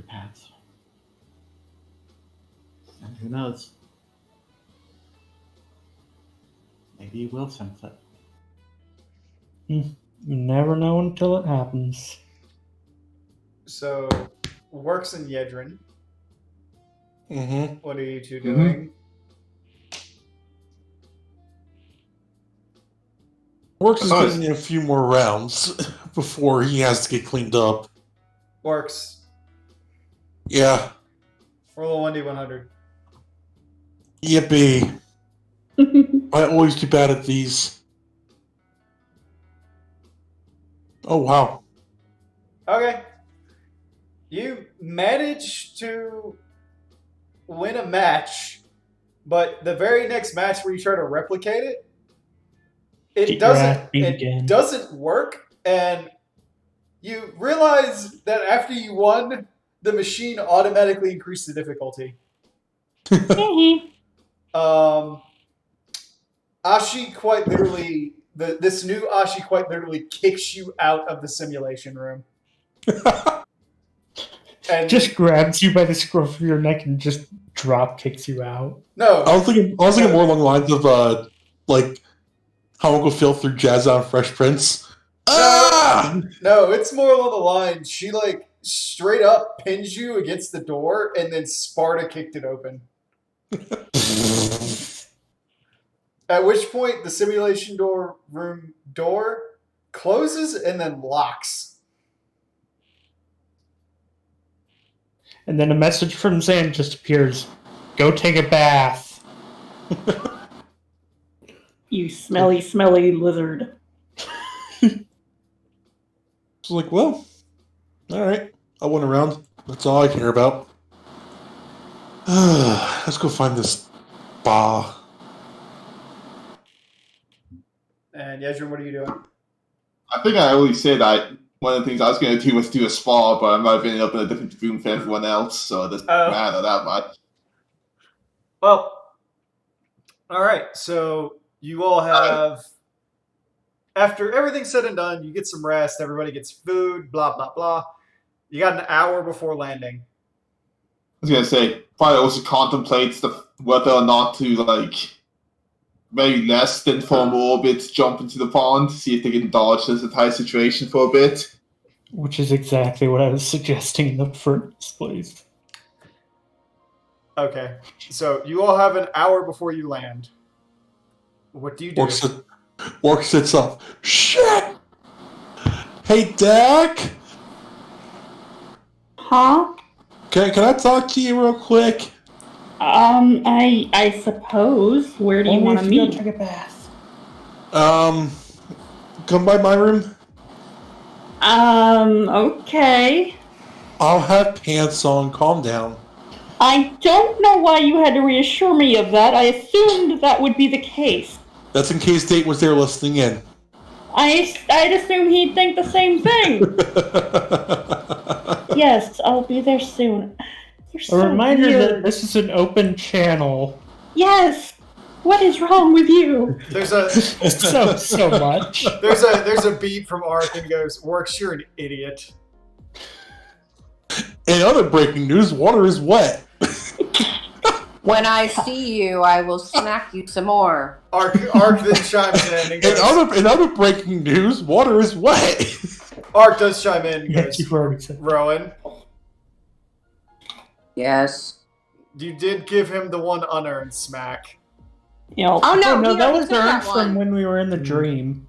pass. And who knows? Maybe you will sense it. You never know until it happens. So, Works and Yedrin, Mm-hmm. what are you two doing? Works is getting in a few more rounds before he has to get cleaned up. Works, Yeah. roll a 1d100. Yippee. I always do bad at these. Oh, wow. Okay. You manage to win a match, but the very next match where you try to replicate it, Get it your doesn't ass beat again. work, and you realize that after you won, the machine automatically increased the difficulty. Ashi quite literally, this new Ashi quite literally kicks you out of the simulation room. And Just grabs you by the scruff of your neck and just drop kicks you out. no, I was thinking more along the lines of like how Uncle Phil threw Jazz on Fresh Prince. Ah! no, it's more along the line. She like straight up pins you against the door, and then Sparta kicked it open. At which point, the simulation room door closes and then locks. And then a message from Zan just appears. Go take a bath. You smelly, smelly lizard. It's like, well, all right. I went around. That's all I care about. Let's go find this spa. And Yezrin, what are you doing? I think I already said one of the things I was going to do was do a spa, but I might have ended up in a different room from everyone else, so it doesn't matter that much. Well, all right. So you all have, after everything's said and done, you get some rest. Everybody gets food. Blah blah blah. You got an hour before landing. I was going to say, probably also contemplates whether or not to, maybe less than formal orbits jump into the pond to see if they can dodge this entire situation for a bit. Which is exactly what I was suggesting in the first place. Okay. So you all have an hour before you land. What do you do? Work sits up. Shit! Hey, Dak? Huh? Can I talk to you real quick? I suppose. Where do you want to meet? Take a bath. Come by my room. Okay. I'll have pants on. Calm down. I don't know why you had to reassure me of that. I assumed that would be the case. That's in case Date was there listening in. I'd assume he'd think the same thing. Yes, I'll be there soon. You're so A reminder weird. that this is an open channel. Yes. What is wrong with you? There's a so much. there's a beep from Ark and goes, "Works, you're an idiot." In other breaking news, water is wet. When I see you, I will smack you some more. Ark then chimes in and goes, In other breaking news, water is wet. Ark does chime in and Yeah, goes, you've already said. Rowan, Yes. you did give him the one unearned smack. You know, Oh no, no, he that already was said earned that from one. when we were in the dream.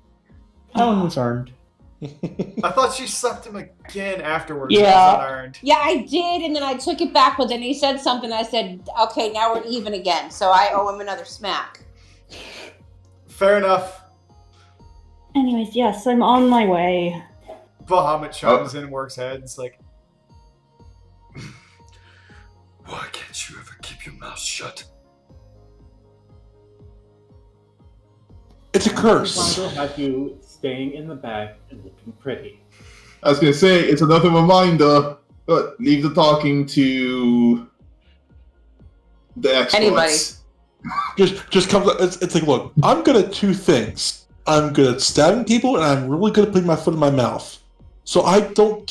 That one was earned. I thought she sucked him again afterwards. Yeah. It was unearned. Yeah, I did, and then I took it back, but then he said something. I said, okay, now we're even again, so I owe him another smack. Fair enough. anyways, yes, I'm on my way. Bahamut chimes in, works heads like, why can't you ever keep your mouth shut? It's a curse. Why do have you staying in the back and looking pretty? I was gonna say, it's another reminder, but leave the talking to the experts. Anybody. Just comes. It's like, look, I'm good at two things. I'm good at stabbing people, and I'm really good at putting my foot in my mouth. So I don't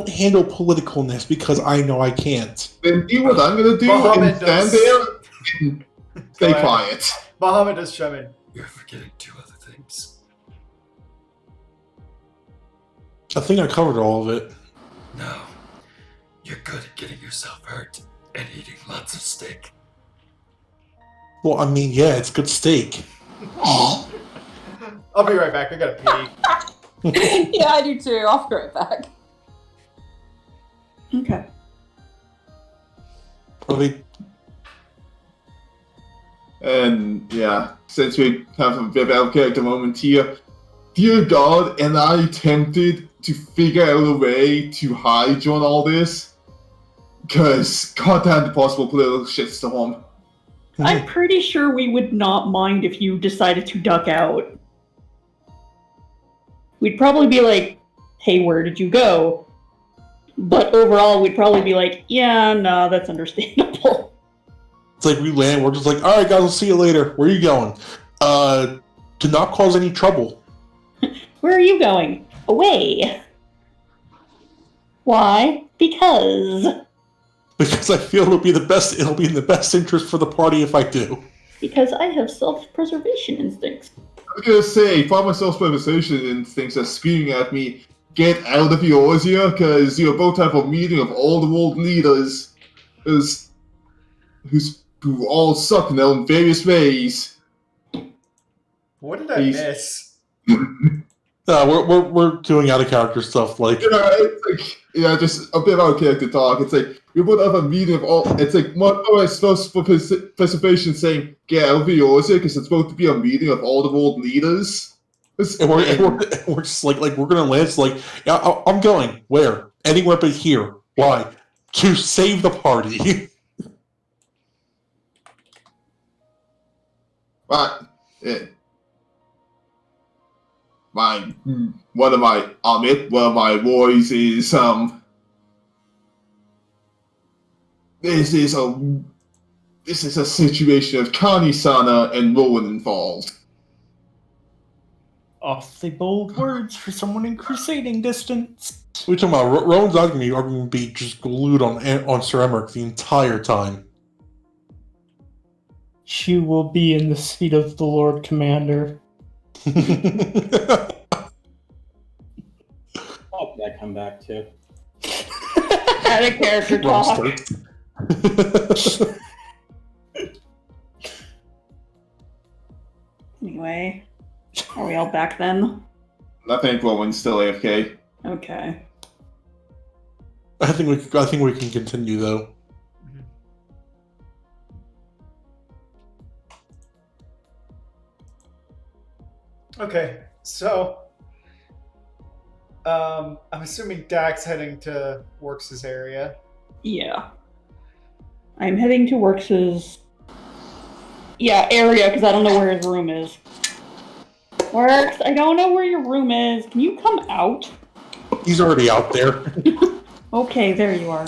handle politicalness because I know I can't. Then do what I'm gonna do Muhammad and stand does- there and stay ahead. quiet. Bahamut does chime in. You're forgetting two other things. I think I covered all of it. No. You're good at getting yourself hurt and eating lots of steak. Well, I mean, yeah, it's good steak. I'll be right back. I gotta pee. Yeah, I do too. I'll be right back. Okay. Probably. And yeah, since we have a bit of out character moment here, dear God, am I tempted to figure out a way to hide you on all this? Because goddamn the possible political shitstorm. I'm pretty sure we would not mind if you decided to duck out. We'd probably be like, hey, where did you go? But overall, we'd probably be like, yeah, no, that's understandable. It's like we land, we're just like, all right, guys, I'll see you later. Where are you going? To not cause any trouble. Where are you going? Away. Why? Because Because I feel it'll be in the best interest for the party if I do. I have self-preservation instincts. I was gonna say, part of my self-preservation instincts are screaming at me, get out of Eorzea, because you both have a meeting of all the world leaders who all suck in their own various ways. What did I Please. miss? We're doing out of character stuff like It's like, just a bit of out character talk. It's like, we both have a meeting of all, it's like, one of my self-preservation saying, get out of Eorzea, because it's supposed to be a meeting of all the world leaders. and we're just like we're gonna land. It's like, yeah, I'm going where? Anywhere but here. Why? To save the party. Right. Yeah. One of my boys is this is a situation of Kani-sana and Rowan involved. Awfully bold words for someone in crusading distance. We're talking about Rowan's not gonna be just glued on Sir Emmerich the entire time. She will be in the seat of the Lord Commander. What did I come back to? Out of character talk. Anyway, are we all back then? I think Rowan's still AFK. Okay. I think we can continue though. Okay, so I'm assuming Dak's heading to Works' area. Yeah. I'm heading to Works's area because I don't know where his room is. Works, I don't know where your room is. Can you come out? He's already out there. Okay, there you are.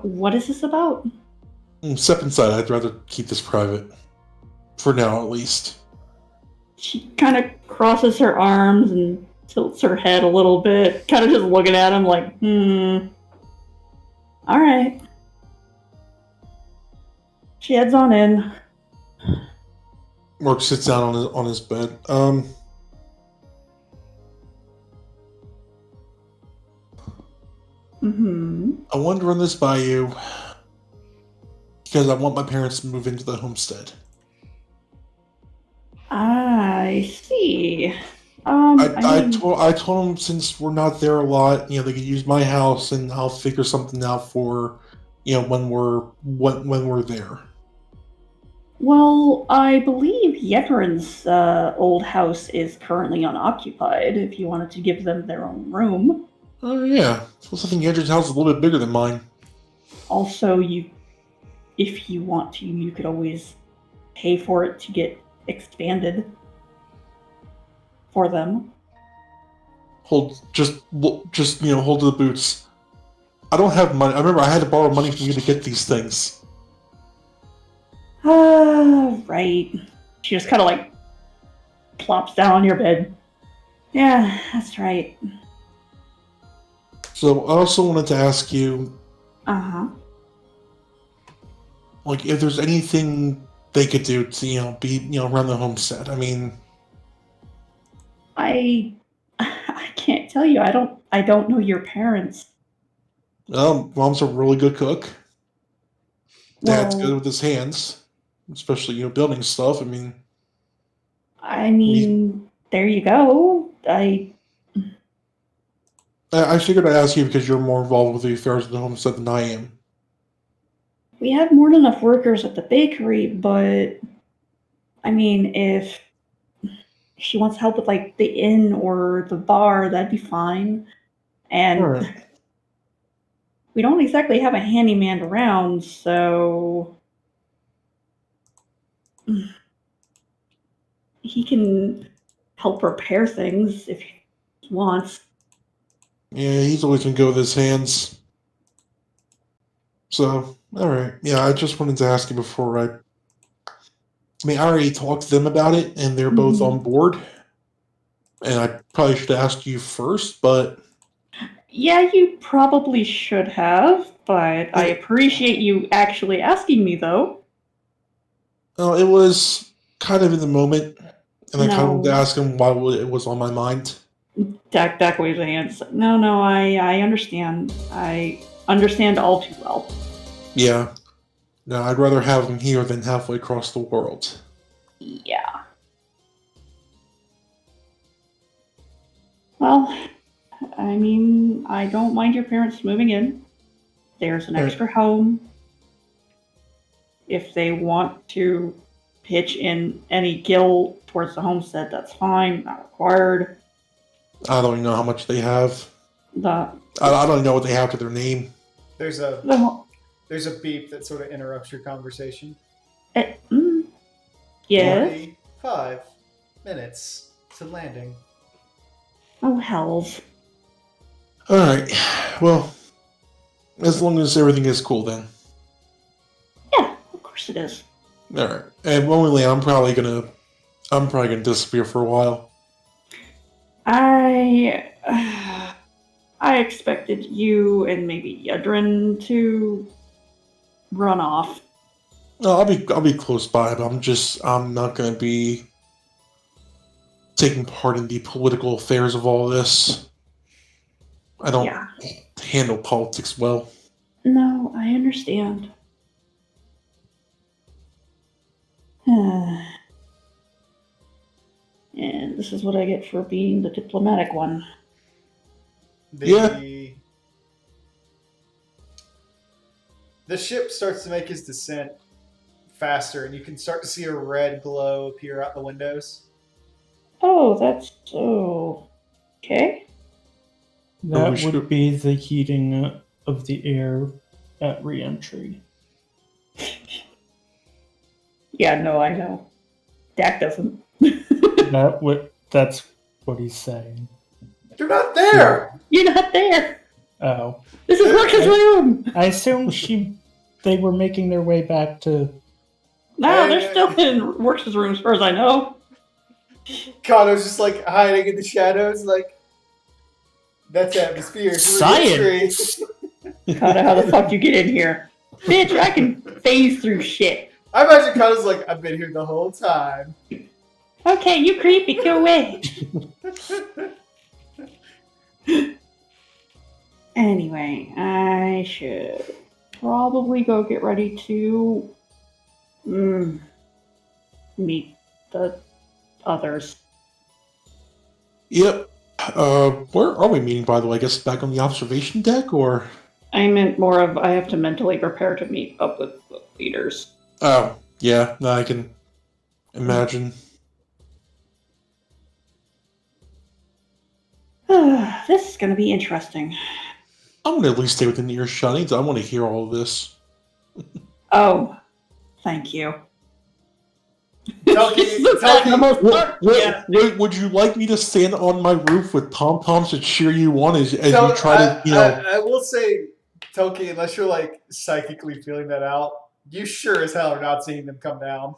What is this about? Step inside. I'd rather keep this private. For now, at least. She kind of crosses her arms and tilts her head a little bit, kind of just looking at him like, Alright. She heads on in. Mark sits down on his bed. I want to run this by you because I want my parents to move into the homestead. I see. I told them since we're not there a lot, they could use my house, and I'll figure something out for, when we're there. Well, I believe Yetrin's old house is currently unoccupied. If you wanted to give them their own room. Oh yeah, I think Andrew's house is a little bit bigger than mine. Also, if you want to, you could always pay for it to get expanded for them. Hold hold to the boots. I don't have money. I remember I had to borrow money from you to get these things. Right. She just kind of like plops down on your bed. Yeah, that's right. So I also wanted to ask you, Uh-huh. like, if there's anything they could do to, be, around the homestead. I mean, I can't tell you. I don't know your parents. Mom's a really good cook. Dad's Well, good with his hands, especially, building stuff. I mean, I mean, there you go. I figured I'd ask you because you're more involved with the affairs of the homestead than I am. We have more than enough workers at the bakery, but I mean, if she wants help with like the inn or the bar, that'd be fine. And Sure. we don't exactly have a handyman around, so he can help repair things if he wants. Yeah, he's always been good with his hands. So, alright. Yeah, I just wanted to ask you before I mean, I already talked to them about it, and they're both Mhm. on board. And I probably should ask you first, but Yeah, you probably should have, but I Yeah. appreciate you actually asking me, though. it was kind of in the moment, and I kind of wanted to No. ask him why it was on my mind. Dak waves a hand. No, I understand. I understand all too well. Yeah. No, I'd rather have him here than halfway across the world. Yeah. Well, I mean, I don't mind your parents moving in. There's an Right. extra home. If they want to pitch in any gil towards the homestead, that's fine. Not required. I don't even know how much they have. The I don't even know what they have to their name. There's a the beep that sort of interrupts your conversation. yes. 45 minutes to landing. Oh hells. Alright. Well, as long as everything is cool then. Yeah, of course it is. Alright. And only I'm probably gonna disappear for a while. I expected you and maybe Yudrin to run off. No, I'll be close by, but I'm not gonna be taking part in the political affairs of all this. I don't Yeah. handle politics well. No, I understand. And this is what I get for being the diplomatic one. The ship starts to make its descent faster, and you can start to see a red glow appear out the windows. Oh, that's okay. That we would should- be the heating of the air at re-entry. Yeah, no, I know. Dak doesn't. That's what he's saying. You're not there! You're not there. Oh. This is Work's room. I assume they were making their way back to... No, they're still in Work's room, as far as I know. Kano's just like hiding in the shadows, like, that's atmosphere. Science! Kano, how the fuck you get in here? Bitch, I can phase through shit. I imagine Kano's like, I've been here the whole time. Okay, you creepy, go away. Anyway, I should probably go get ready to meet the others. Yep. Where are we meeting, by the way? I guess back on the observation deck, or? I meant more of I have to mentally prepare to meet up with the leaders. Oh, yeah. No, I can imagine. This is going to be interesting. I'm gonna at least stay within earshot. I want to hear all of this. Oh, thank you. Would you like me to stand on my roof with pom poms to cheer you on as you try to, I will say, Toki, unless you're like psychically feeling that out, you sure as hell are not seeing them come down.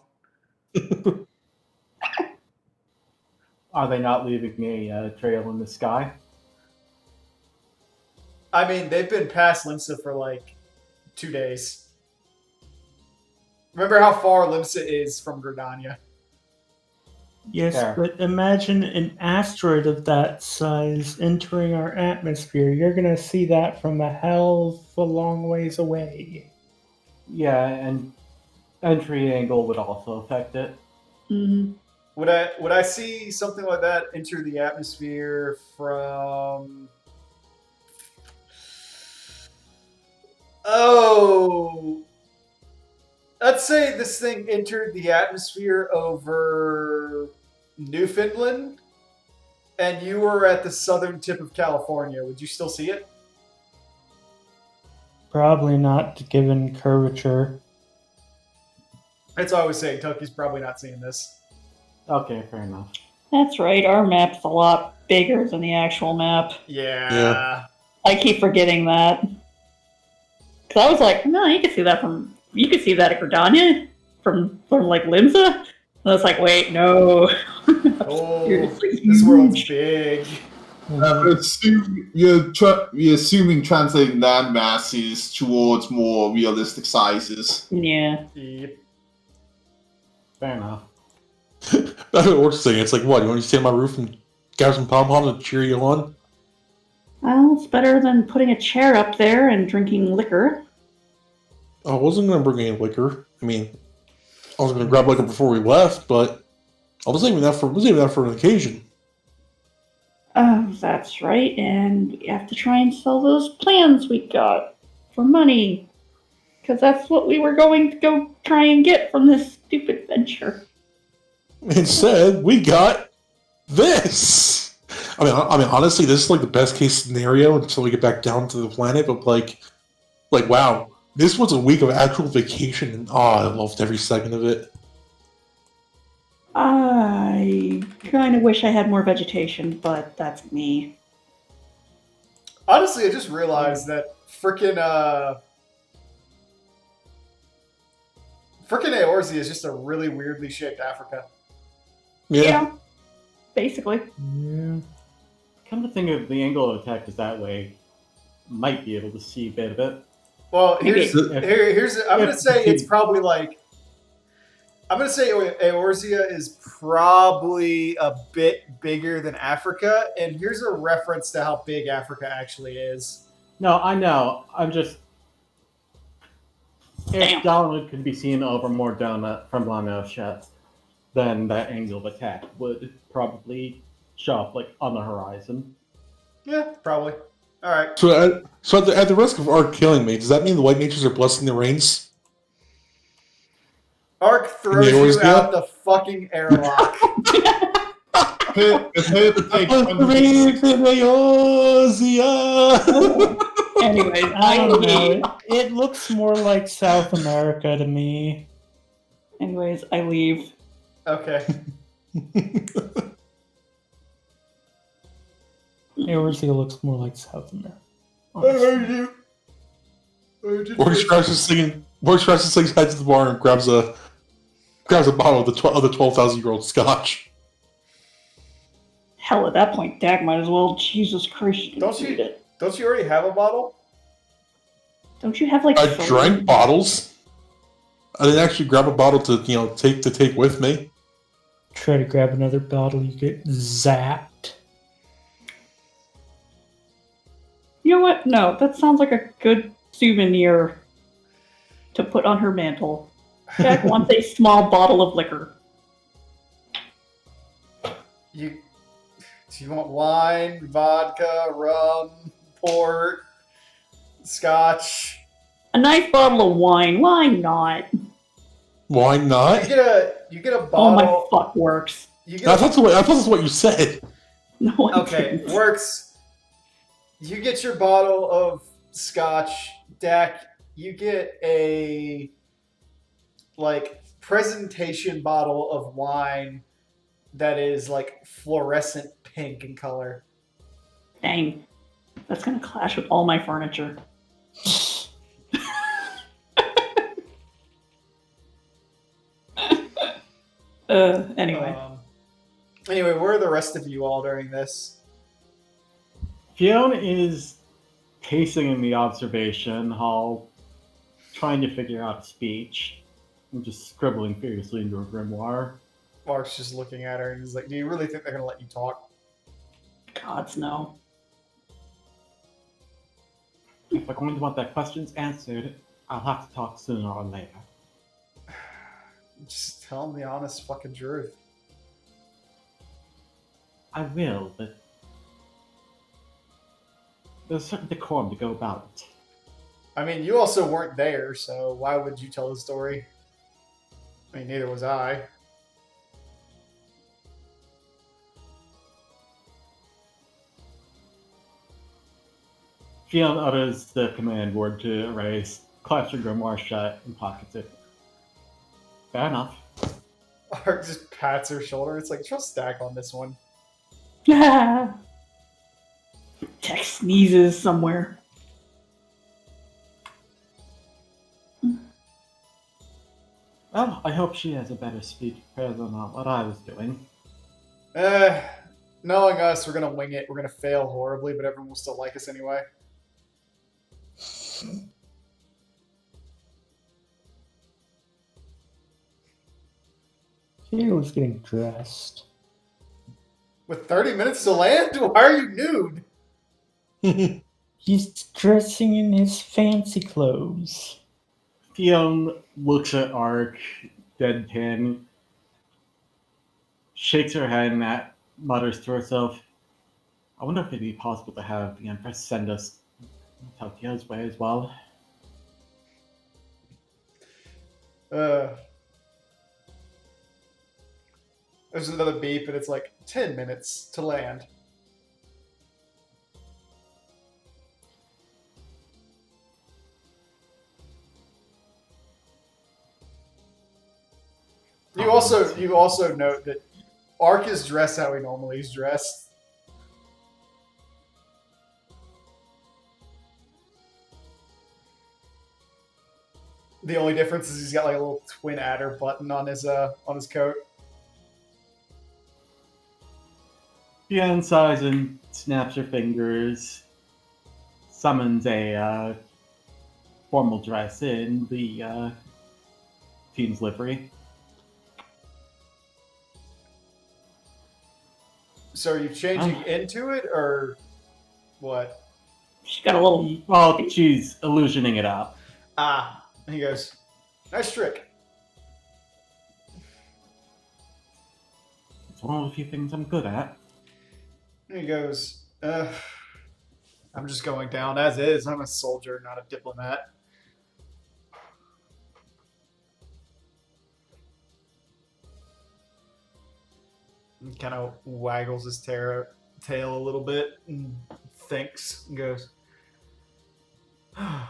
Are they not leaving me a trail in the sky? I mean, they've been past Limsa for like 2 days. Remember how far Limsa is from Gridania? Yes, Fair. but imagine an asteroid of that size entering our atmosphere. You're gonna see that from a hell of a long ways away. Yeah, and entry angle would also affect it. Mhm. Would I see something like that enter the atmosphere from? Oh, let's say this thing entered the atmosphere over Newfoundland, and you were at the southern tip of California. Would you still see it? Probably not, given curvature. That's what I was saying. Toki's probably not seeing this. Okay, fair enough. That's right. Our map's a lot bigger than the actual map. Yeah. I keep forgetting that. Because I was like, no, you can see that at Gridania from like Limsa. And I was like, wait, no. Oh, Seriously this world's huge. big. You're assuming translating land masses towards more realistic sizes. Yeah. Yep. Fair enough. That's what Orc's saying. It's like, what? You want to stand on my roof and gather some pom poms and cheer you on? Well, it's better than putting a chair up there and drinking liquor. I wasn't going to bring any liquor. I mean, I was going to grab liquor before we left, but I was saving that for an occasion. Oh, that's right. And we have to try and sell those plans we got for money. Because that's what we were going to go try and get from this stupid venture. Instead, we got this. I mean, honestly, this is like the best case scenario until we get back down to the planet. But like, wow, this was a week of actual vacation, and I loved every second of it. I kind of wish I had more vegetation, but that's me. Honestly, I just realized that frickin' Eorzea is just a really weirdly shaped Africa. Yeah. Basically. Yeah. Come to think of the angle of attack is that way, might be able to see a bit of it. Well, here's I'm Yeah. gonna say it's probably like I'm gonna say Eorzea is probably a bit bigger than Africa, and here's a reference to how big Africa actually is. No, I know. I'm just. Damn. If Donald could be seen over more down from La Nochette, then that angle of attack would probably show up like on the horizon. Yeah, probably. All right. So at the risk of Ark killing me, does that mean the White Mages are blessing the rains? Ark throws They always you do out it? the fucking airlock. Prepare to take Anyways, I don't know. It looks more like South America to me. Anyways, I leave. Okay. Eorzea looks more like South America. I honestly. heard you. I heard you. Orc scratches things, heads to the bar and grabs a bottle of the 12,000-year-old scotch. Hell, at that point, Dak might as well. Jesus Christ, you Don't can you- eat it. Don't you already have a bottle? Don't you have like? I 3? drank bottles. I didn't actually grab a bottle to take with me. Try to grab another bottle, you get zapped. You know what? No, that sounds like a good souvenir to put on her mantle. Jack wants a small bottle of liquor. Do you want wine, vodka, rum, port, scotch? A nice bottle of wine. Why not? Why You not? get a Oh my bottle. fuck works. You I get thought that's what you said. No, I okay, didn't. works. You get your bottle of scotch, Dak. You get a like presentation bottle of wine that is like fluorescent pink in color. Dang. That's gonna clash with all my furniture. Anyway. Anyway, where are the rest of you all during this? Fiona is pacing in the observation hall, trying to figure out speech, and just scribbling furiously into her grimoire. Mark's just looking at her and he's like, "Do you really think they're gonna let you talk?" Gods, no. If I'm going to want that questions answered, I'll have to talk sooner or later. Just tell them the honest fucking truth. I will, but there's a certain decorum to go about it. I mean, you also weren't there, so why would you tell the story? I mean, neither was I. Fiona utters the command word to erase, clasps her grimoire shut, and pockets it. Fair enough. Ark just pats her shoulder. It's like, trust Stack on this one. Tech sneezes somewhere. Well, I hope she has a better speech prepared than what I was doing. Knowing us, we're gonna wing it. We're gonna fail horribly, but everyone will still like us anyway. Kayla's getting dressed. With 30 minutes to land? Why are you nude? He's dressing in his fancy clothes. Fiona looks at Ark, deadpan, shakes her head, and mutters to herself, I wonder if it'd be possible to have the Empress send us Tokyo's way as well. There's another beep, and it's like 10 minutes to land. You also note that Ark is dressed how he normally is dressed. The only difference is he's got like a little twin adder button on his coat. Fiona sighs and snaps her fingers, summons a formal dress in the team's livery. So are you changing into it, or what? She's got a little... Well, she's illusioning it up. Ah, and he goes, nice trick. It's one of the few things I'm good at. And he goes, I'm just going down as is. I'm a soldier, not a diplomat. And kind of waggles his tail a little bit and thinks and goes, I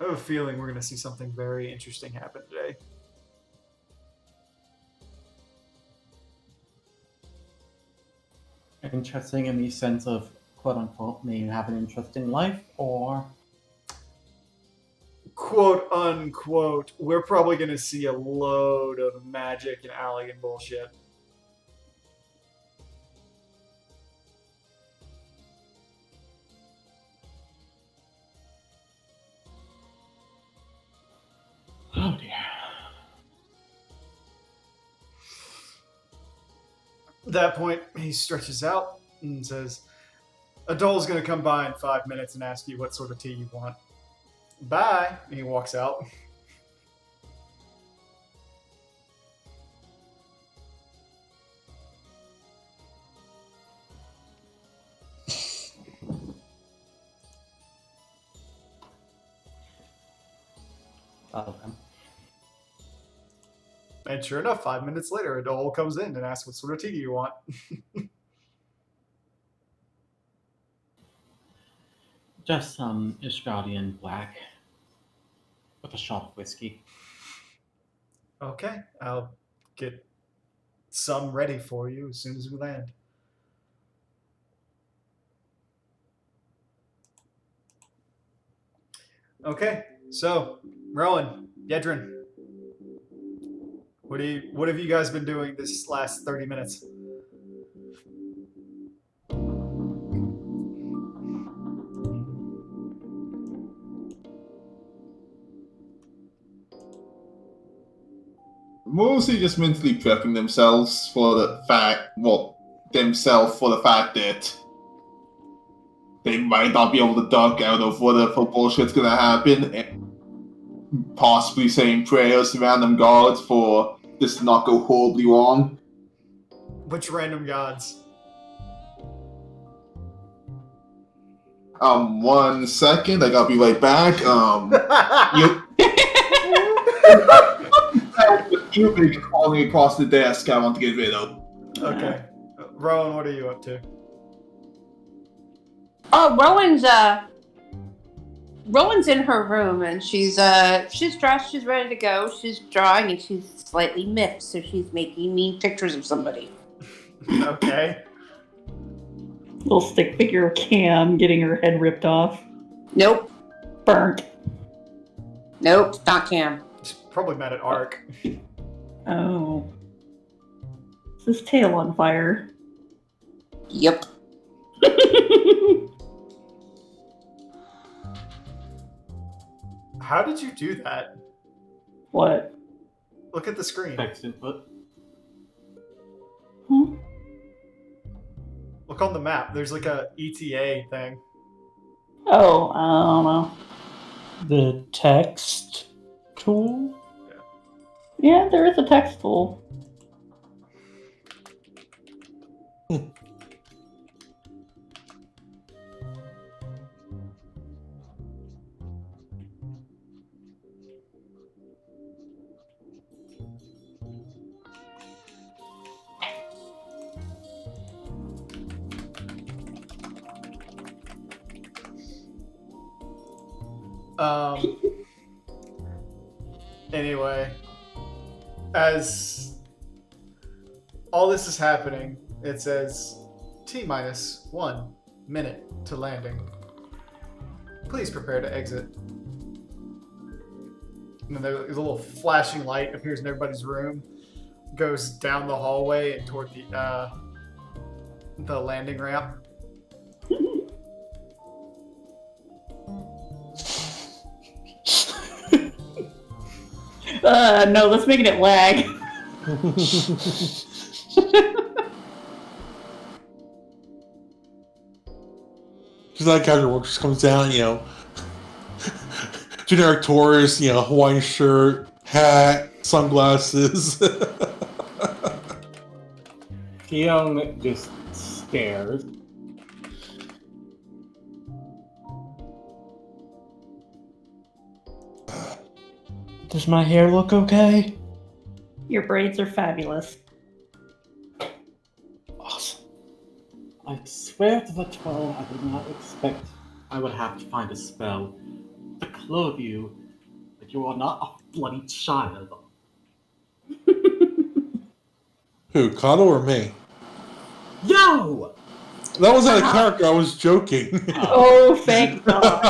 have a feeling we're going to see something very interesting happen today. Interesting in the sense of, quote unquote, may you have an interesting life, or... Quote unquote, we're probably going to see a load of magic and Alligan bullshit. Oh dear. At that point, he stretches out and says, Adol's going to come by in 5 minutes and ask you what sort of tea you want. Bye. And he walks out. Okay. And sure enough, 5 minutes later, Adol comes in and asks what sort of tea do you want. Just some Ishgaudian black with a shot of whiskey. Okay, I'll get some ready for you as soon as we land. Okay, so Rowan, Yedrin, what have you guys been doing this last 30 minutes? Mostly just mentally prepping themselves for the fact, that they might not be able to duck out of whatever bullshit's gonna happen, and possibly saying prayers to random gods for this to not go horribly wrong. Which random gods? 1 second, I gotta be right back. You've been calling across the desk I want to get rid of. Okay. Rowan, what are you up to? Oh, Rowan's in her room and she's dressed, she's ready to go. She's drawing and she's slightly miffed, so she's making mean pictures of somebody. Okay. Little stick figure of Cam getting her head ripped off. Nope. Burnt. Nope, not Cam. She's probably mad at Ark. Oh. Is his tail on fire? Yep. How did you do that? What? Look at the screen. Text input. Huh? Look on the map. There's like a ETA thing. Oh, I don't know. The text tool? Yeah, there is a text tool. Anyway, as all this is happening, it says T-1 minute to landing. Please prepare to exit. And then there's a little flashing light appears in everybody's room, goes down the hallway and toward the landing ramp. No, that's making it lag. Because that character just comes down, generic tourist, Hawaiian shirt, hat, sunglasses. Keon just stares. Does my hair look okay? Your braids are fabulous. Awesome. I swear to the 12, I did not expect I would have to find a spell to clothe you, but you are not a bloody child. Who, Kato or me? Yo! That wasn't a character, I was joking. Oh, thank God.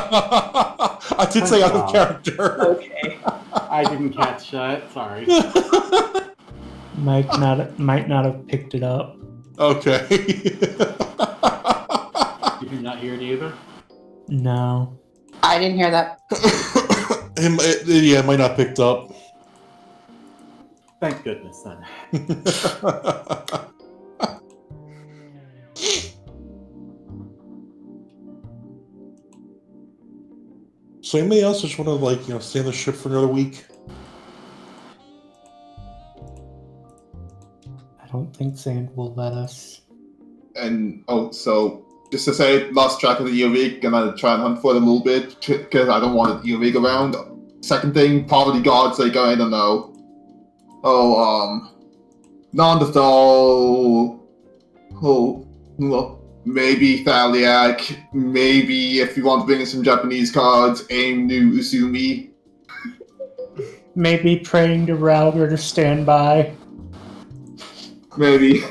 I did say out of character. Okay. I didn't catch that, sorry. Might not have picked it up. Okay. You did not hear it either? No. I didn't hear that. It might not picked up. Thank goodness then. So anybody else just want to stay on the ship for another week? I don't think Zand will let us. And so just to say, lost track of the Earwig, gonna try and hunt for it a little bit because I don't want an Earwig around. Second thing, poverty gods, I don't know. Neanderthal. Maybe Thaliak. Maybe if you want to bring in some Japanese cards, aim new Uzumi. Maybe praying to Rauger to stand by. Maybe.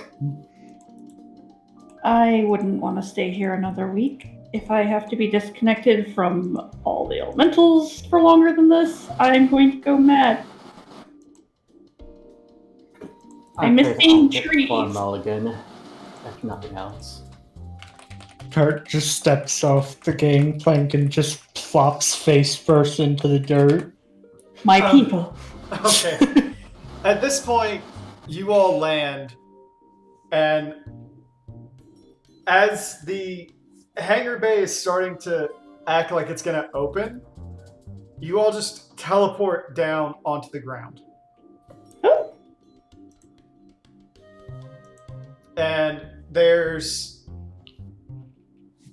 I wouldn't want to stay here another week. If I have to be disconnected from all the elementals for longer than this, I'm going to go mad. I miss I'd seeing take trees. for a mulligan, if nothing else. Kurt just steps off the gangplank and just plops face first into the dirt. My people. Okay. At this point, you all land, and as the hangar bay is starting to act like it's going to open, you all just teleport down onto the ground. Oh. And there's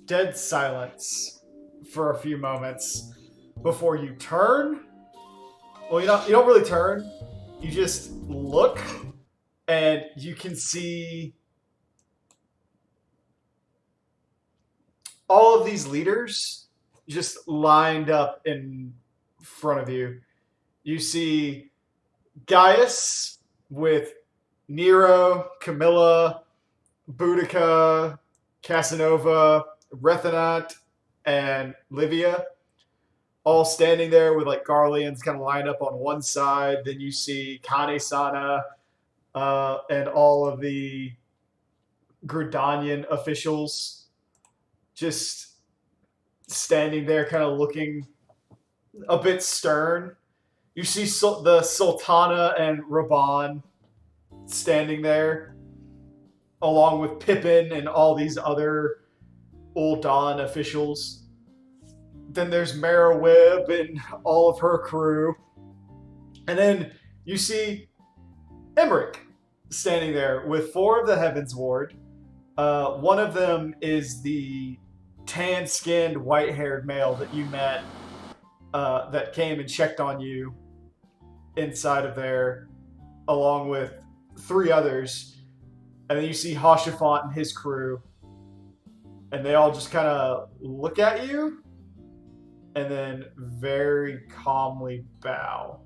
dead silence for a few moments before you turn. Well, you don't really turn. You just look, and you can see all of these leaders just lined up in front of you. You see Gaius with Nero, Camilla, Boudica, Casanova, Rethinat, and Livia, all standing there with like Garleans kind of lined up on one side. Then you see Kane-sana and all of the Gridanian officials just standing there kind of looking a bit stern. You see the Sultana and Raban standing there, along with Pippin and all these other Ul'Dan officials. Then there's Mara Webb and all of her crew. And then you see Emmerich standing there with 4 of the Heavens Ward. One of them is the tan-skinned, white-haired male that you met that came and checked on you inside of there, along with 3 others. And then you see Hashafant and his crew. And they all just kind of look at you and then very calmly bow.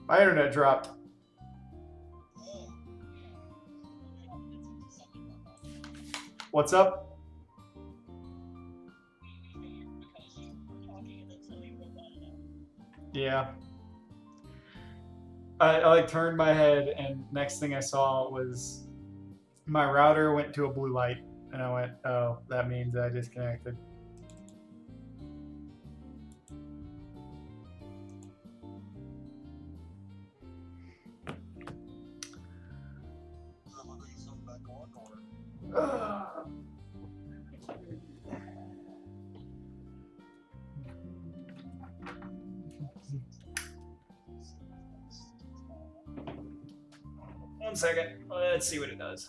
My internet dropped. What's up? Yeah. I like turned my head, and next thing I saw was my router went to a blue light, and I went, oh, that means I disconnected. One second. Let's see what it does.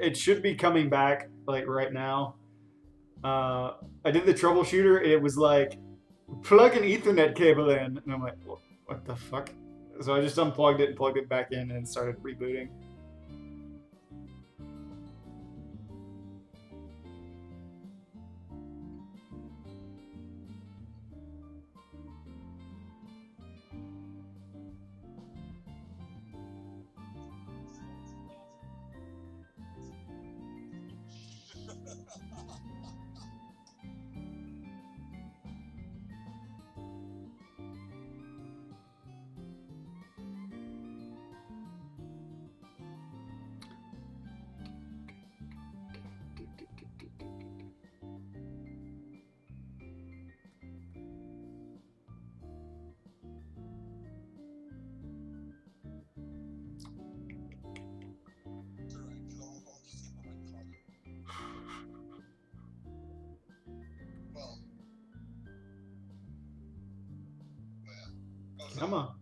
It should be coming back like right now. I did the troubleshooter. It was like, plug an Ethernet cable in, and I'm like, what the fuck? So I just unplugged it and plugged it back in and started rebooting. Come on.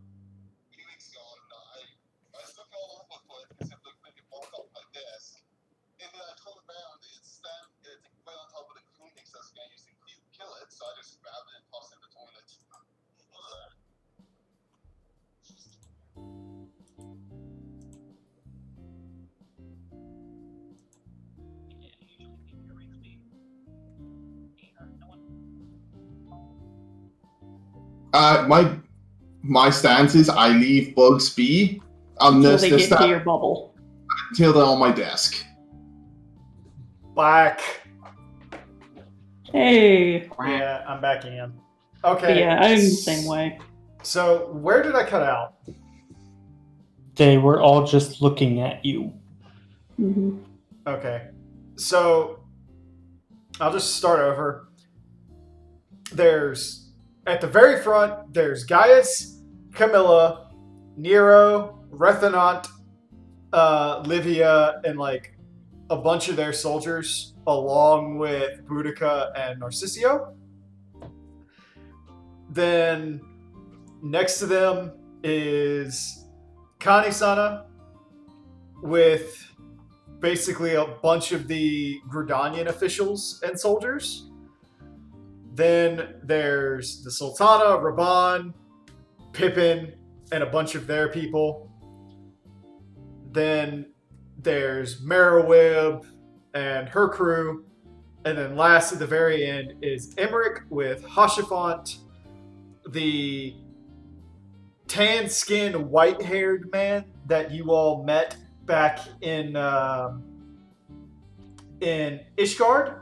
My stance is I leave bugs be Until unless they they're get to your bubble. until they're on my desk. Black. Hey. Yeah, I'm back in. But Okay. yeah, I'm the same way. So where did I cut out? They were all just looking at you. Hmm. Okay. So I'll just start over. There's at the very front, there's Gaius, Camilla, Nero, Rethenant, Livia, and like a bunch of their soldiers, along with Boudica and Narcisio. Then next to them is Kanisana with basically a bunch of the Gridanian officials and soldiers. Then there's the Sultana, Raban, Pippin, and a bunch of their people. Then there's Merowib and her crew. And then last at the very end is Emmerich with Hashafont, the tan-skinned, white-haired man that you all met back in Ishgard,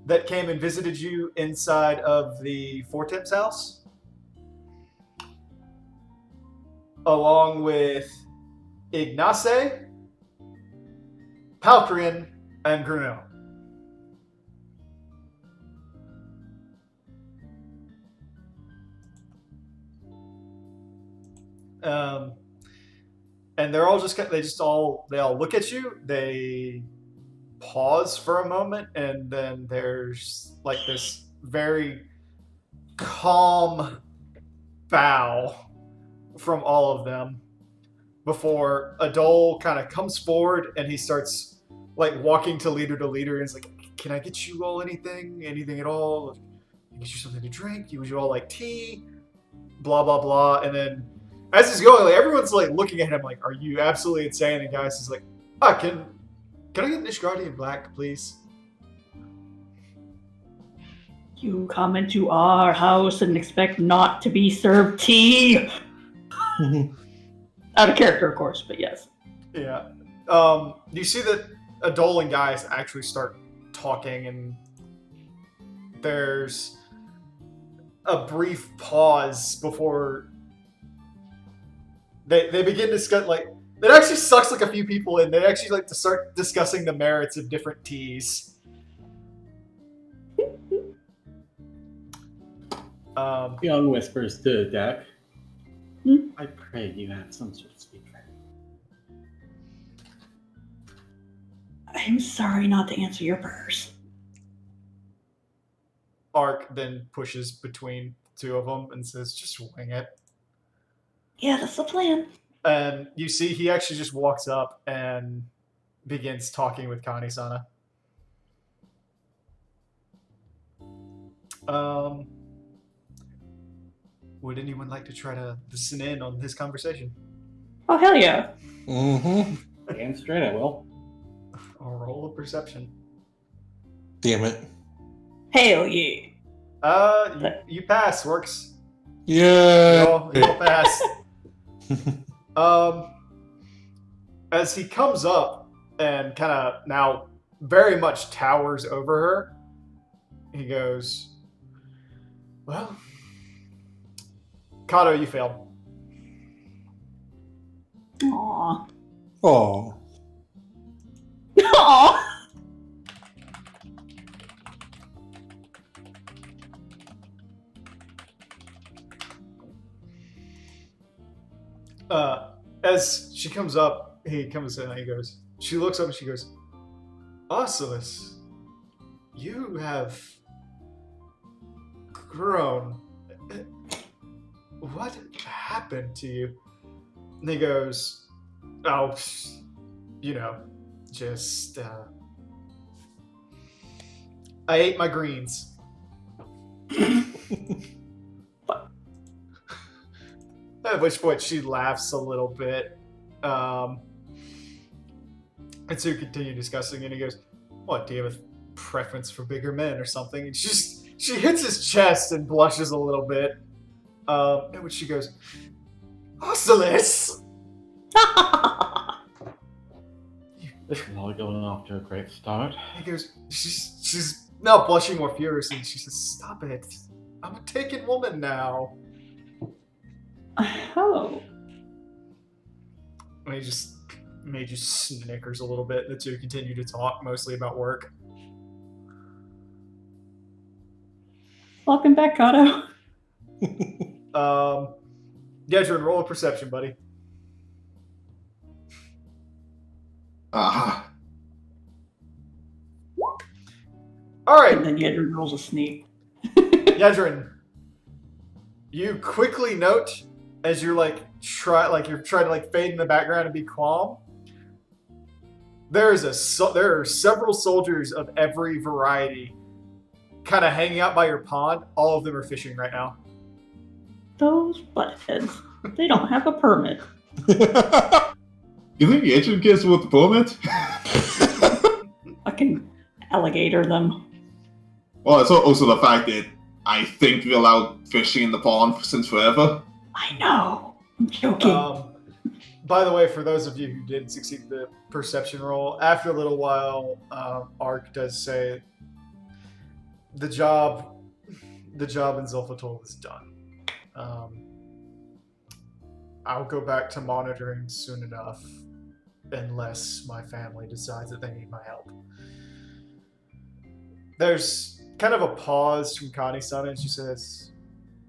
that came and visited you inside of the Fortemps house, along with Ignace, Palcrian, and Gruno. And they're all just they all look at you. They pause for a moment, and then there's like this very calm bow from all of them before Adol kind of comes forward and he starts like walking to leader and is like, "Can I get you all anything at all? Get you something to drink? Would you all like tea? Blah blah blah." And then as he's going, like everyone's like looking at him like, "Are you absolutely insane?" And Gaius is like, Can I get Nishgardi Black, please?" You come into our house and expect not to be served tea. Out of character, of course, but yes. Yeah. You see that Adol and Gaius actually start talking, and there's a brief pause before they begin to discuss, like, it actually sucks like a few people in. They actually like to start discussing the merits of different teas. Young whispers to Deck. Hmm? I pray you have some sort of speaker. I'm sorry not to answer your prayers. Ark then pushes between two of them and says, "Just wing it." Yeah, that's the plan. And you see he actually just walks up and begins talking with Kanisana. Would anyone like to try to listen in on this conversation? Oh, hell yeah. Mm-hmm. Damn straight, I will. Or roll a perception. Damn it. Hell yeah. You pass, Works. Yeah. You all pass. As he comes up and kind of now very much towers over her, he goes, "Well, Kato, you failed." Aww. Oh. Aww. As she comes up, he comes in and he goes, she looks up and she goes, "Oculus, you have grown. what happened to you? And he goes, oh, you know, just, I ate my greens. At which point she laughs a little bit. And so you continue discussing, and he goes, what, do you have a preference for bigger men or something? And she hits his chest and blushes a little bit. At which she goes, Ocelus! This is all going off to a great start. He goes, she's now blushing more furiously, and she says, stop it. I'm a taken woman now. Oh. And he just made you snickers a little bit. The two continue to talk, mostly about work. Welcome back, Kato. Gedrin, roll a perception, buddy. Aha. Alright, And then Yedrin rolls a sneak. Gedrin. You quickly note as you're you're trying to fade in the background and be calm. There are several soldiers of every variety kind of hanging out by your pond. All of them are fishing right now. Those buttheads. They don't have a permit. You think Yedrin gives with the permit? Fucking alligator them. Well, it's also the fact that I think we allowed fishing in the pond since forever. I know. I'm joking. By the way, for those of you who did succeed the perception roll, after a little while, Ark does say the job in Zulfatol is done. I'll go back to monitoring soon enough, unless my family decides that they need my help. There's kind of a pause from Connie-san, and she says,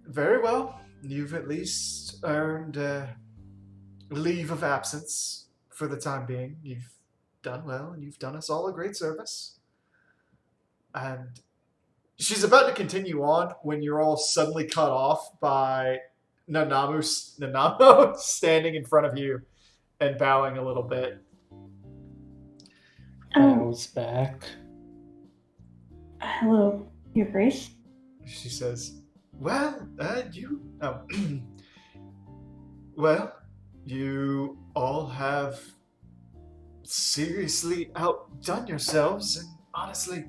very well, you've at least earned leave of absence for the time being. You've done well, and you've done us all a great service. And she's about to continue on when you're all suddenly cut off by Nanamo standing in front of you and bowing a little bit. Bows back. Hello, Your Grace. She says, well, well, you all have seriously outdone yourselves, and honestly,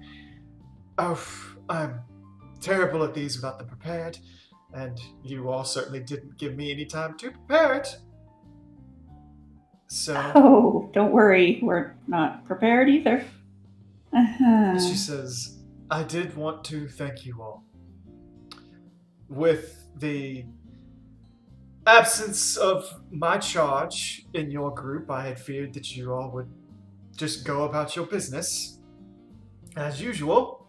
I'm terrible at these without them prepared, and you all certainly didn't give me any time to prepare it. So... Oh, don't worry. We're not prepared either. She says, I did want to thank you all. With the absence of my charge in your group, I had feared that you all would just go about your business as usual.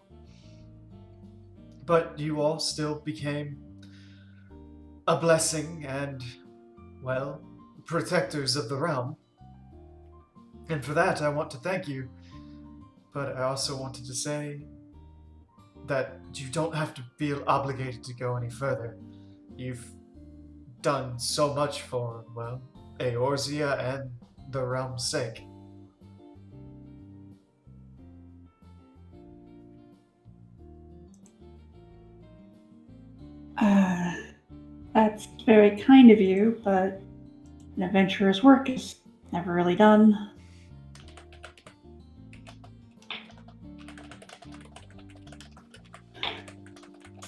But you all still became a blessing and, well, protectors of the realm. And for that, I want to thank you. But I also wanted to say that you don't have to feel obligated to go any further. You've done so much for, well, Eorzea and the realm's sake. That's very kind of you, but an adventurer's work is never really done.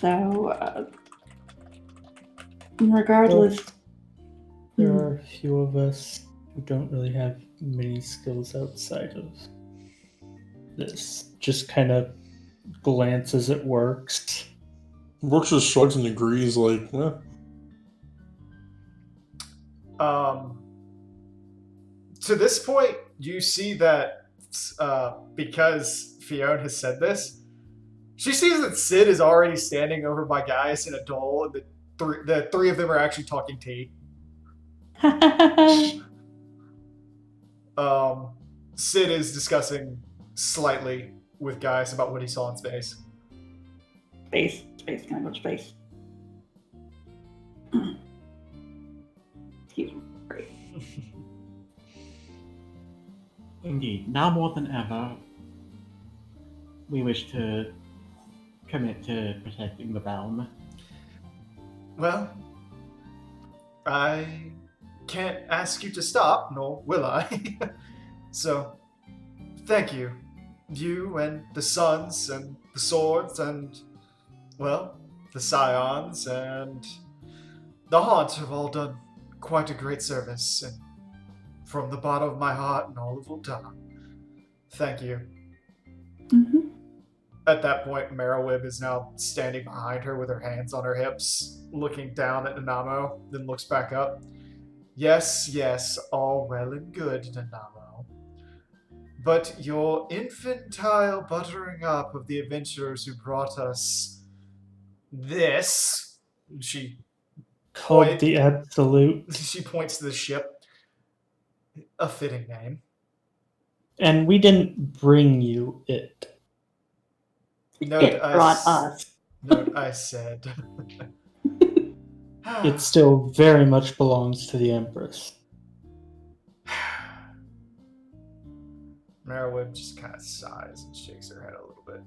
So, regardless... There are a few of us who don't really have many skills outside of this. Just kind of glances at Works. Works just shrugs and agrees, like, eh. To this point, you see that because Fiona has said this, she sees that Sid is already standing over by Gaius in a dole, and the three of them are actually talking tea. Sid is discussing slightly with Gaius about what he saw in space. Space. Can I go to space? He's great. Indeed, now more than ever, we wish to commit to protecting the realm. Well, I can't ask you to stop, nor will I. So, thank you. You and the sons and the swords and, well, the scions and the haunt have all done quite a great service. And from the bottom of my heart and all of Ul'dah, thank you. Mm-hmm. At that point, Merowib is now standing behind her with her hands on her hips, looking down at Nanamo, then looks back up. Yes, yes, all well and good, Nanamo. But your infantile buttering up of the adventurers who brought us this, she Called the Absolute. she points to the ship, a fitting name. And we didn't bring you it. Note It brought us. Note I said. It still very much belongs to the Empress. Merowib just kind of sighs and shakes her head a little bit.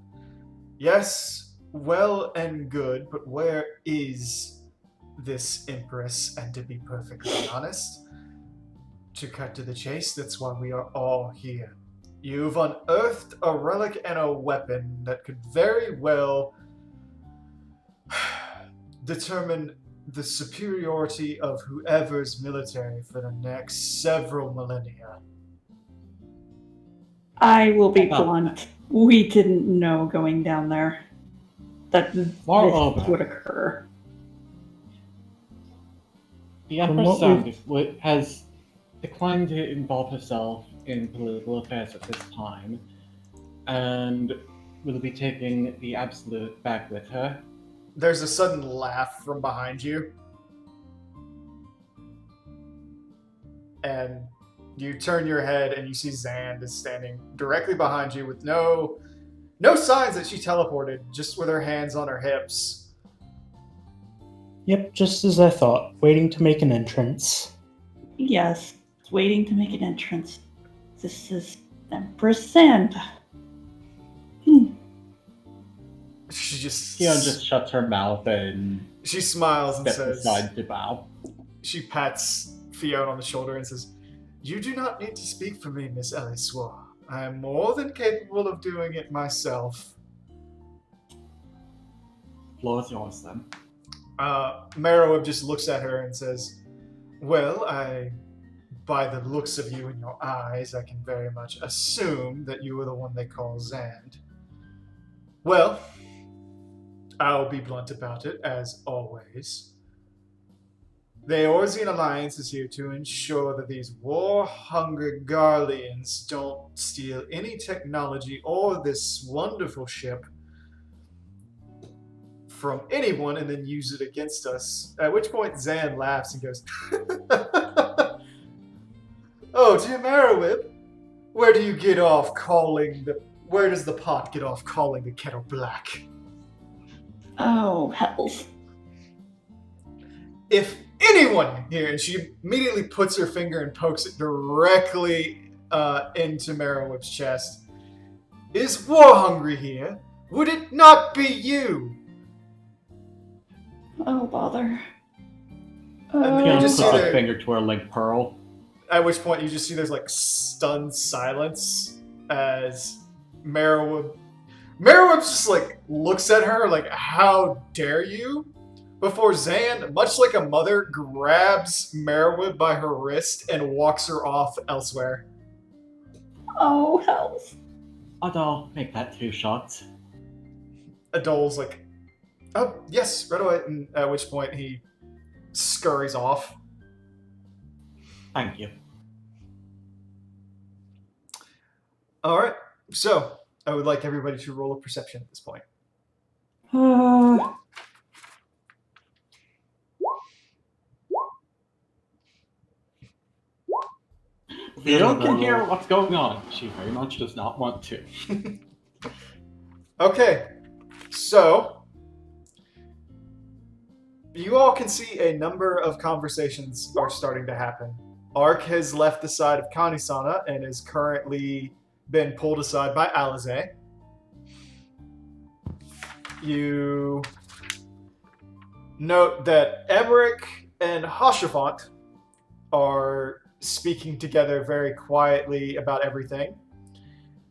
Yes, well and good, but where is this Empress? And to be perfectly honest, to cut to the chase, that's why we are all here. You've unearthed a relic and a weapon that could very well determine the superiority of whoever's military for the next several millennia. I will be blunt. We didn't know going down there that this would occur. The Empress has declined to involve herself in political affairs at this time, and will be taking the Absolute back with her. There's a sudden laugh from behind you. And you turn your head and you see Zand is standing directly behind you with no signs that she teleported, just with her hands on her hips. Yep, just as I thought, waiting to make an entrance. Yes, waiting to make an entrance. This is Empress Zand. She just Fiona just shuts her mouth and she smiles and steps says, aside to bow. She pats Fiona on the shoulder and says, "You do not need to speak for me, Miss Eliswa. I am more than capable of doing it myself." Floor is yours then. Merowib just looks at her and says, "Well, by the looks of you in your eyes, I can very much assume that you are the one they call Zand. Well, I'll be blunt about it, as always. The Eorzean Alliance is here to ensure that these war-hungry Garleans don't steal any technology or this wonderful ship from anyone and then use it against us." At which point Zand laughs and goes, "Oh, dear Merowib, where do you get off calling where does the pot get off calling the kettle black? Oh, hells. If anyone here," and she immediately puts her finger and pokes it directly into Merowib's chest, "is war hungry here, would it not be you?" Oh, bother. And then you Fiona just puts see her there, finger to her link pearl. at which point you just see there's like stunned silence as Merowib just like looks at her like, "How dare you?" Before Zand, much like a mother, grabs Merowib by her wrist and walks her off elsewhere. Oh, hells. I'll make that 2 shots. Adol's like, "Oh, yes, right away." And at which point he scurries off. Thank you. Alright, so I would like everybody to roll a perception at this point. Fiona can hear what's going on. She very much does not want to. Okay, so You all can see a number of conversations are starting to happen. Ark has left the side of Kanisana and is currently been pulled aside by Alize. You note that Emmerich and Hashavant are speaking together very quietly about everything.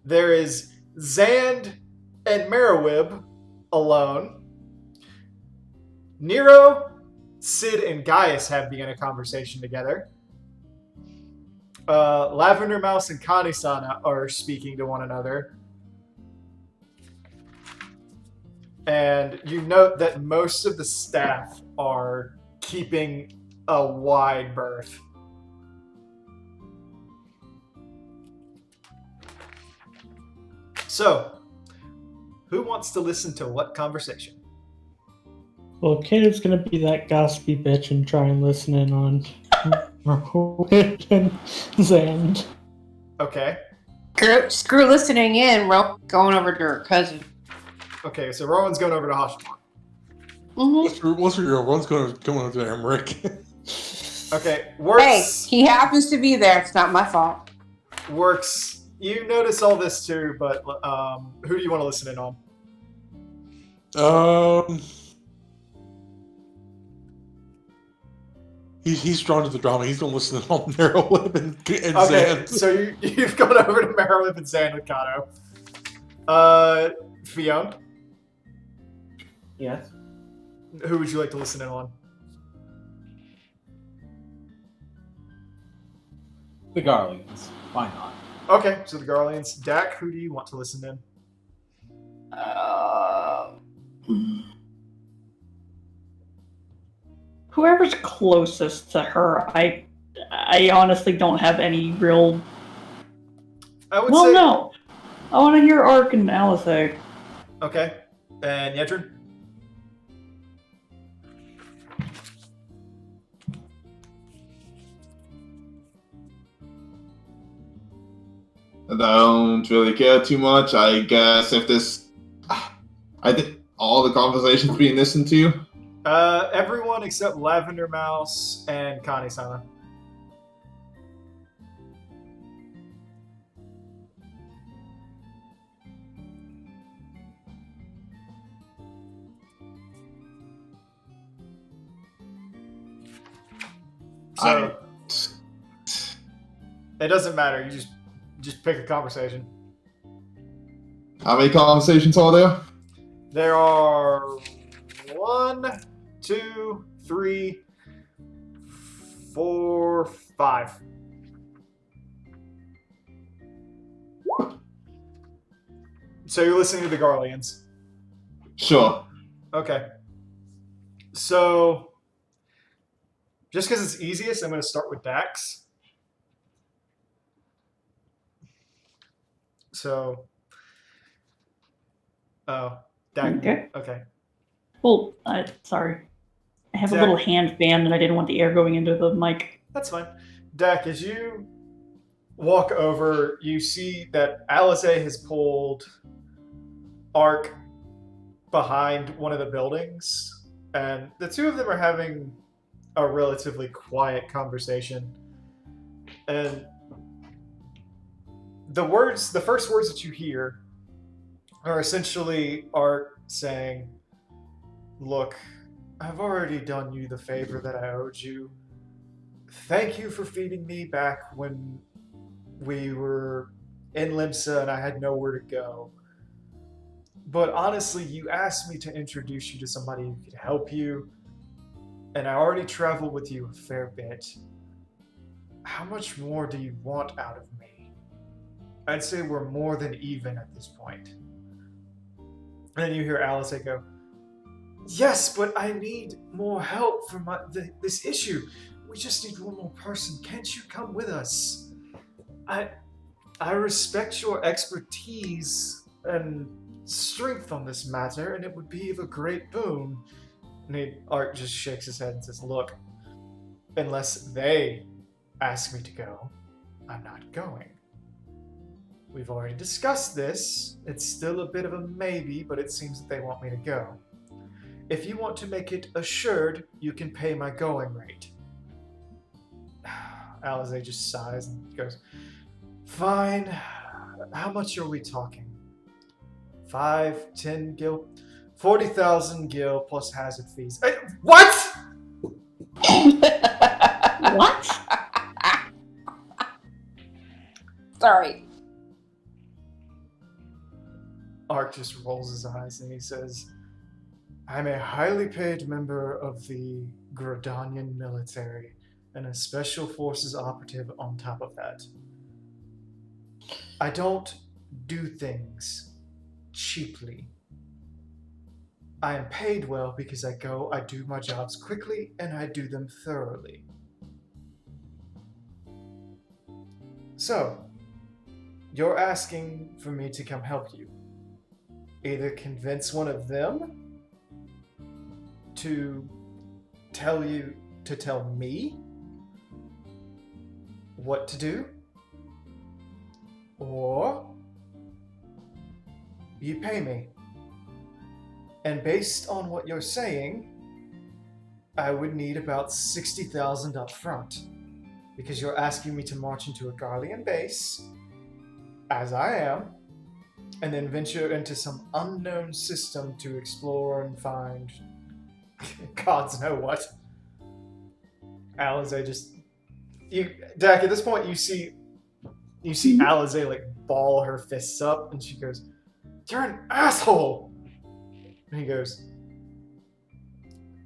There is Zand and Merowib alone. Nero, Sid, and Gaius have begun a conversation together. Lavender Mouse and Kanisana are speaking to one another. And you note that most of the staff are keeping a wide berth. So, who wants to listen to what conversation? Well, Caleb's gonna be that gossipy bitch and try and listen in on and Zand. Okay. Screw listening in. We're going over to her cousin. Okay, so Rowan's going over to Hashimon. Mm-hmm. What's your girl? One's going to Emmerich. Okay, Works. Hey, he happens to be there. It's not my fault. Works. You notice all this too, but who do you want to listen in on? He's drawn to the drama. He's going to listen to all Merowib and Okay, Zand. so you've gone over to Merowib and Zand with Kato. Fionn, Yes. who would you like to listen in on? The Garleans. Why not? Okay, so the Garleans. Dak, who do you want to listen in? Whoever's closest to her, I honestly don't have any real. I would Well, say. no, I want to hear Ark and Alice. Okay, and Yedrin? I don't really care too much. I guess if this, I think all the conversations being listened to. Everyone except Lavender Mouse and Kanisana. So it doesn't matter. You just pick a conversation. How many conversations are there? There are 1, 2, 3, 4, 5. So you're listening to the Garleans. Sure. Okay. So just because it's easiest, I'm going to start with Dax. So, oh, Dax. Okay. Well, sorry. I have a little hand fan and I didn't want the air going into the mic. That's fine. Dak, as you walk over, you see that Alice has pulled Ark behind one of the buildings, and the two of them are having a relatively quiet conversation. And the first words that you hear are essentially Ark saying, "Look, I've already done you the favor that I owed you. Thank you for feeding me back when we were in Limsa and I had nowhere to go. But honestly, you asked me to introduce you to somebody who could help you, and I already traveled with you a fair bit. How much more do you want out of me? I'd say we're more than even at this point." And then you hear Alice go, "Yes, but I need more help for this issue. We just need one more person. Can't you come with us? I respect your expertise and strength on this matter, and it would be of a great boon." And Art just shakes his head and says, "Look, unless they ask me to go, I'm not going. We've already discussed this. It's still a bit of a maybe, but it seems that they want me to go. if you want to make it assured, you can pay my going rate. Alize just sighs and goes, fine. How much are we talking? 5, 10 gil? 40,000 gil plus hazard fees. What? What? Sorry. Ark just rolls his eyes and he says, I'm a highly paid member of the Grodanian military and a special forces operative on top of that. I don't do things cheaply. I am paid well because I do my jobs quickly, and I do them thoroughly. So, you're asking for me to come help you. Either convince one of them to tell me what to do, or you pay me. And based on what you're saying, I would need about 60,000 up front. Because you're asking me to march into a Garlean base, as I am, and then venture into some unknown system to explore and find gods know what. Alize just... Dak, at this point, you see Alize, like, ball her fists up, and she goes, you're an asshole! And he goes,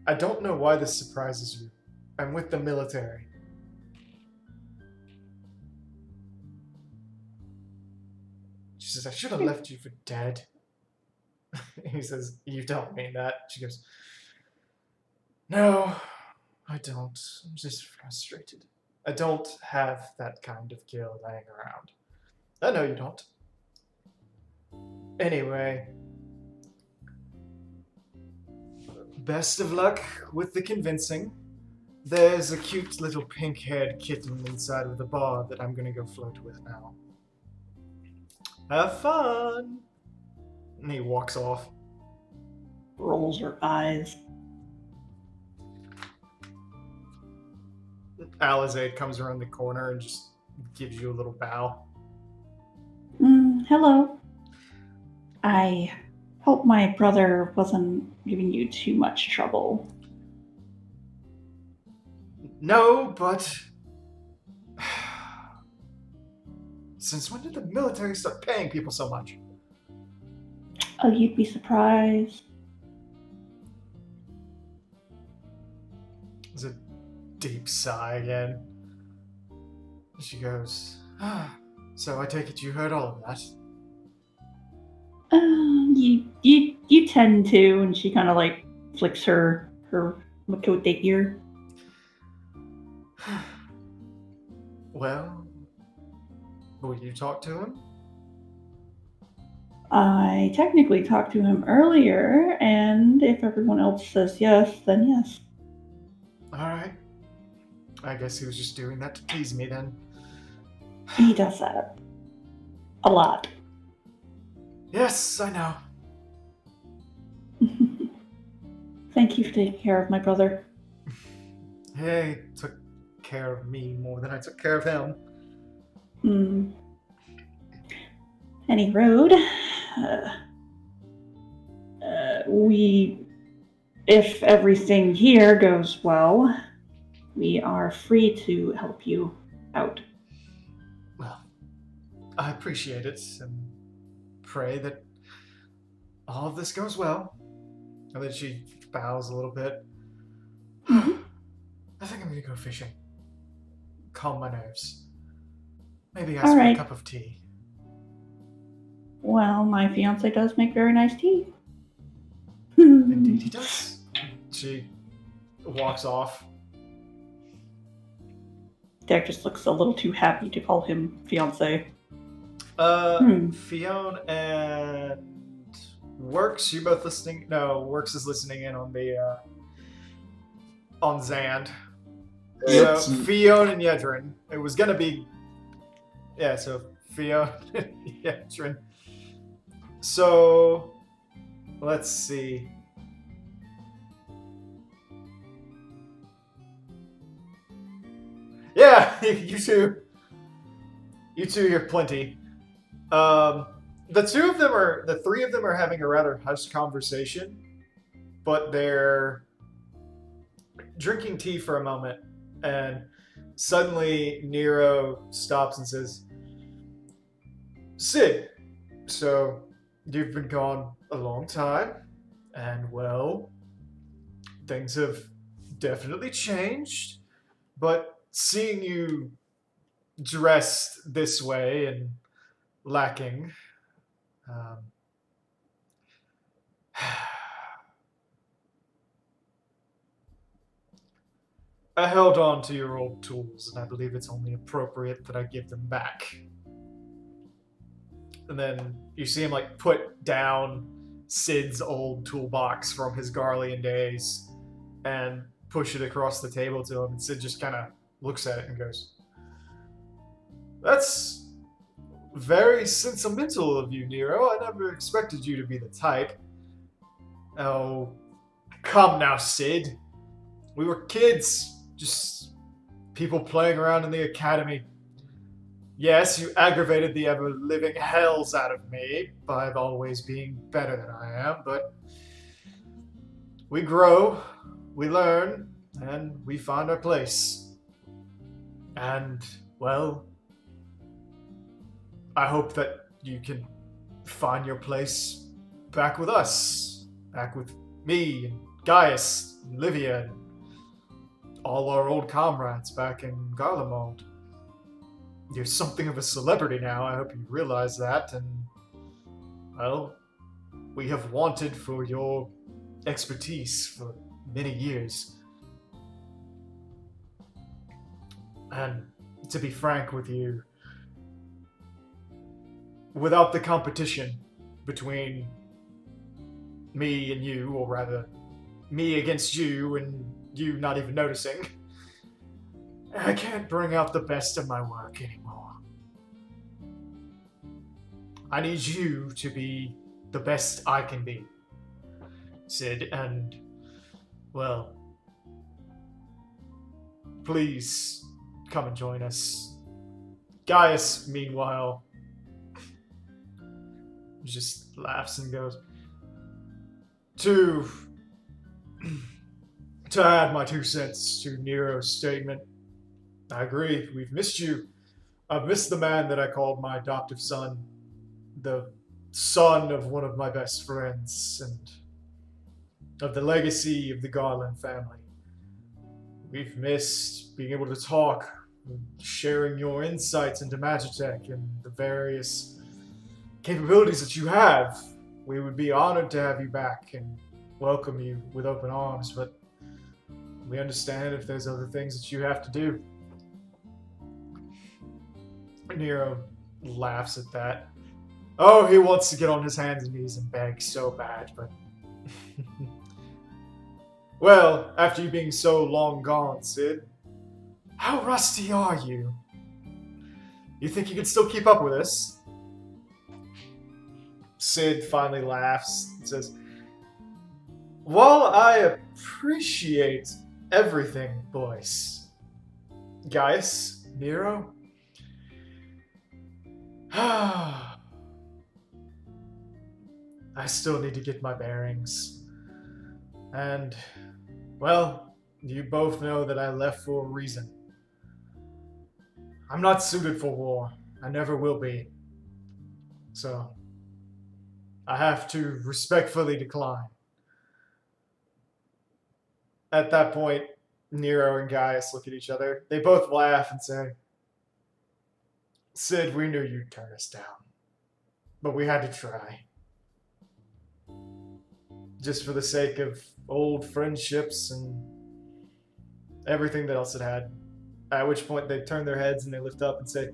I don't know why this surprises you. I'm with the military. She says, I should have left you for dead. He says, you don't mean that. She goes, no, I don't. I'm just frustrated. I don't have that kind of guild laying around. I know you don't. Anyway, best of luck with the convincing. There's a cute little pink-haired kitten inside of the bar that I'm gonna go flirt with now. Have fun! And he walks off. Rolls her eyes. Alize comes around the corner and just gives you a little bow. Hello. I hope my brother wasn't giving you too much trouble. No, but... Since when did the military start paying people so much? Oh, you'd be surprised. There's a deep sigh again. She goes, so I take it you heard all of that. You tend to, and she kind of like flicks her Makote ear. Well, will you talk to him? I technically talked to him earlier, and if everyone else says yes, then yes. Alright. I guess he was just doing that to tease me then. He does that a lot. Yes, I know. Thank you for taking care of my brother. He took care of me more than I took care of him. Any road. If everything here goes well, we are free to help you out. Well, I appreciate it and pray that all of this goes well. And then she bows a little bit. I think I'm gonna go fishing. Calm my nerves. Maybe ask for a cup of tea. Well, my fiance does make very nice tea. Indeed he does. She walks off. Derek just looks a little too happy to call him fiance. Fionn and Works, you both listening? No, Works is listening in on the on Zand. So Fionn and Yedrin. It was gonna be so Fionn and Yedrin. So let's see. Yeah, you two. You two hear plenty. The three of them are having a rather hushed conversation, but they're drinking tea for a moment, and suddenly Nero stops and says, Sid, so you've been gone a long time, and well, things have definitely changed, but seeing you dressed this way and lacking, I held on to your old tools, and I believe it's only appropriate that I give them back. And then you see him like put down Sid's old toolbox from his Garlean days and push it across the table to him, and Sid just kind of looks at it and goes, "That's very sentimental of you, Nero. I never expected you to be the type." "Oh, come now, Sid. We were kids, just people playing around in the academy. Yes, you aggravated the ever-living hells out of me by always being better than I am, but we grow, we learn, and we find our place. And, well, I hope that you can find your place back with us, back with me and Gaius and Livia and all our old comrades back in Garlemald. You're something of a celebrity now, I hope you realize that, and, well, we have wanted for your expertise for many years. And to be frank with you, without the competition between me and you, or rather, me against you and you not even noticing, I can't bring out the best of my work anymore. I need you to be the best I can be, Sid, and, well, please come and join us. Gaius, meanwhile, just laughs and goes, To add my 2 cents to Nero's statement, I agree, we've missed you. I've missed the man that I called my adoptive son, the son of one of my best friends, and of the legacy of the Garland family. We've missed being able to talk, sharing your insights into Magitech and the various capabilities that you have. We would be honored to have you back and welcome you with open arms, but we understand if there's other things that you have to do. Nero laughs at that. Oh, he wants to get on his hands and knees and beg so bad, but... Well, after you being so long gone, Sid, how rusty are you? You think you can still keep up with us? Sid finally laughs and says, While I appreciate everything, boys, Gaius, Nero, I still need to get my bearings. And, well, you both know that I left for a reason. I'm not suited for war. I never will be. So, I have to respectfully decline. At that point, Nero and Gaius look at each other. They both laugh and say, Sid, we knew you'd turn us down. But we had to try. Just for the sake of old friendships and everything that else it had. At which point they turn their heads and they lift up and say,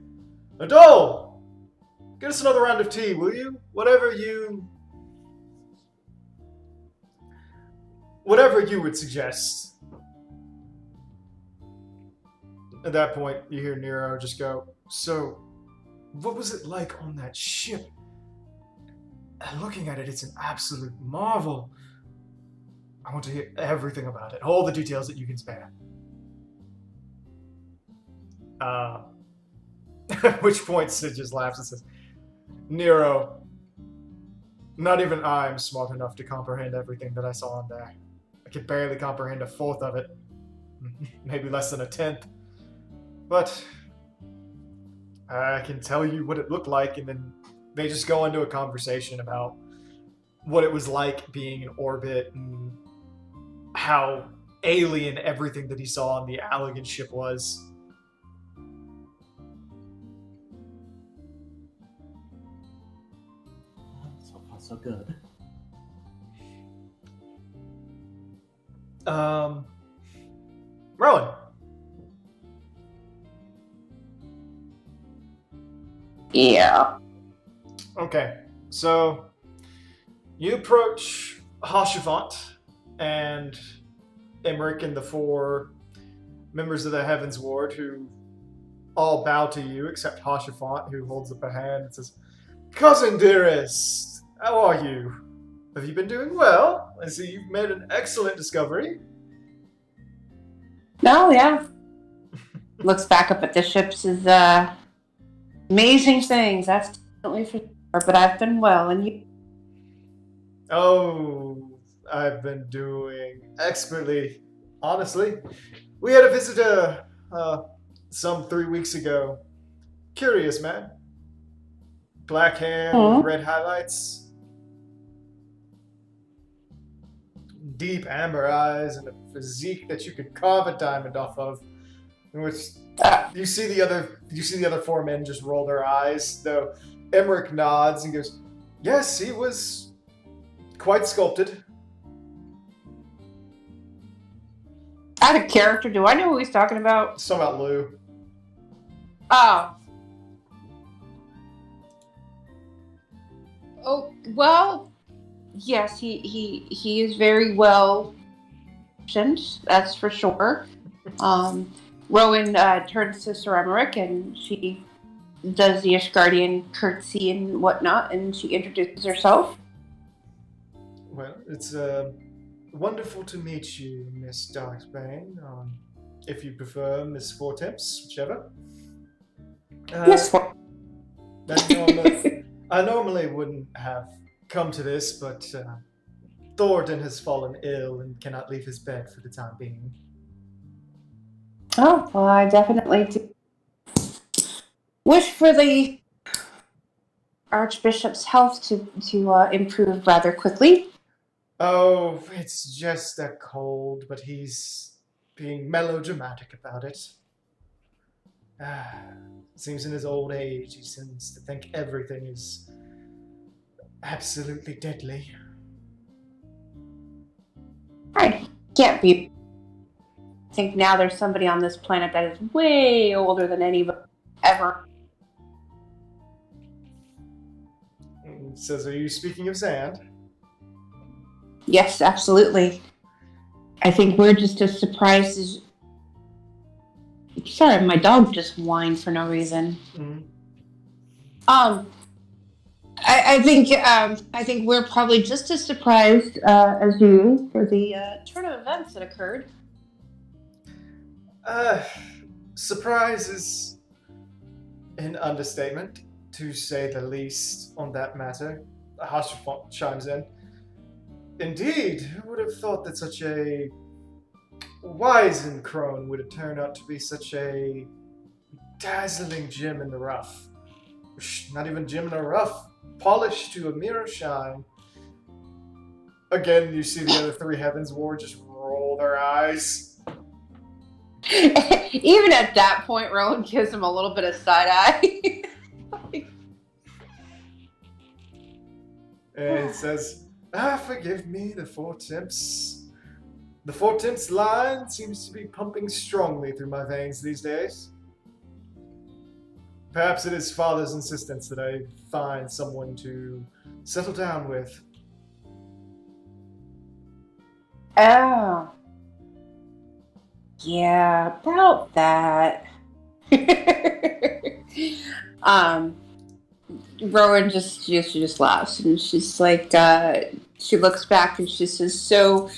Adol! Get us another round of tea, will you? Whatever you would suggest. At that point, you hear Nero just go, So, what was it like on that ship? And looking at it, it's an absolute marvel. I want to hear everything about it, all the details that you can spare. At which point Sid just laughs and says, Nero, not even I'm smart enough to comprehend everything that I saw in there. I could barely comprehend a fourth of it. Maybe less than a tenth. But I can tell you what it looked like, and then they just go into a conversation about what it was like being in orbit and how alien everything that he saw on the Allegan ship was. So far, so good. Rowan. Yeah. Okay, so you approach Hashivant and Emmerich and the 4 members of the Heavens Ward, who all bow to you except Hashivant, who holds up a hand and says, Cousin dearest, how are you? Have you been doing well? I see you've made an excellent discovery. No, yeah. Looks back up at the ships as amazing things. That's definitely for sure. But I've been well, and you? Oh, I've been doing expertly, honestly. We had a visitor some 3 weeks ago. Curious man. Black hair, with red highlights. Deep amber eyes and a physique that you could carve a diamond off of. In which you see the other 4 men just roll their eyes, though Emmerich nods and goes, Yes, he was quite sculpted. Out of character, do I know who he's talking about? Some about Lou. Oh. Oh, well, yes, he is very well fashioned, that's for sure. Rowan turns to Sir Emmerich, and she does the Ashgardian curtsy and whatnot, and she introduces herself. Well, it's wonderful to meet you, Miss Darksbane. If you prefer, Miss Fortemps, whichever. Yes. I normally wouldn't have come to this, but Thornton has fallen ill and cannot leave his bed for the time being. Oh, well, I definitely do wish for the Archbishop's health to improve rather quickly. Oh, it's just a cold, but he's being melodramatic about it. Seems in his old age, he seems to think everything is absolutely deadly. I can't be. I think now there's somebody on this planet that is way older than anybody ever. Says, are you speaking of Zand? Yes, absolutely. I think we're just as surprised as... Sorry, my dog just whined for no reason. Mm-hmm. I think we're probably just as surprised as you for the turn of events that occurred. Surprise is an understatement, to say the least, on that matter. Hashifont chimes in. Indeed, who would have thought that such a Weisencrone would have turned out to be such a dazzling gem in the rough? Not even gem in the rough, polished to a mirror shine. Again, you see the other 3 Heavens Ward just roll their eyes. Even at that point, Rowan gives him a little bit of side eye. And it says, forgive me, the Fortemps. The Fortemps line seems to be pumping strongly through my veins these days. Perhaps it is Father's insistence that I find someone to settle down with. Oh. Yeah, about that. Rowan just laughs, and she's like, she looks back and she says, so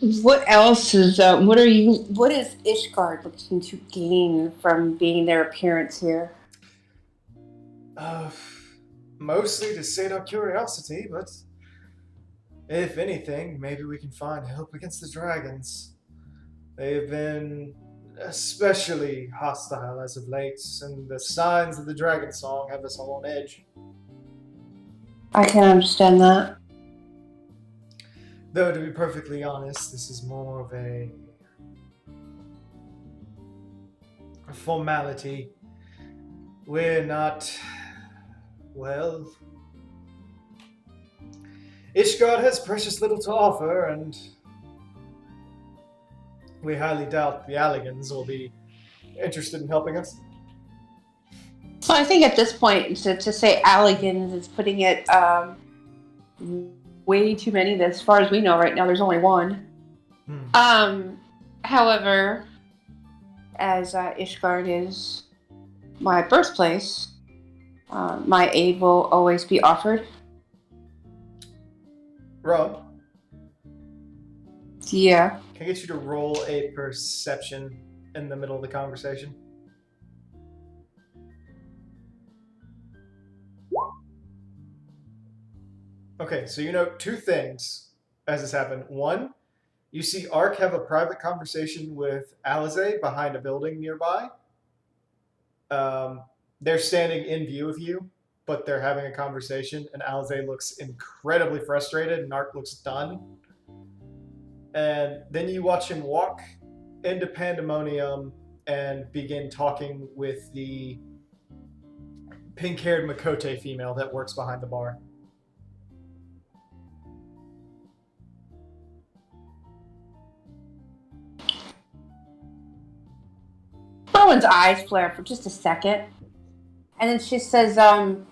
What else is what is Ishgard looking to gain from being their appearance here? Mostly to sate our curiosity, but if anything, maybe we can find help against the dragons. They have been especially hostile as of late, and the signs of the dragon song have us all on edge. I can understand that. Though, to be perfectly honest, this is more of a formality. We're not, well, Ishgard has precious little to offer, and we highly doubt the Alligans will be interested in helping us. So I think at this point, to say Alligans is putting it way too many. As far as we know right now, there's only one. However, as Ishgard is my birthplace, my aid will always be offered. Rob, Yeah. can I get you to roll a perception in the middle of the conversation? Okay, so you know two things as this happened. One, you see Ark have a private conversation with Alize behind a building nearby. They're standing in view of you, but they're having a conversation, and Alize looks incredibly frustrated, and Ark looks done. And then you watch him walk into Pandemonium and begin talking with the pink-haired Makote female that works behind the bar. Rowan's eyes flare for just a second, and then she says, as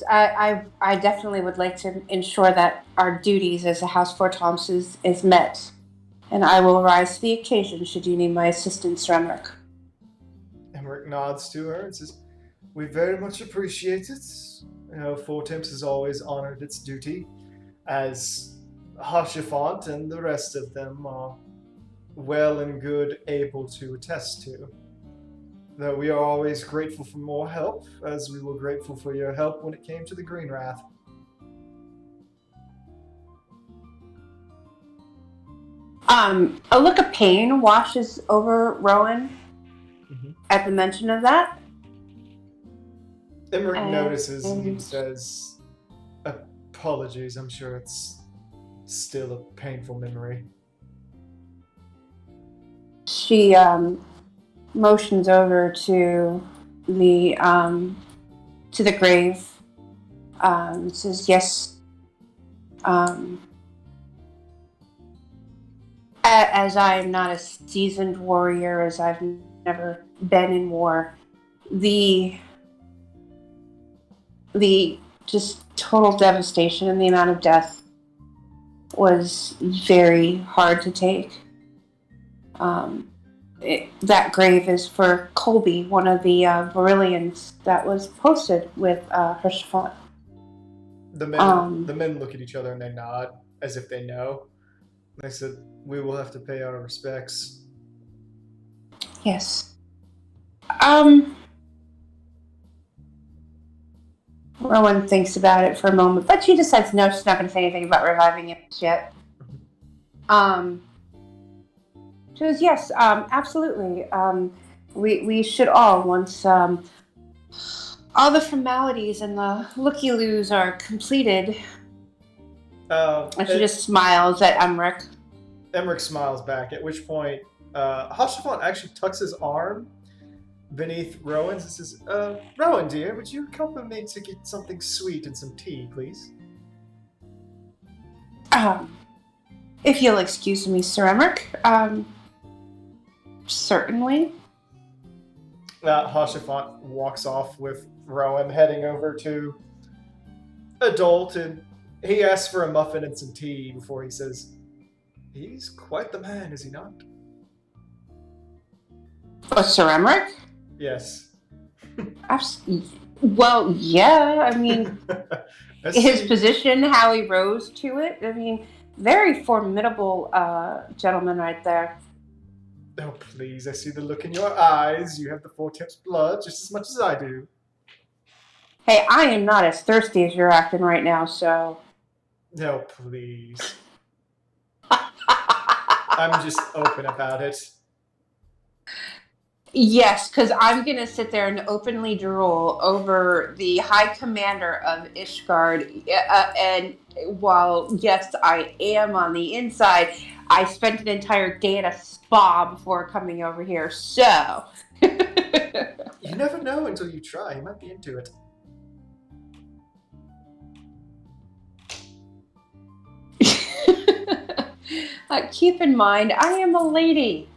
I definitely would like to ensure that our duties as a House Four Toms is met, and I will rise to the occasion should you need my assistance, Remrick. Emmerich nods to her and says, "We very much appreciate it. You know, Four Temps has always honored its duty, as Hashifant and the rest of them are well and good able to attest to. Though we are always grateful for more help, as we were grateful for your help when it came to the Green Wrath." A look of pain washes over Rowan at the mention of that. Emmerich notices and says, "Apologies, I'm sure it's still a painful memory." She motions over to the grave. Says yes. As I am not a seasoned warrior, as I've never been in war, the just total devastation and the amount of death was very hard to take. That grave is for Colby, one of the Varillians that was posted with Hirschfont. The men look at each other and they nod as if they know. They said, "We will have to pay our respects." Yes. Rowan thinks about it for a moment, but she decides no, she's not going to say anything about reviving it yet. She goes, yes, absolutely. We should all, once all the formalities and the looky-loos are completed. And she just smiles at Emmerich. Emmerich smiles back, at which point Hashifant actually tucks his arm beneath Rowan's and says, "Rowan, dear, would you accompany me to get something sweet and some tea, please?" If you'll excuse me, Sir Emmerich, certainly. Hashifant walks off with Rowan, heading over to Adult, and he asks for a muffin and some tea before he says, "He's quite the man, is he not?" Oh, Sir Emmerich? Yes. Well, yeah, I mean, his position, how he rose to it. I mean, very formidable gentleman right there. Oh, please, I see the look in your eyes. You have the 4 Temps blood just as much as I do. Hey, I am not as thirsty as you're acting right now, so... No, please. I'm just open about it. Yes, because I'm going to sit there and openly drool over the High Commander of Ishgard. And while, yes, I am on the inside, I spent an entire day at a spa before coming over here, so... You never know until you try. You might be into it. Keep in mind, I am a lady.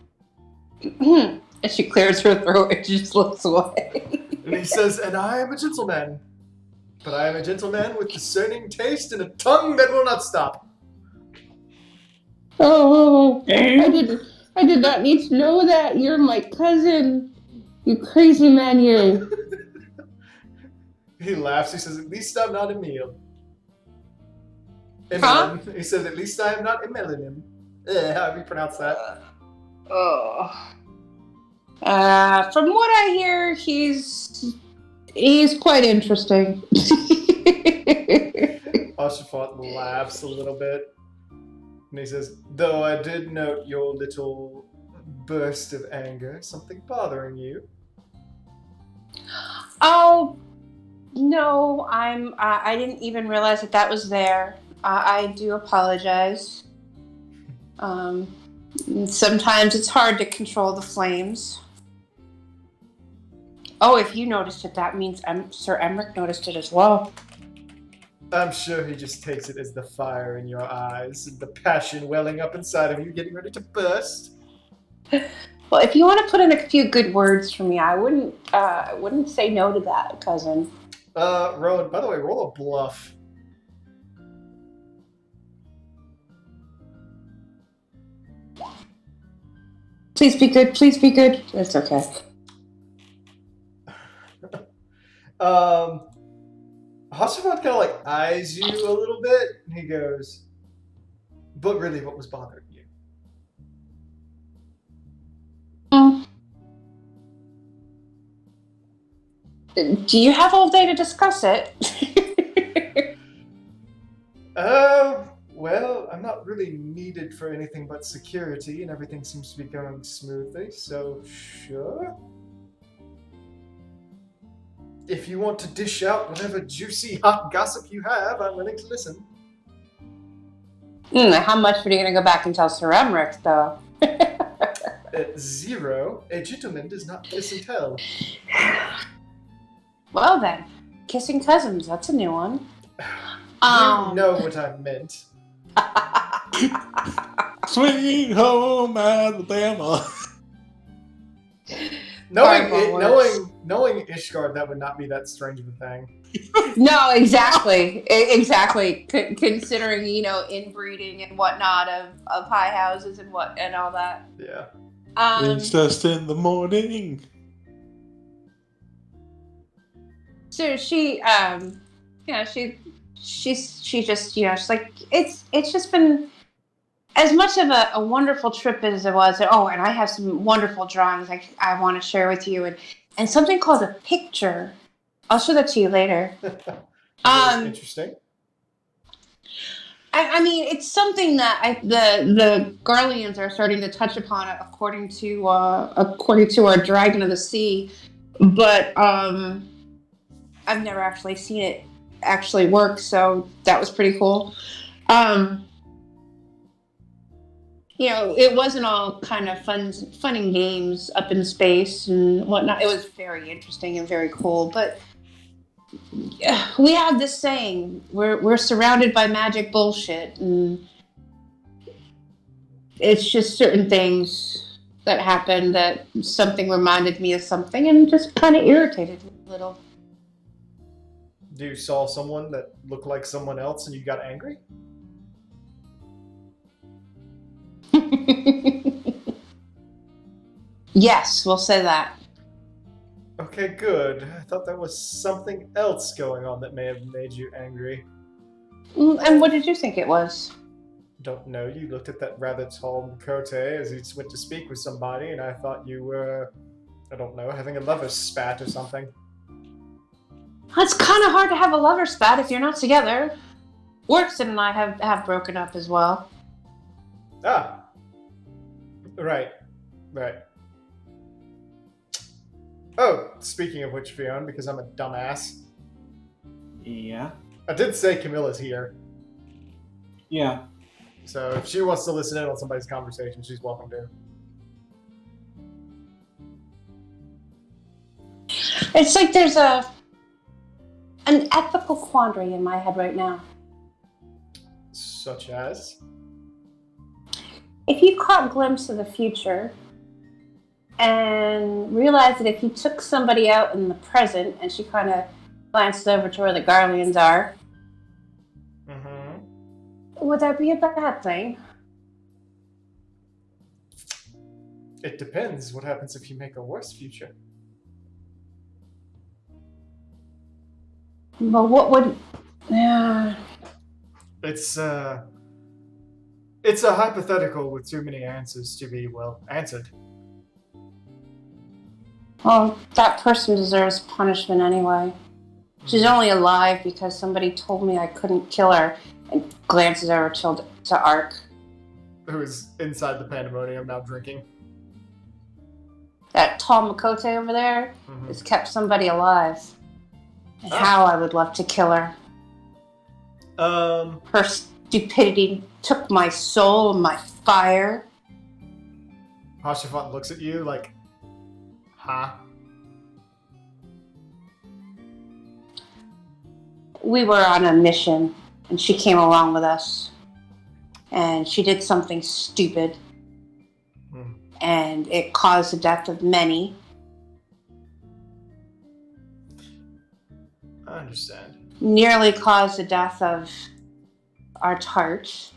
And she clears her throat and just looks away. And he says, and I am a gentleman. But I am a gentleman with discerning taste and a tongue that will not stop. Oh, I did not need to know that. You're my cousin. You crazy man, you. He laughs. He says, at least I'm not Emil. Huh? Emmeline. He says, at least I am not Emelinim. How do you pronounce that? From what I hear, he's quite interesting. Oshafat laughs a little bit. And he says, though I did note your little burst of anger, something bothering you. Oh, no, I didn't even realize that was there. I do apologize. Sometimes it's hard to control the flames. Oh, if you noticed it, that means Sir Emmerich noticed it as well. I'm sure he just takes it as the fire in your eyes and the passion welling up inside of you getting ready to burst. Well, if you want to put in a few good words for me, I wouldn't say no to that, cousin. Rowan, by the way, roll a bluff. Please be good, please be good. It's okay. Hasselhoff kind of like eyes you a little bit, and he goes, but really, what was bothering you? Do you have all day to discuss it? Well, I'm not really needed for anything but security, and everything seems to be going smoothly, so sure. If you want to dish out whatever juicy, hot gossip you have, I'm willing to listen. How much are you going to go back and tell Sir Emmerich, though? At 0, a gentleman does not kiss and tell. Well then, kissing cousins, that's a new one. You know what I meant. Sweet home Alabama. Knowing Ishgard, that would not be that strange of a thing. No, exactly. Exactly. Considering, inbreeding and whatnot of high houses and all that. Yeah. It's just in the morning. So she just, she's like, it's just been as much of a wonderful trip as it was. Oh, and I have some wonderful drawings I want to share with you, and something called a picture. I'll show that to you later. That's interesting. I mean, it's something that the Garleans are starting to touch upon, according to our Dragon of the Sea, but I've never actually seen it actually work, so that was pretty cool. It wasn't all kind of fun and games up in space and whatnot. It was very interesting and very cool, but we have this saying, we're surrounded by magic bullshit, and it's just certain things that happened that something reminded me of something and just kind of irritated me a little. You saw someone that looked like someone else and you got angry? Yes, we'll say that. Okay, good. I thought there was something else going on that may have made you angry. And what did you think it was? don't know. You looked at that rather tall Makote as he went to speak with somebody, and I thought you were, I don't know, having a lover's spat or something. It's kind of hard to have a lover spat if you're not together. Workston and I have broken up as well. Ah. Right. Oh, speaking of which, Fionn, because I'm a dumbass, Yeah. I did say Camilla's here. Yeah. So if she wants to listen in on somebody's conversation, she's welcome to. It's like there's an ethical quandary in my head right now. Such as? If you caught a glimpse of the future and realized that if you took somebody out in the present, and she kind of glanced over to where the Garleans are, would that be a bad thing? It depends. What happens if you make a worse future? But what would... Yeah. It's a hypothetical with too many answers to be, well, answered. Well, that person deserves punishment anyway. She's only alive because somebody told me I couldn't kill her, and glances over to Ark. Who is inside the pandemonium now drinking. That tall Makote over there has kept somebody alive. And how I would love to kill her. Her stupidity took my soul and my fire. Hashifant looks at you like, huh? We were on a mission, and she came along with us. And she did something stupid. And it caused the death of many. I understand. Nearly caused the death of our Tart.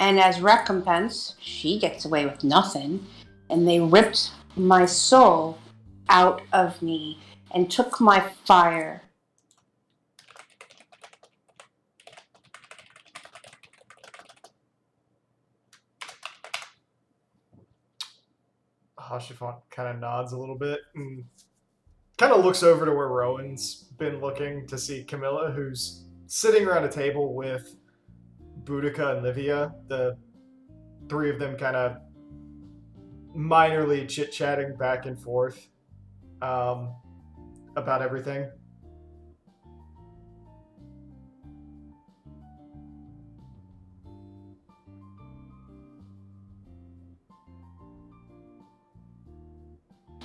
And as recompense, she gets away with nothing. And they ripped my soul out of me and took my fire. Hashifant kind of nods a little bit and kind of looks over to where Rowan's been looking to see Camilla, who's sitting around a table with Boudica and Livia. The three of them kind of minorly chit-chatting back and forth about everything.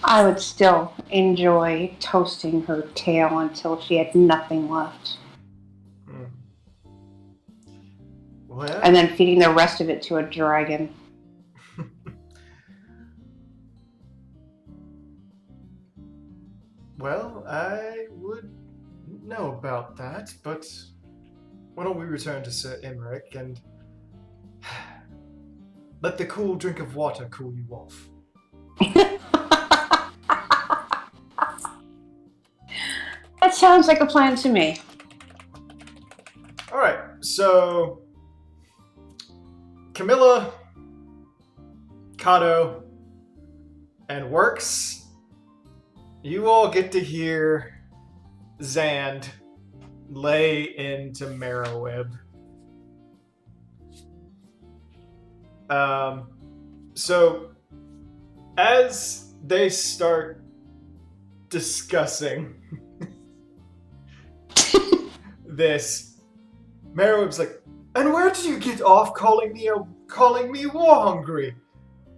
I would still enjoy toasting her tail until she had nothing left. Well, and then feeding the rest of it to a dragon. Well, I would know about that, but why don't we return to Sir Emmerich and let the cool drink of water cool you off. That sounds like a plan to me. Alright, so Camilla, Kato, and Works, you all get to hear Zand lay into Marrowweb. So as they start discussing this, Marrowweb's like, and where did you get off calling me war hungry?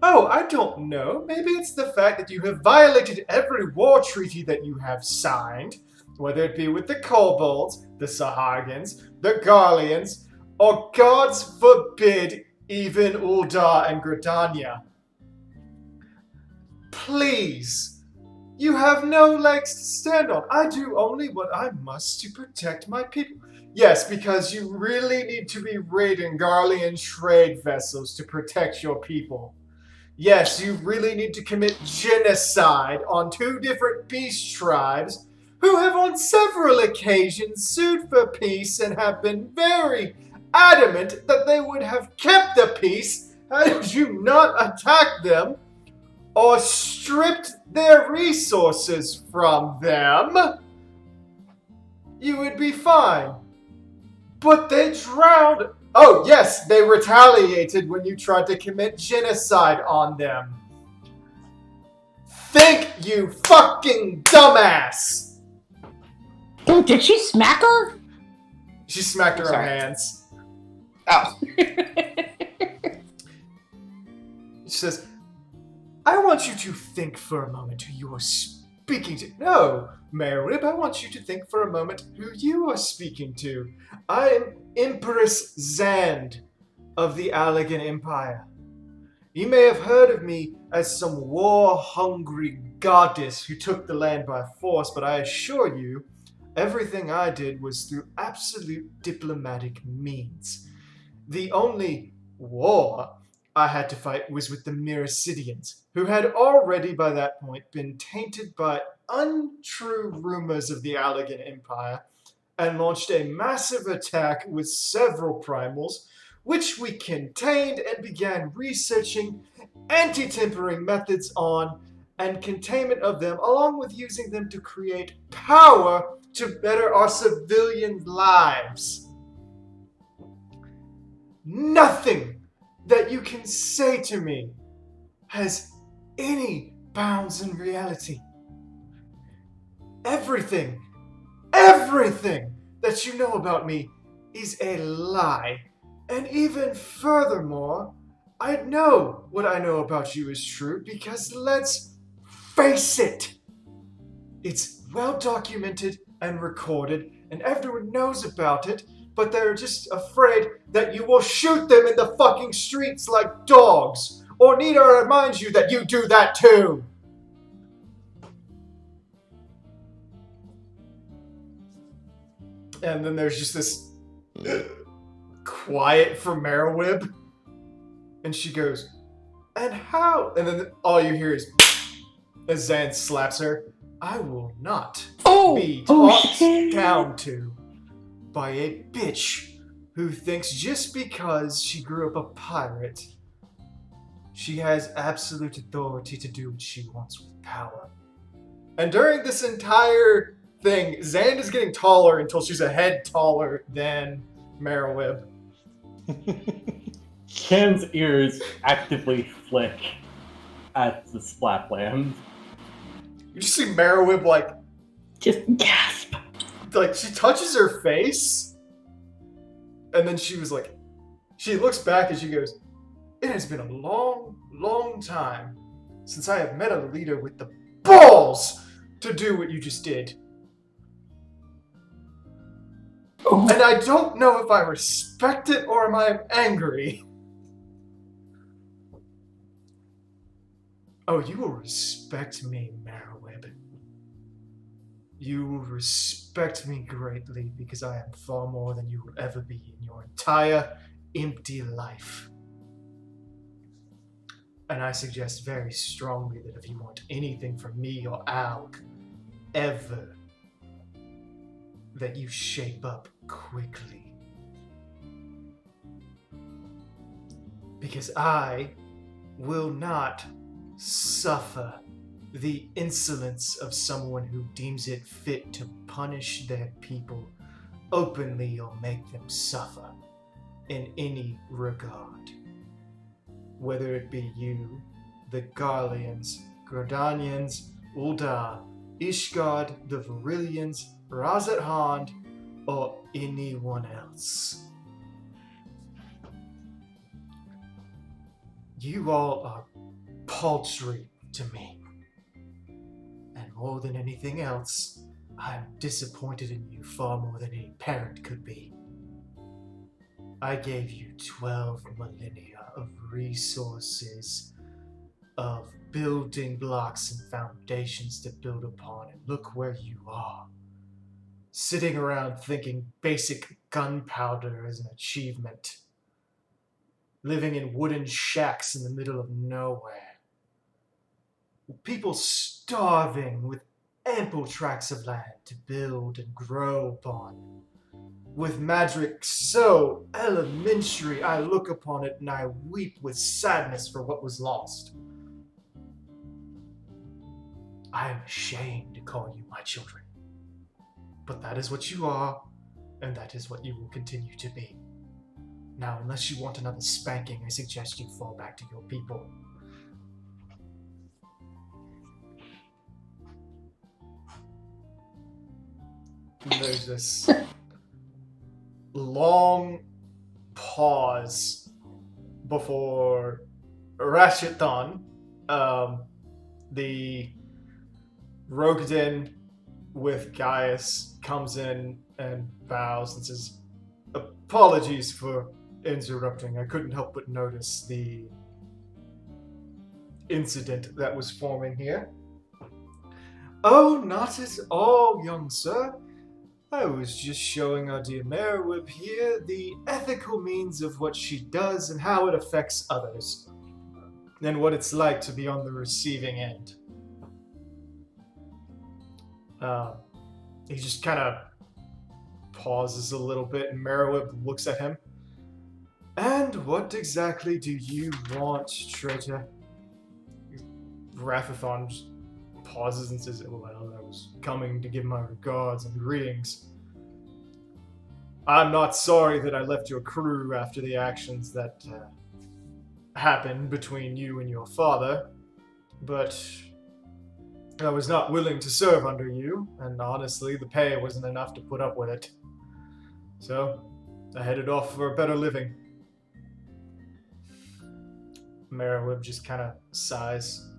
Oh, I don't know. Maybe it's the fact that you have violated every war treaty that you have signed, whether it be with the Kobolds, the Sahagins, the Garleans, or gods forbid, even Uldar and Gridania. Please, you have no legs to stand on. I do only what I must to protect my people. Yes, because you really need to be raiding Garlean trade vessels to protect your people. Yes, you really need to commit genocide on 2 different beast tribes who have on several occasions sued for peace and have been very adamant that they would have kept the peace had you not attacked them or stripped their resources from them. You would be fine. But they drowned. Oh, yes, they retaliated when you tried to commit genocide on them. Think, you fucking dumbass! Oh, did she smack her? She smacked her own Sorry. hands. Oh. She says, I want you to think for a moment who you are speaking to. No, Merib, I want you to think for a moment who you are speaking to. I am Empress Zand of the Allegan Empire. You may have heard of me as some war-hungry goddess who took the land by force, but I assure you, everything I did was through absolute diplomatic means. The only war I had to fight was with the Miracidians, who had already by that point been tainted by untrue rumors of the Allegan Empire and launched a massive attack with several primals, which we contained and began researching anti-tempering methods on and containment of them, along with using them to create power to better our civilian lives. Nothing that you can say to me has any bounds in reality. Everything that you know about me is a lie. And even furthermore, I know what I know about you is true because let's face it. It's well documented and recorded, and everyone knows about it, but they're just afraid that you will shoot them in the fucking streets like dogs. Or need I remind you that you do that too? And then there's just this quiet from Merowib. And she goes, and how? And then all you hear is as Zan slaps her. I will not be talked down to by a bitch who thinks just because she grew up a pirate, she has absolute authority to do what she wants with power. And during this entire thing, Zand is getting taller until she's a head taller than Merowib. Ken's ears actively flick at the Splatland. You just see Merowib like Just gasp. like she touches her face, and then she was like, she looks back and she goes, it has been a long, long time since I have met a leader with the balls to do what you just did. Oh. And I don't know if I respect it or am I angry. Oh, you will respect me, Merowib. You will respect me greatly because I am far more than you will ever be in your entire empty life. And I suggest very strongly that if you want anything from me or Alg, ever, that you shape up quickly. Because I will not suffer the insolence of someone who deems it fit to punish their people openly or make them suffer in any regard. Whether it be you, the Garleans, Grodanians, Uldar, Ishgard, the Varillians, Razat Hand, or anyone else. You all are paltry to me. And more than anything else, I am disappointed in you far more than any parent could be. I gave you 12 millennia of resources, of building blocks and foundations to build upon, and look where you are. Sitting around thinking basic gunpowder is an achievement. Living in wooden shacks in the middle of nowhere. People starving with ample tracts of land to build and grow upon. with magic so elementary, I look upon it and I weep with sadness for what was lost. I am ashamed to call you my children, but that is what you are, and that is what you will continue to be. Now, unless you want another spanking, I suggest you fall back to your people. And there's this long pause before Rashitan, the Rogden with Gaius, comes in and bows and says, "Apologies for interrupting. I couldn't help but notice the incident that was forming here." "Oh, not at all, young sir. I was just showing our dear Merriwib here the ethical means of what she does and how it affects others, and what it's like to be on the receiving end." He just kind of pauses a little bit, and Merriwib looks at him. "And what exactly do you want, traitor?" Rathathon just pauses and says, "Well, I was coming to give my regards and greetings. I'm not sorry that I left your crew after the actions that happened between you and your father, but I was not willing to serve under you, and honestly, the pay wasn't enough to put up with it. So, I headed off for a better living." Merriwib just kind of sighs.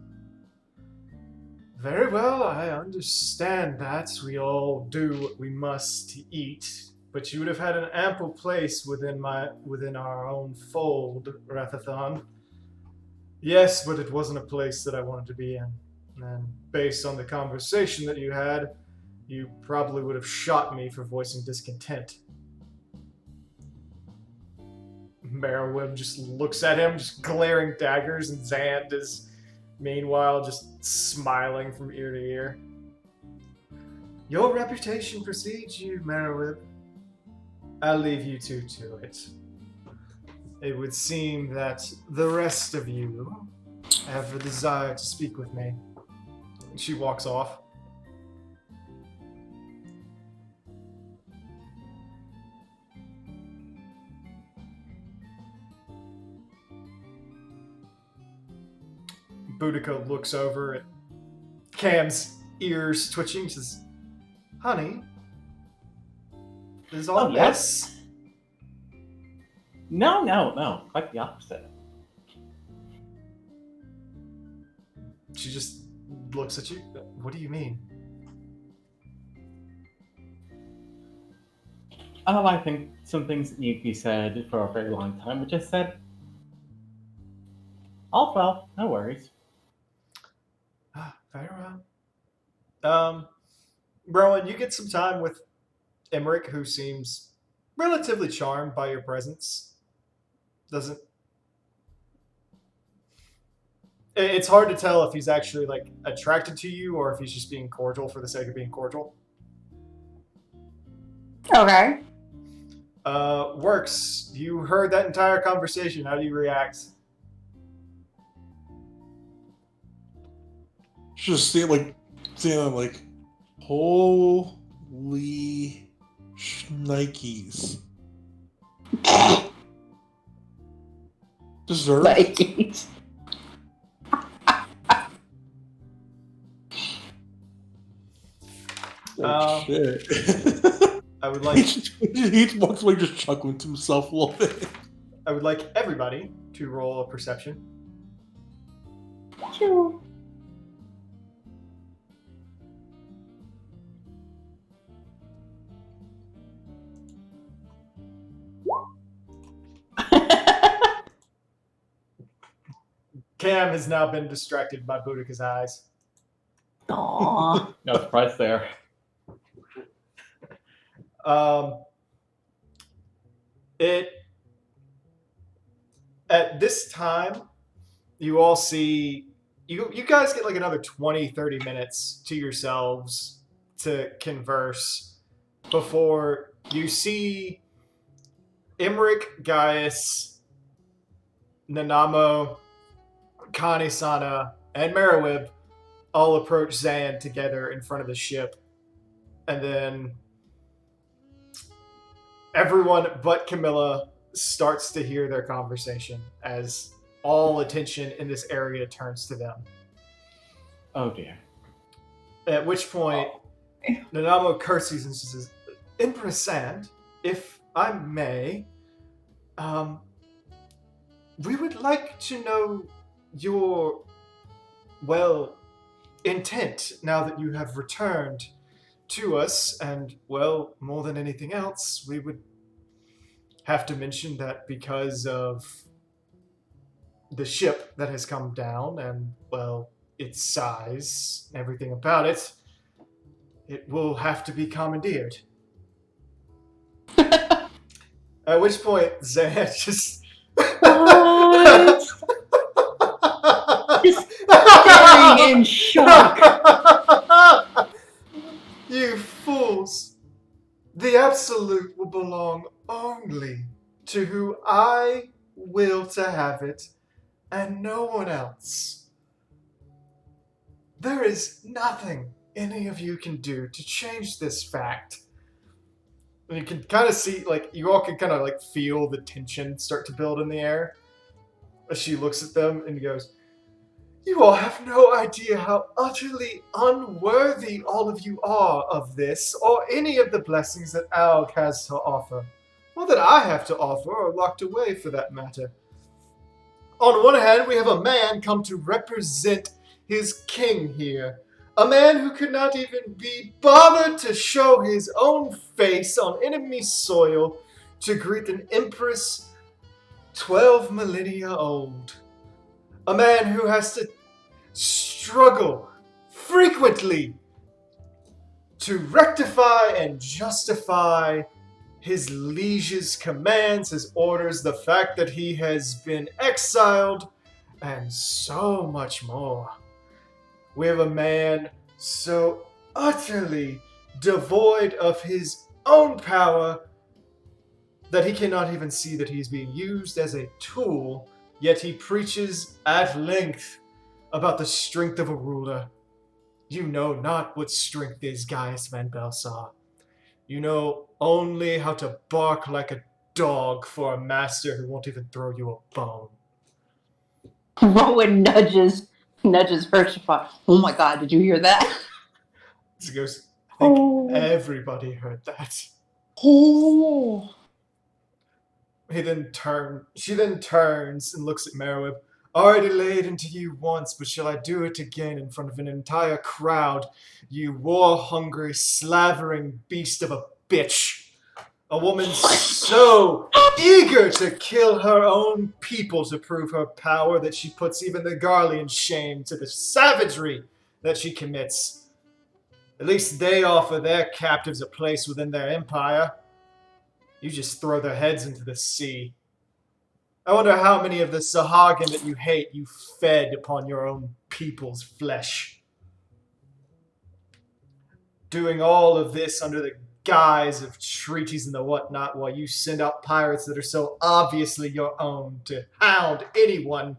"Very well, I understand that. We all do what we must to eat, but you would have had an ample place within our own fold, Rathathon. Yes, but it wasn't a place that I wanted to be in. And based on the conversation that you had, you probably would have shot me for voicing discontent." Merriwib just looks at him, just glaring daggers, and Zand is, meanwhile, just smiling from ear to ear. "Your reputation precedes you, Merriwib. I'll leave you two to it. It would seem that the rest of you have a desire to speak with me." And she walks off. Boudica looks over at Cam's ears twitching. She says, "Honey, is all Oh, yes? this?" No. Quite the opposite. She just looks at you. "What do you mean?" Oh, I think some things that need to be said for a very long time were just said. All well, no worries. Very well. Rowan, you get some time with Emmerich, who seems relatively charmed by your presence. It's hard to tell if he's actually like attracted to you or if he's just being cordial for the sake of being cordial. Okay. Works. You heard that entire conversation. How do you react? Just seeing like, holy shnikes. Dessert? Nikes. Shit. I would like he walks away just chuckling to himself a little bit. I would like everybody to roll a perception. Sure. Cam has now been distracted by Boudica's eyes. Aww. No surprise there. At this time, you all see you guys get like another 20-30 minutes to yourselves to converse before You see Imric, Gaius, Nanamo, Kanisana, and Merriwib all approach Zan together in front of the ship. And then everyone but Camilla starts to hear their conversation as all attention in this area turns to them. Oh dear. At which point, Nanamo curses and says, Empress Sand, if I may, we would like to know your, well, intent now that you have returned to us, and, well, more than anything else, we would have to mention that because of the ship that has come down and, well, its size and everything about it, it will have to be commandeered. At which point, Zan just... What? Just staring in shock. You fools! The Absolute will belong only to who I will to have it, and no one else. There is nothing any of you can do to change this fact. And you can kind of see, like, you all can kind of, like, feel the tension start to build in the air as she looks at them and goes, you all have no idea how utterly unworthy all of you are of this, or any of the blessings that Alg has to offer, or that I have to offer, or locked away for that matter. On one hand, we have a man come to represent his king here, a man who could not even be bothered to show his own face on enemy soil to greet an empress 12 millennia old. A man who has to struggle frequently to rectify and justify his liege's commands, his orders, the fact that he has been exiled, and so much more. We have a man so utterly devoid of his own power that he cannot even see that he is being used as a tool, yet he preaches at length about the strength of a ruler. You know not what strength is, Gaius Van Belsar. You know only how to bark like a dog for a master who won't even throw you a bone. Rowan nudges Hirschify. Oh my god, did you hear that? He goes, I think everybody heard that. Oh. She then turns and looks at Merriwib. Already laid into you once, but shall I do it again in front of an entire crowd, you war-hungry, slavering beast of a bitch? A woman so eager to kill her own people to prove her power that she puts even the Garlean shame to the savagery that she commits. At least they offer their captives a place within their empire. You just throw their heads into the sea. I wonder how many of the Sahagin that you hate you fed upon your own people's flesh. Doing all of this under the guise of treaties and the whatnot while you send out pirates that are so obviously your own to hound anyone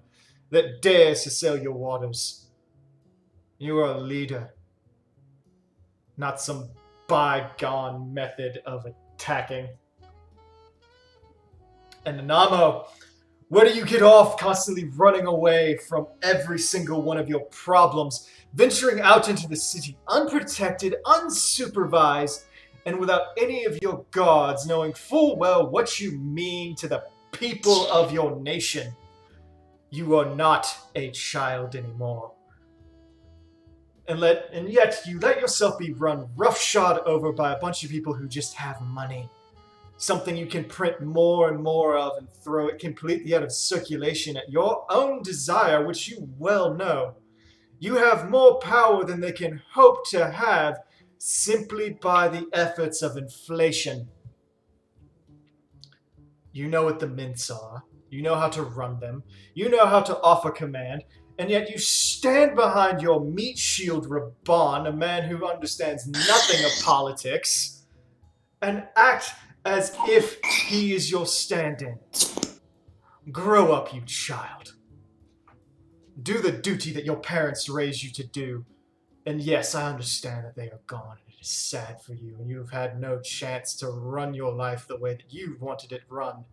that dares to sail your waters. You are a leader, not some bygone method of attacking. And Nanamo, where do you get off constantly running away from every single one of your problems, venturing out into the city unprotected, unsupervised, and without any of your guards knowing full well what you mean to the people of your nation? You are not a child anymore. And yet you let yourself be run roughshod over by a bunch of people who just have money. Something you can print more and more of and throw it completely out of circulation at your own desire, which you well know. You have more power than they can hope to have simply by the efforts of inflation. You know what the mints are. You know how to run them. You know how to offer command. And yet you stand behind your meat shield Raban, a man who understands nothing of politics. and act as if he is your stand-in. Grow up, you child. Do the duty that your parents raised you to do. And yes, I understand that they are gone, and it is sad for you, and you have had no chance to run your life the way that you wanted it run.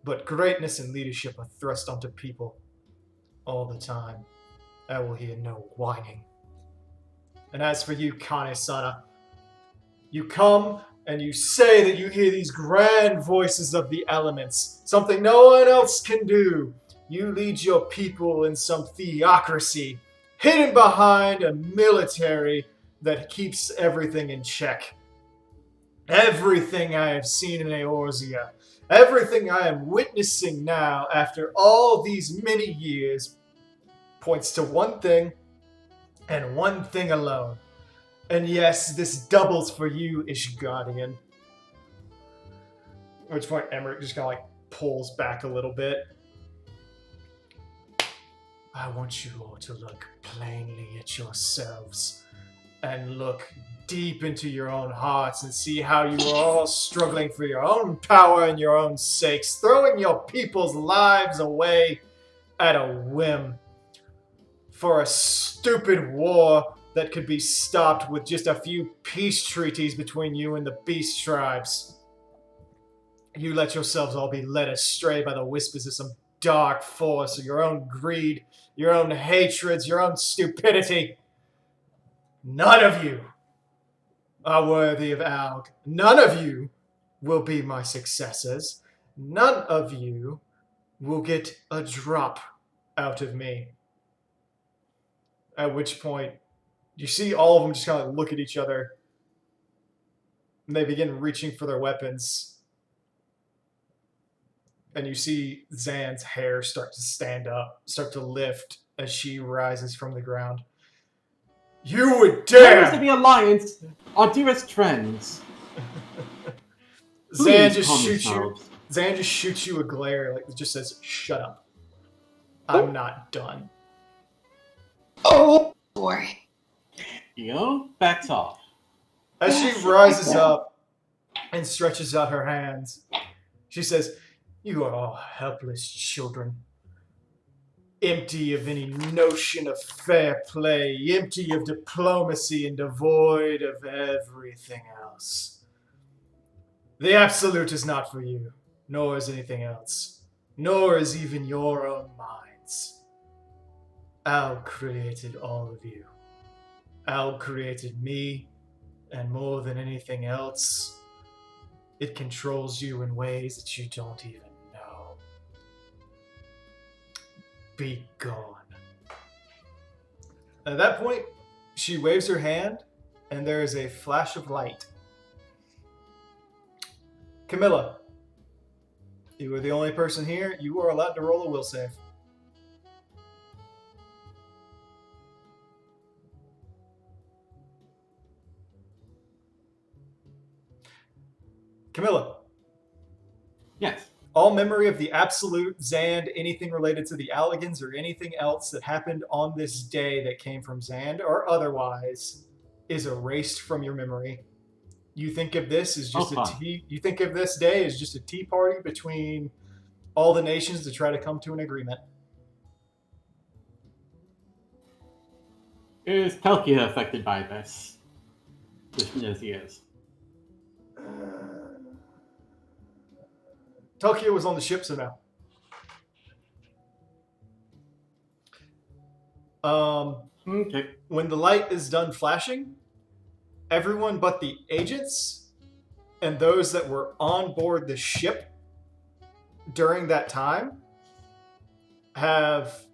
But greatness and leadership are thrust onto people all the time. I will hear no whining. And as for you, Kane-sana, you come and you say that you hear these grand voices of the elements, something no one else can do. You lead your people in some theocracy, hidden behind a military that keeps everything in check. Everything I have seen in Eorzea, everything I am witnessing now after all these many years, points to one thing, and one thing alone. And yes, this doubles for you, Ishgardian. At which point Emmerich just kind of like pulls back a little bit. I want you all to look plainly at yourselves and look deep into your own hearts and see how you are all struggling for your own power and your own sakes, throwing your people's lives away at a whim for a stupid war that could be stopped with just a few peace treaties between you and the beast tribes. You let yourselves all be led astray by the whispers of some dark force, or your own greed, your own hatreds, your own stupidity. None of you are worthy of Alg. None of you will be my successors. None of you will get a drop out of me. At which point, you see all of them just kind of look at each other, and they begin reaching for their weapons. And you see Zan's hair start to stand up, start to lift as she rises from the ground. You would Members of dare! the Alliance are dearest friends. Zan Please just calm shoots you. yourselves. Zan just shoots you a glare, like it just says, "Shut up. I'm not done." Oh boy. Io backs off. As she rises up and stretches out her hands, she says, "You are all helpless children, empty of any notion of fair play, empty of diplomacy, and devoid of everything else. The Absolute is not for you, nor is anything else, nor is even your own minds. Al created all of you. Al created me, and more than anything else, it controls you in ways that you don't even know. Be gone." At that point, she waves her hand, and there is a flash of light. Camilla, you are the only person here. You are allowed to roll a will save. Camilla, Yes. all memory of the Absolute, Zand, anything related to the Alligans, or anything else that happened on this day that came from Zand or otherwise is erased from your memory. You think of this as just you think of this day as just a tea party between all the nations to try to come to an agreement. Is Telkia affected by this? Yes, he is. Tokyo was on the ship, so no. Okay. When the light is done flashing, everyone but the agents and those that were on board the ship during that time have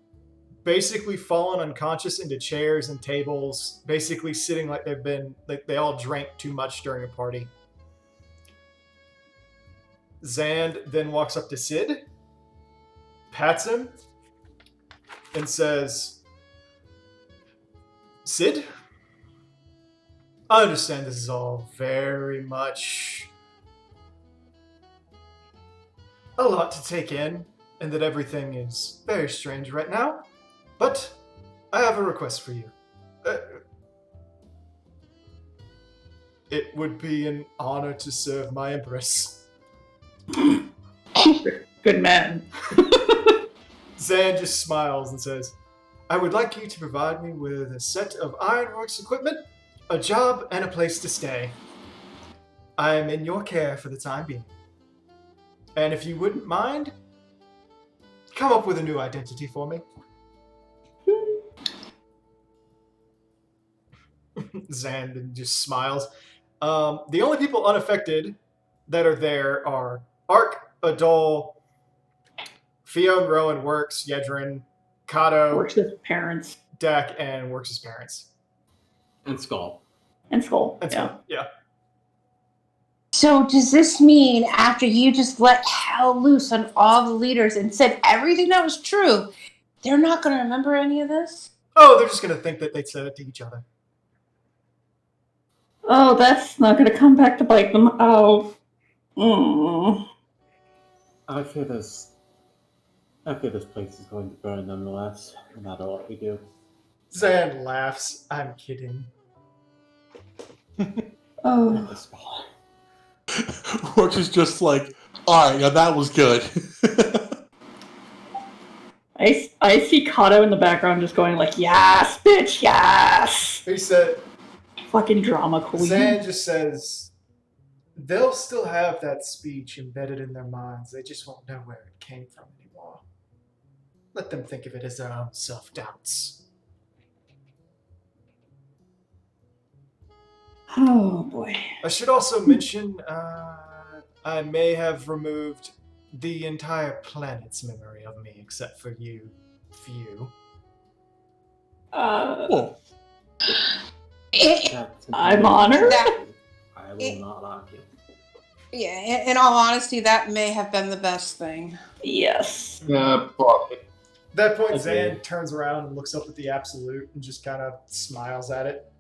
basically fallen unconscious into chairs and tables, basically sitting like they all drank too much during a party. Zand then walks up to Sid, pats him, and says, "Sid, I understand this is all very much a lot to take in, and that everything is very strange right now, but I have a request for you. It would be an honor to serve my empress. Good man. Zan just smiles and says, I would like you to provide me with a set of ironworks equipment, a job, and a place to stay. I am in your care for the time being. And if you wouldn't mind, come up with a new identity for me. Zan just smiles. The only people unaffected that are there are Ark, Adol, Fion, Rowan, Works, Yedrin, Kato, Works with parents Dak, and Works' parents. And Skull. and Skull. And Yeah. so, yeah. So does this mean after you just let hell loose on all the leaders and said everything that was true, they're not going to remember any of this? Oh, they're just going to think that they said it to each other. Oh, that's not going to come back to bite them out. Mm. I fear this place is going to burn nonetheless, no matter what we do. Zan laughs. I'm kidding. Oh. The Skull. Works is just like, alright, yeah, that was good. I see Kato in the background just going like, yes, bitch, yes! He said, Fucking drama queen. Zan just says, they'll still have that speech embedded in their minds. They just won't know where it came from anymore. Let them think of it as their own self-doubts. Oh, boy. I should also mention, I may have removed the entire planet's memory of me, except for you few. Whoa. I'm honored. I will not argue. Yeah, in all honesty, that may have been the best thing. Yes. Yeah, probably. At that point, Okay. Zan turns around and looks up at the Absolute and just kind of smiles at it.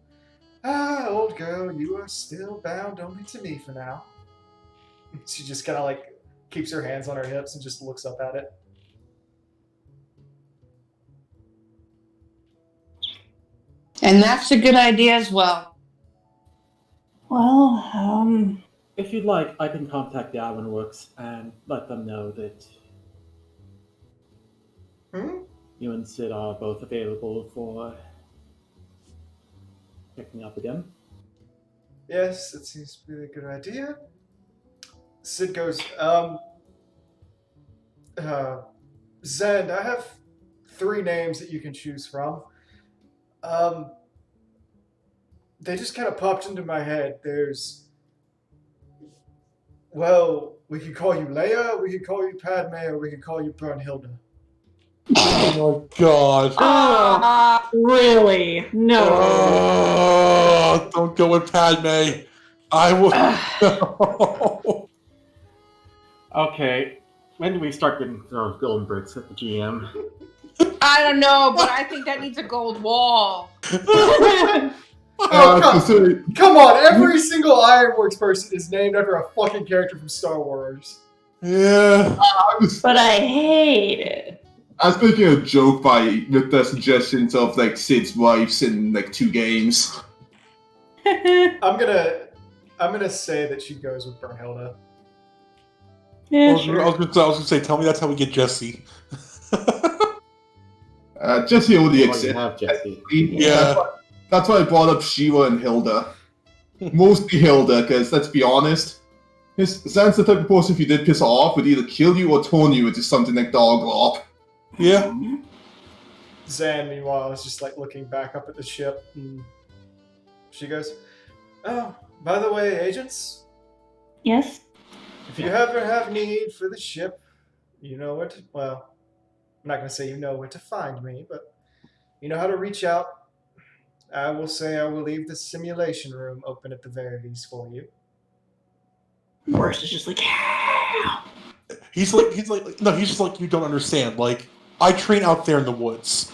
Ah, old girl, you are still bound only to me for now. She just kind of like keeps her hands on her hips and just looks up at it. And that's a good idea as well. Well, If you'd like, I can contact the Ironworks and let them know that you and Sid are both available for picking up again. Yes, that seems to be a good idea. Sid goes, Zend, I have 3 names that you can choose from. They just kind of popped into my head. There's, well, we could call you Leia, we could call you Padme, or we could call you Brunhilde. Oh my god. really? No. Oh, don't go with Padme. I will. Okay, when do we start getting those golden bricks at the GM? I don't know, but I think that needs a gold wall. Oh, considering come on, every single Ironworks person is named after a fucking character from Star Wars. Yeah. But I hate it. I was making a joke with the suggestions of like Sid's wives in like 2 games. I'm gonna say that she goes with Brunhilde. Yeah, I sure. was gonna say, tell me that's how we get Jesse. Jesse already Oh, you exists. have Jesse. Yeah. That's why I brought up Shiva and Hilda. Mostly Hilda, because let's be honest, Zan's the type of person if you did piss her off would either kill you or turn you into something like Doglop. Yeah. Zan, meanwhile, is just like looking back up at the ship, and she goes, "Oh, by the way, agents, Yes? if you ever have need for the ship, you know where to. Well, I'm not gonna say you know where to find me, but you know how to reach out. I will say I will leave the simulation room open at the very least for you." Worst is just like, He's just like, you don't understand. Like, I train out there in the woods.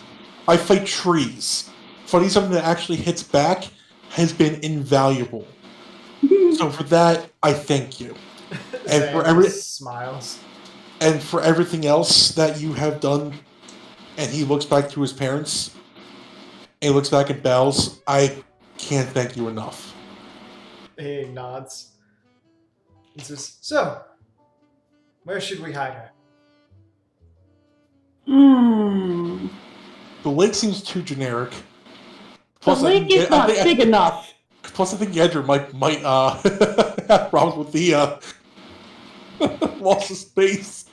I fight trees. Fighting something that actually hits back has been invaluable. So for that, I thank you. And Zan for every smiles. and for everything else that you have done, and he looks back to his parents, and he looks back at Bells, I can't thank you enough. He nods. He says, "So, where should we hide her?" Hmm. The lake seems too generic. The I lake think- is not big enough. Plus, I think Yedra might have problems with the loss of space.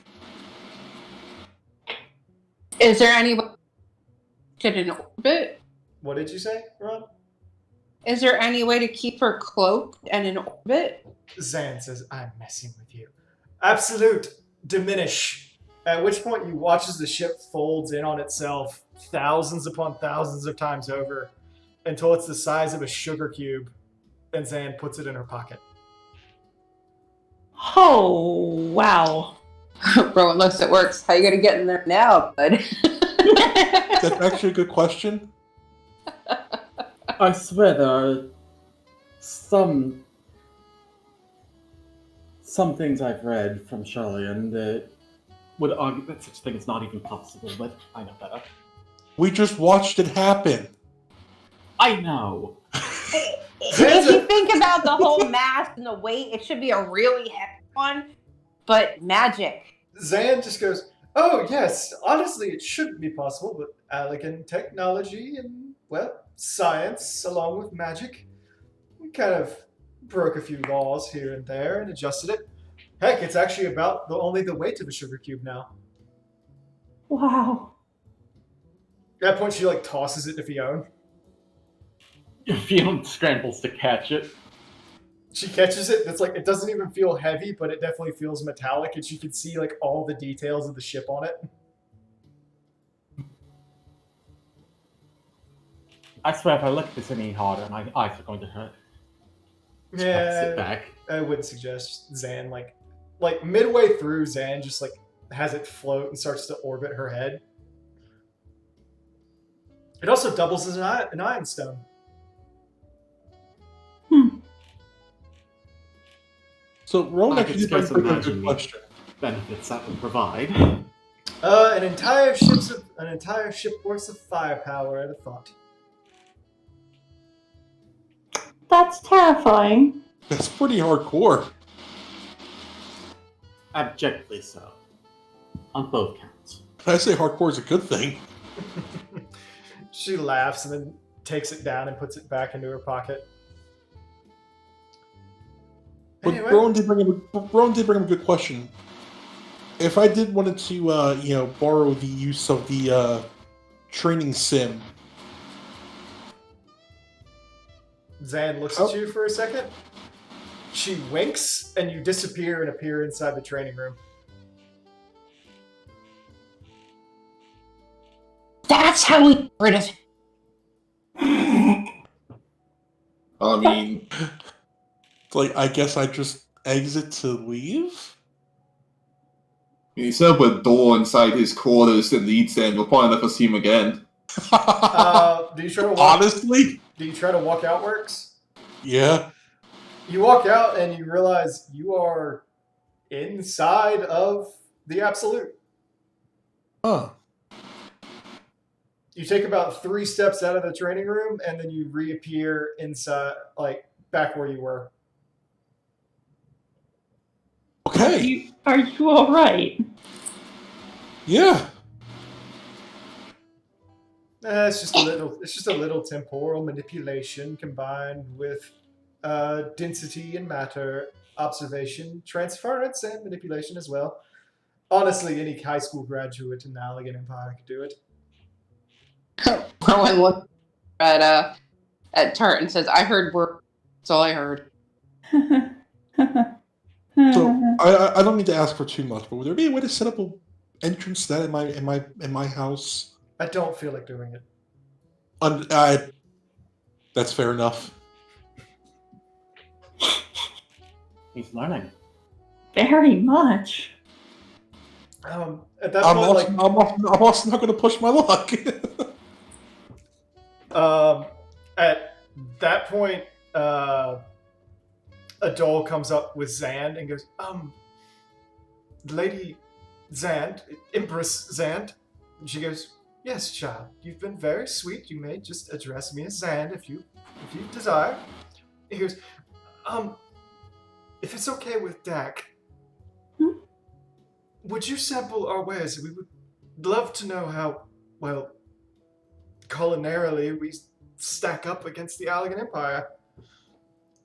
Is there any way to get in orbit? What did you say, Ron? Is there any way to keep her cloaked and in orbit? Zan says, "I'm messing with you." Absolute diminish. At which point you watch as the ship folds in on itself thousands upon thousands of times over until it's the size of a sugar cube, and Zan puts it in her pocket. Oh, wow. Rowan looks at works. How you gonna get in there now, bud? That's actually a good question. I swear there are some things I've read from Charlian that would argue that such a thing is not even possible, but I know better. We just watched it happen. I know. If you think about the whole mass and the weight, it should be a really heavy one, but magic. Zan just goes, "Oh, yes, honestly, it shouldn't be possible, but elegant technology and, well, science, along with magic, we kind of broke a few laws here and there and adjusted it. Heck, it's actually about only the weight of a sugar cube now." Wow. At that point, she, like, tosses it to Fionn. Fionn scrambles to catch it. She catches it. It's like, it doesn't even feel heavy, but it definitely feels metallic, and she can see, like, all the details of the ship on it. I swear if I look at this any harder, my eyes are going to hurt. Yeah, Sit back. I wouldn't suggest Zan, like midway through, Zan just, like, has it float and starts to orbit her head. It also doubles as an iron stone. So, Rowan I actually could brings scarce up a imagine good the question. benefits that would provide. An entire ship worth of firepower, I'd have thought. That's terrifying. That's pretty hardcore. Abjectly so. On both counts. I say hardcore is a good thing. She laughs and then takes it down and puts it back into her pocket. But Anyway. Rowan did bring up a good question. If I did wanted to, borrow the use of the training sim, Zan looks at you for a second. She winks, and you disappear and appear inside the training room. That's how we get rid of it. I mean, it's like I guess I just exit to leave. he set up a door inside his quarters that leads in. We'll probably never see him again. Do you try to walk? Honestly, Do you try to walk out, Works? yeah. You walk out and you realize you are inside of the Absolute. Huh. You take about 3 steps out of the training room and then you reappear inside, like, back where you were. Okay. Are you all right? Yeah. It's just a little temporal manipulation combined with density and matter observation, transference, and manipulation as well. Honestly, any high school graduate in the Allegan Empire could do it. Rowan looks at Tart and says, "I heard words. That's all I heard." So I don't need to ask for too much, but would there be a way to set up an entrance to that in my house? I don't feel like doing it. That's fair enough. He's learning. Very much. At that I'm point, also not going to push my luck. at that point, Adol comes up with Zand and goes, Lady Zand, Empress Zand. And she goes, "Yes, child, you've been very sweet. You may just address me as Zand if you desire." He goes, If it's okay with Dak, would you sample our wares? We would love to know how, well, culinarily we stack up against the Allegan Empire.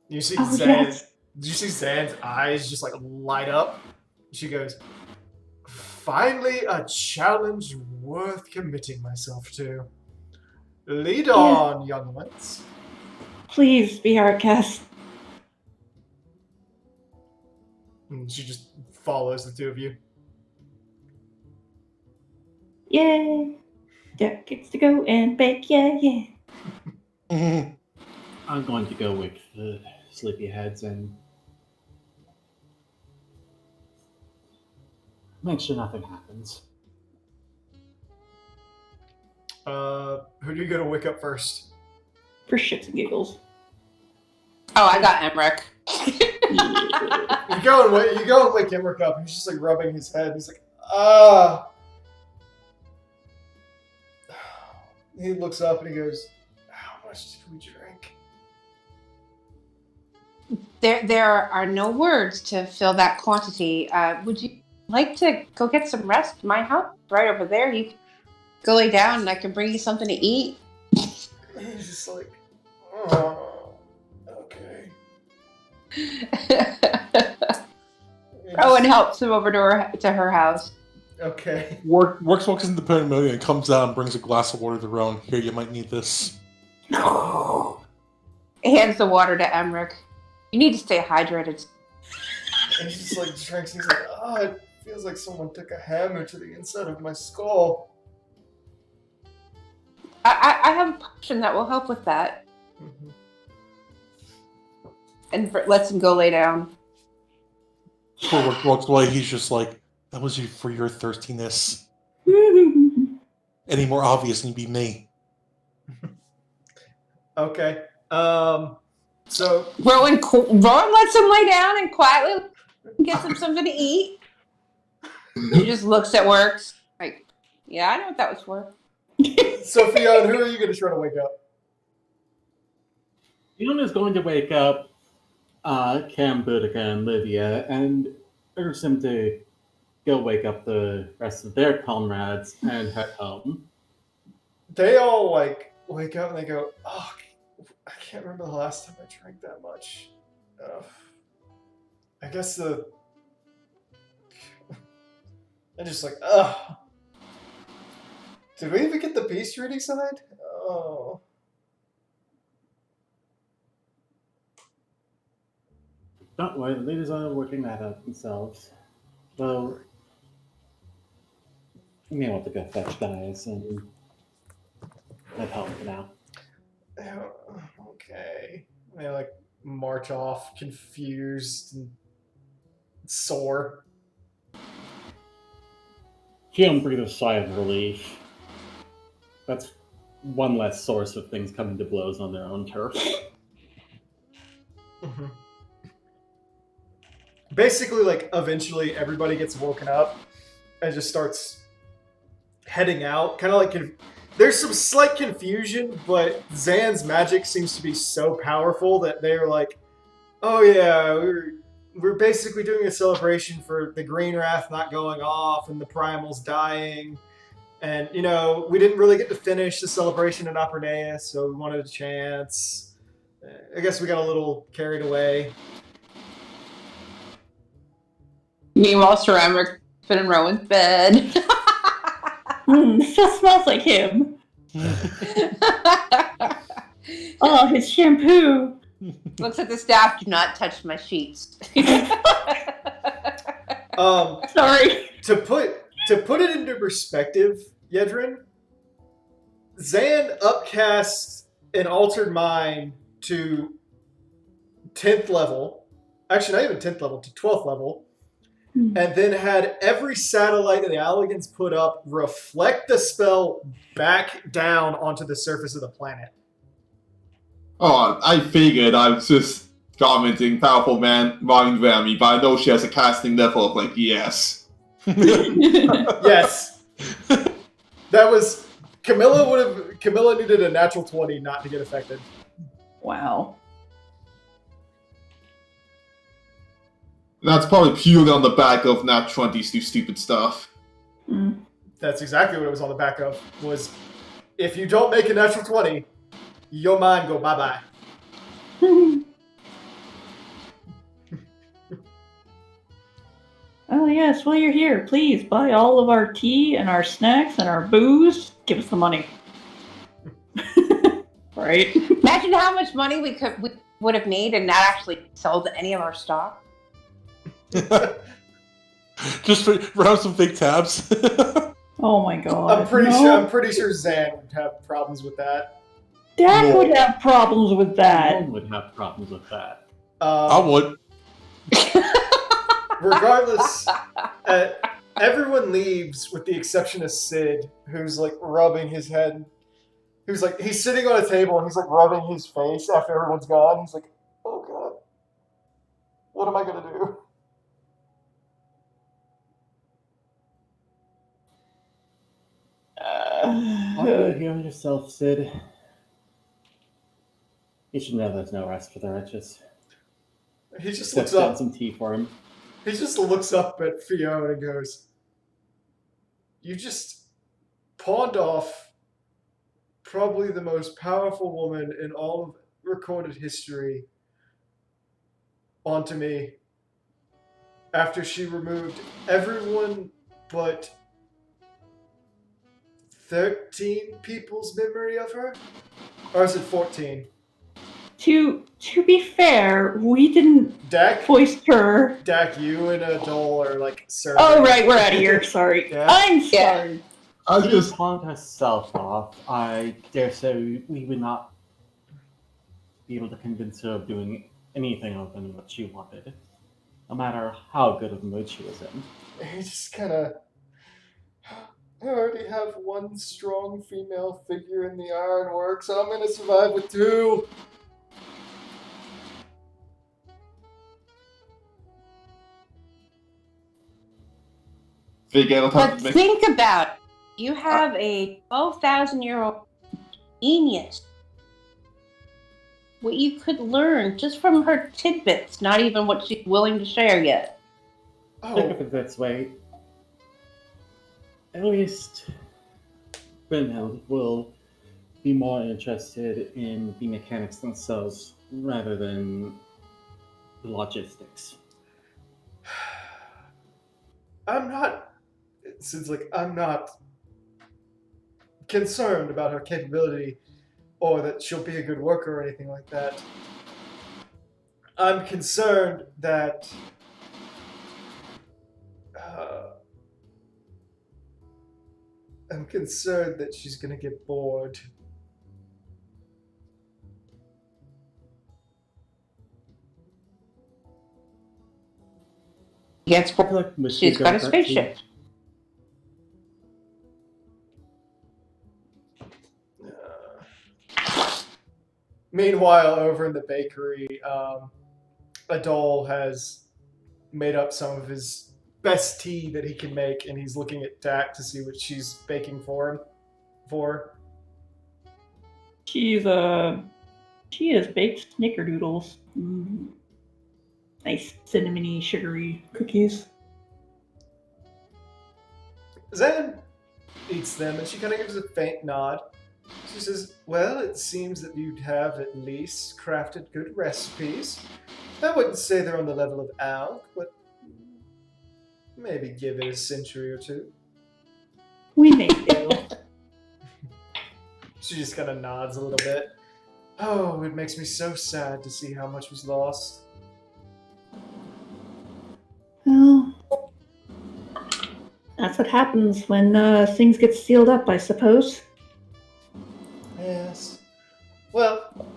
You see Oh, yes. Did you see Zan's eyes just like light up? She goes, finally a challenge worth committing myself to. Lead on, young ones. Please be our guest. And she just follows the two of you. Yay! Jack gets to go and bake. Yeah, yeah. I'm going to go with the sleepyheads and make sure nothing happens. Who do you go to wake up first? For shits and giggles. Oh, I got Emmerich. You go and wake Emmerich up. He's just like rubbing his head. He's like, ah. He looks up and he goes, how much did we drink? There are no words to fill that quantity. Would you like to go get some rest? My house is right over there. You can go lay down and I can bring you something to eat. He's just like, oh, okay. Rowan helps him over to her house. Okay. Works walks into the Pavilion and comes out and brings a glass of water to Rowan. Here, you might need this. He hands the water to Emmerich. You need to stay hydrated. And he just like drinks and he's like, oh, it feels like someone took a hammer to the inside of my skull. I have a potion that will help with that. Mm-hmm. And lets him go lay down. Before Work walks away, he's just like, that was you for your thirstiness. Any more obvious, and you'd be me. Okay. So Rowan lets him lay down and quietly gets him something to eat. He just looks at Works like, yeah, I know what that was for. So Fionn, who are you going to try to wake up? Fiona's going to wake up Cam, Boudica, and Livia and urge them to go wake up the rest of their comrades and head home. They all like wake up and they go, oh, I can't remember the last time I drank that much. I guess they're just like, ugh. Did we even get the beast reading side? Oh. Don't worry, the leaders are working that out themselves. Well, you may want to go fetch guys and head home for now. Okay. They like march off, confused and sore. Fionn breathes a sigh of relief. That's one less source of things coming to blows on their own turf. Mm-hmm. Basically, like, eventually everybody gets woken up and just starts heading out. Kind of like, there's some slight confusion, but Zan's magic seems to be so powerful that they're like, oh yeah, we're basically doing a celebration for the Green Wrath not going off and the Primals dying. And, you know, we didn't really get to finish the celebration in Aperneus, so we wanted a chance. I guess we got a little carried away. Meanwhile, Sir Emmerich been in Rowan's bed. Still smells like him. Oh, his shampoo. Looks at the staff. Do not touch my sheets. Sorry. To put it into perspective, Yedrin, Zan upcast an altered mind to 10th level. Actually, not even 10th level, to 12th level. And then had every satellite that the Allegans put up reflect the spell back down onto the surface of the planet. Oh, I figured. I was just commenting powerful mind Rami, but I know she has a casting level of like yes. Yes. That was Camilla needed a natural 20 not to get affected. Wow. That's probably purely on the back of Nat 20s do stupid stuff. Mm. That's exactly what it was on the back of. Was if you don't make a natural 20, your mind go bye bye. Oh yes, while you're here, please buy all of our tea and our snacks and our booze. Give us the money. Right? Imagine how much money we would have made and not actually sold any of our stock. Just run some fake tabs. Oh my god. I'm pretty No. sure Zan would have problems with that. Dak No. would have problems with No that. one would have problems with that. I would. Regardless, everyone leaves with the exception of Sid, who's like rubbing his head. He's sitting on a table and he's like rubbing his face after everyone's gone. He's like, oh god, what am I gonna do? How do you heal yourself, Sid? You should know there's no rest for the righteous. He just Except looks get up. some tea for him. He just looks up at Fiona and goes, "You just pawned off probably the most powerful woman in all of recorded history onto me after she removed everyone but 13 people's memory of her? Or is it 14? To be fair, we didn't Dak, foist her. you and Adol are like serving. Oh right, we're out of here. Sorry. Yeah. I'm Yeah. sorry. I She just pawned herself off. I dare say we would not be able to convince her of doing anything other than what she wanted, no matter how good of a mood she was in. He just kind of. I already have one strong female figure in the ironworks. I'm gonna survive with two. figure out how But to make. think about it. You have a 12,000-year-old genius. What you could learn just from her tidbits, not even what she's willing to share yet. Think of Oh, it this way. At least Brynhild will be more interested in the mechanics themselves rather than the logistics. I'm not. It's like I'm not concerned about her capability or that she'll be a good worker or anything like that. I'm concerned that she's gonna get bored. Gets I feel like Misty she's got a does that too. spaceship. Meanwhile, over in the bakery, Adol has made up some of his best tea that he can make, and he's looking at Dak to see what she's baking for him. She has baked snickerdoodles. Nice cinnamony, sugary cookies. Zan eats them, and she kind of gives a faint nod. She says, "Well, it seems that you'd have at least crafted good recipes. I wouldn't say they're on the level of Alk, but maybe give it a century or two." We may do. She just kind of nods a little bit. Oh, it makes me so sad to see how much was lost. Well, that's what happens when things get sealed up, I suppose. Yes. Well,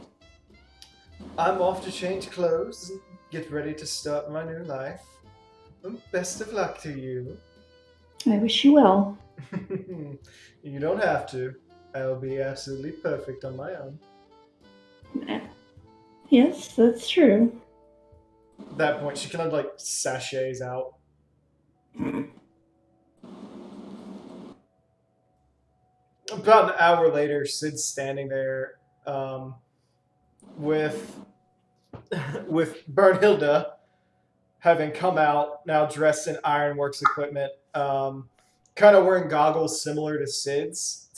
I'm off to change clothes and get ready to start my new life. Best of luck to you. I wish you well. You don't have to. I'll be absolutely perfect on my own. Yes, that's true. At that point, she kind of like sachets out. About an hour later, Sid's standing there with Bernhilda having come out, now dressed in ironworks equipment, kind of wearing goggles similar to Sid's,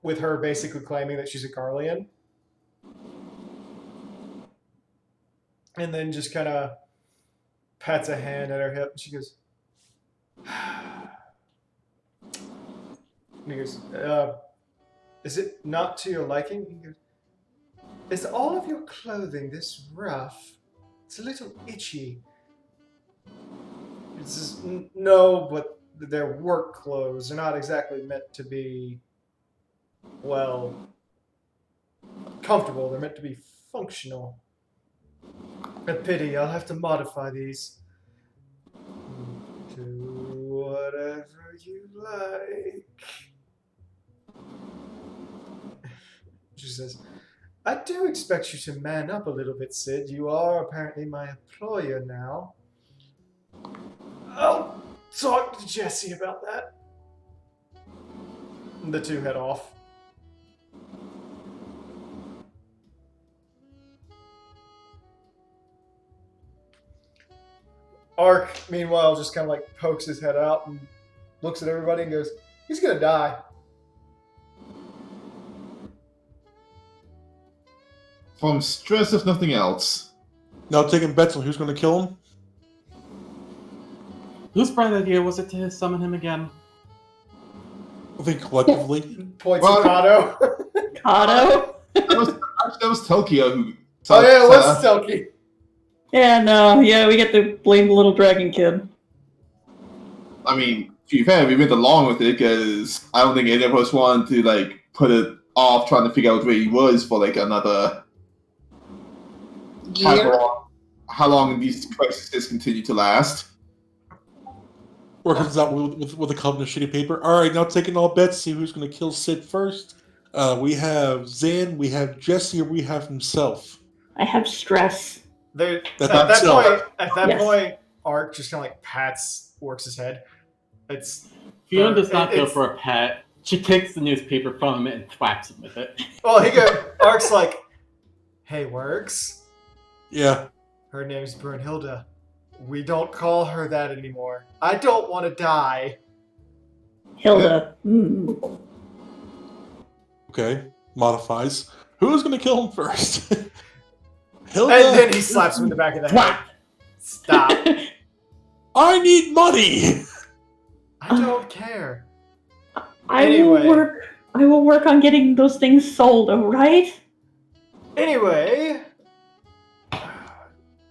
with her basically claiming that she's a Garlean. And then just kind of pats a hand at her hip, and she goes, and he goes, is it not to your liking? He goes, is all of your clothing this rough? It's a little itchy. It's just, no, but they're work clothes. They're not exactly meant to be, well, comfortable. They're meant to be functional. A pity, I'll have to modify these. Do whatever you like. She says, I do expect you to man up a little bit, Sid. You are apparently my employer now. I'll talk to Jesse about that. And the two head off. Ark, meanwhile, just kind of like pokes his head out and looks at everybody and goes, he's gonna die. From stress, if nothing else. Now taking bets on who's going to kill him. Whose bright idea was it to summon him again? I think collectively. Points Well, at Kato. Kato? That was Tokyo who. Oh yeah, it was Selkie. Yeah, no, yeah, we get to blame the little dragon kid. I mean, to be fair, we went along with it because I don't think any of us wanted to like put it off trying to figure out where he was for like another. Gear. How long these crises continue to last? Works out with a covenant of shitty paper. All right, now taking all bets, see who's going to kill Sid first. We have Zan, we have Jesse, or we have himself. I have stress. At That's that Yes. point, Ark just kind of like works his head. It's Fiona does not go it's- for a pet. She takes the newspaper from him and thwacks him with it. well, Ark's like, hey, Works. Yeah. Her name's Brunhilde. We don't call her that anymore. I don't want to die. Hilda. Okay. Modifies. Who's going to kill him first? Hilda. And then he slaps him in the back of the head. Stop. I need money. I don't care. I Anyway. will work on getting those things sold, alright? Anyway,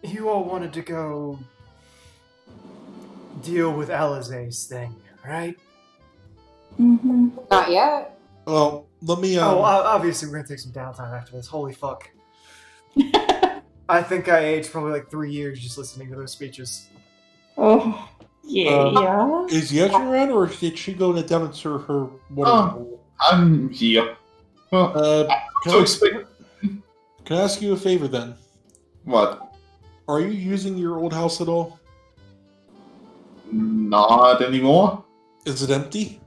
you all wanted to go deal with Alizé's thing, right? Mm-hmm. Not yet. Well, let me. Obviously we're gonna take some downtime after this. Holy fuck. I think I aged probably like 3 years just listening to those speeches. Oh, yeah. Is Yasha around, or did she go down into her water? I'm here. Well, Can I ask you a favor then? what? Are you using your old house at all? Not anymore. Is it empty?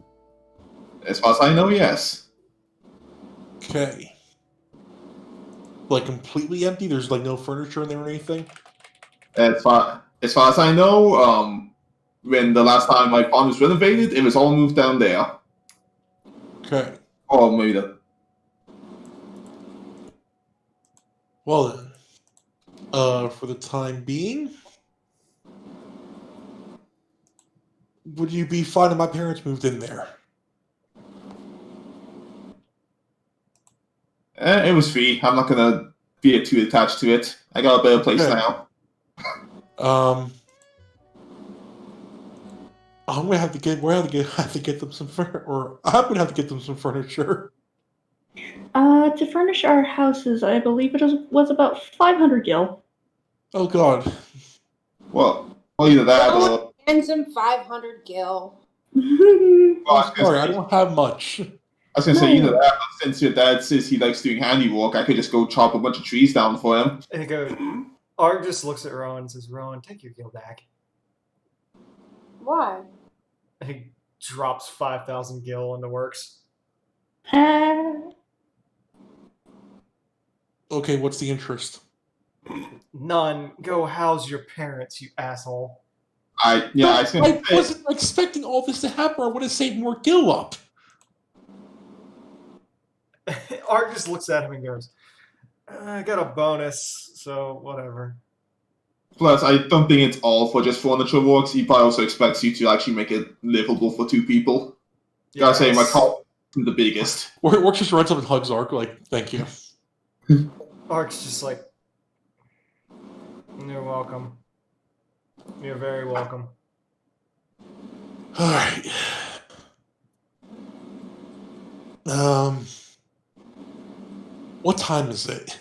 As far as I know, yes. Okay. Like completely empty? There's like no furniture in there or anything? As far as I know, when the last time my farm was renovated, it was all moved down there. Okay. Or maybe the. Well then. For the time being, would you be fine if my parents moved in there? It was free. I'm not gonna be too attached to it. I got a better place Okay. now. I'm gonna have to get. Have to get them some or I'm gonna have to get them some furniture. To furnish our houses, I believe it was about 500 gil. Oh God. Well, either that or. And some 500 gil. Well, Sorry, I don't have much. I was gonna say either that, but since your dad says he likes doing handiwork, I could just go chop a bunch of trees down for him. And he goes, Ark just looks at Rowan and says, Rowan, take your gil back. Why? And he drops 5,000 gil in the works. Okay, what's the interest? None. Go house your parents, you asshole. I was I gonna say, wasn't expecting all this to happen. I would have saved more Gil up. Art just looks at him and goes, I got a bonus, so whatever. plus, I don't think it's all for just furniture works. He probably also expects you to actually make it livable for 2 people. Gotta say, my Yes. call isn't the biggest. Work just runs up and hugs Ark, like, thank you. Art's just like, you're welcome. You're very welcome. Alright. What time is it?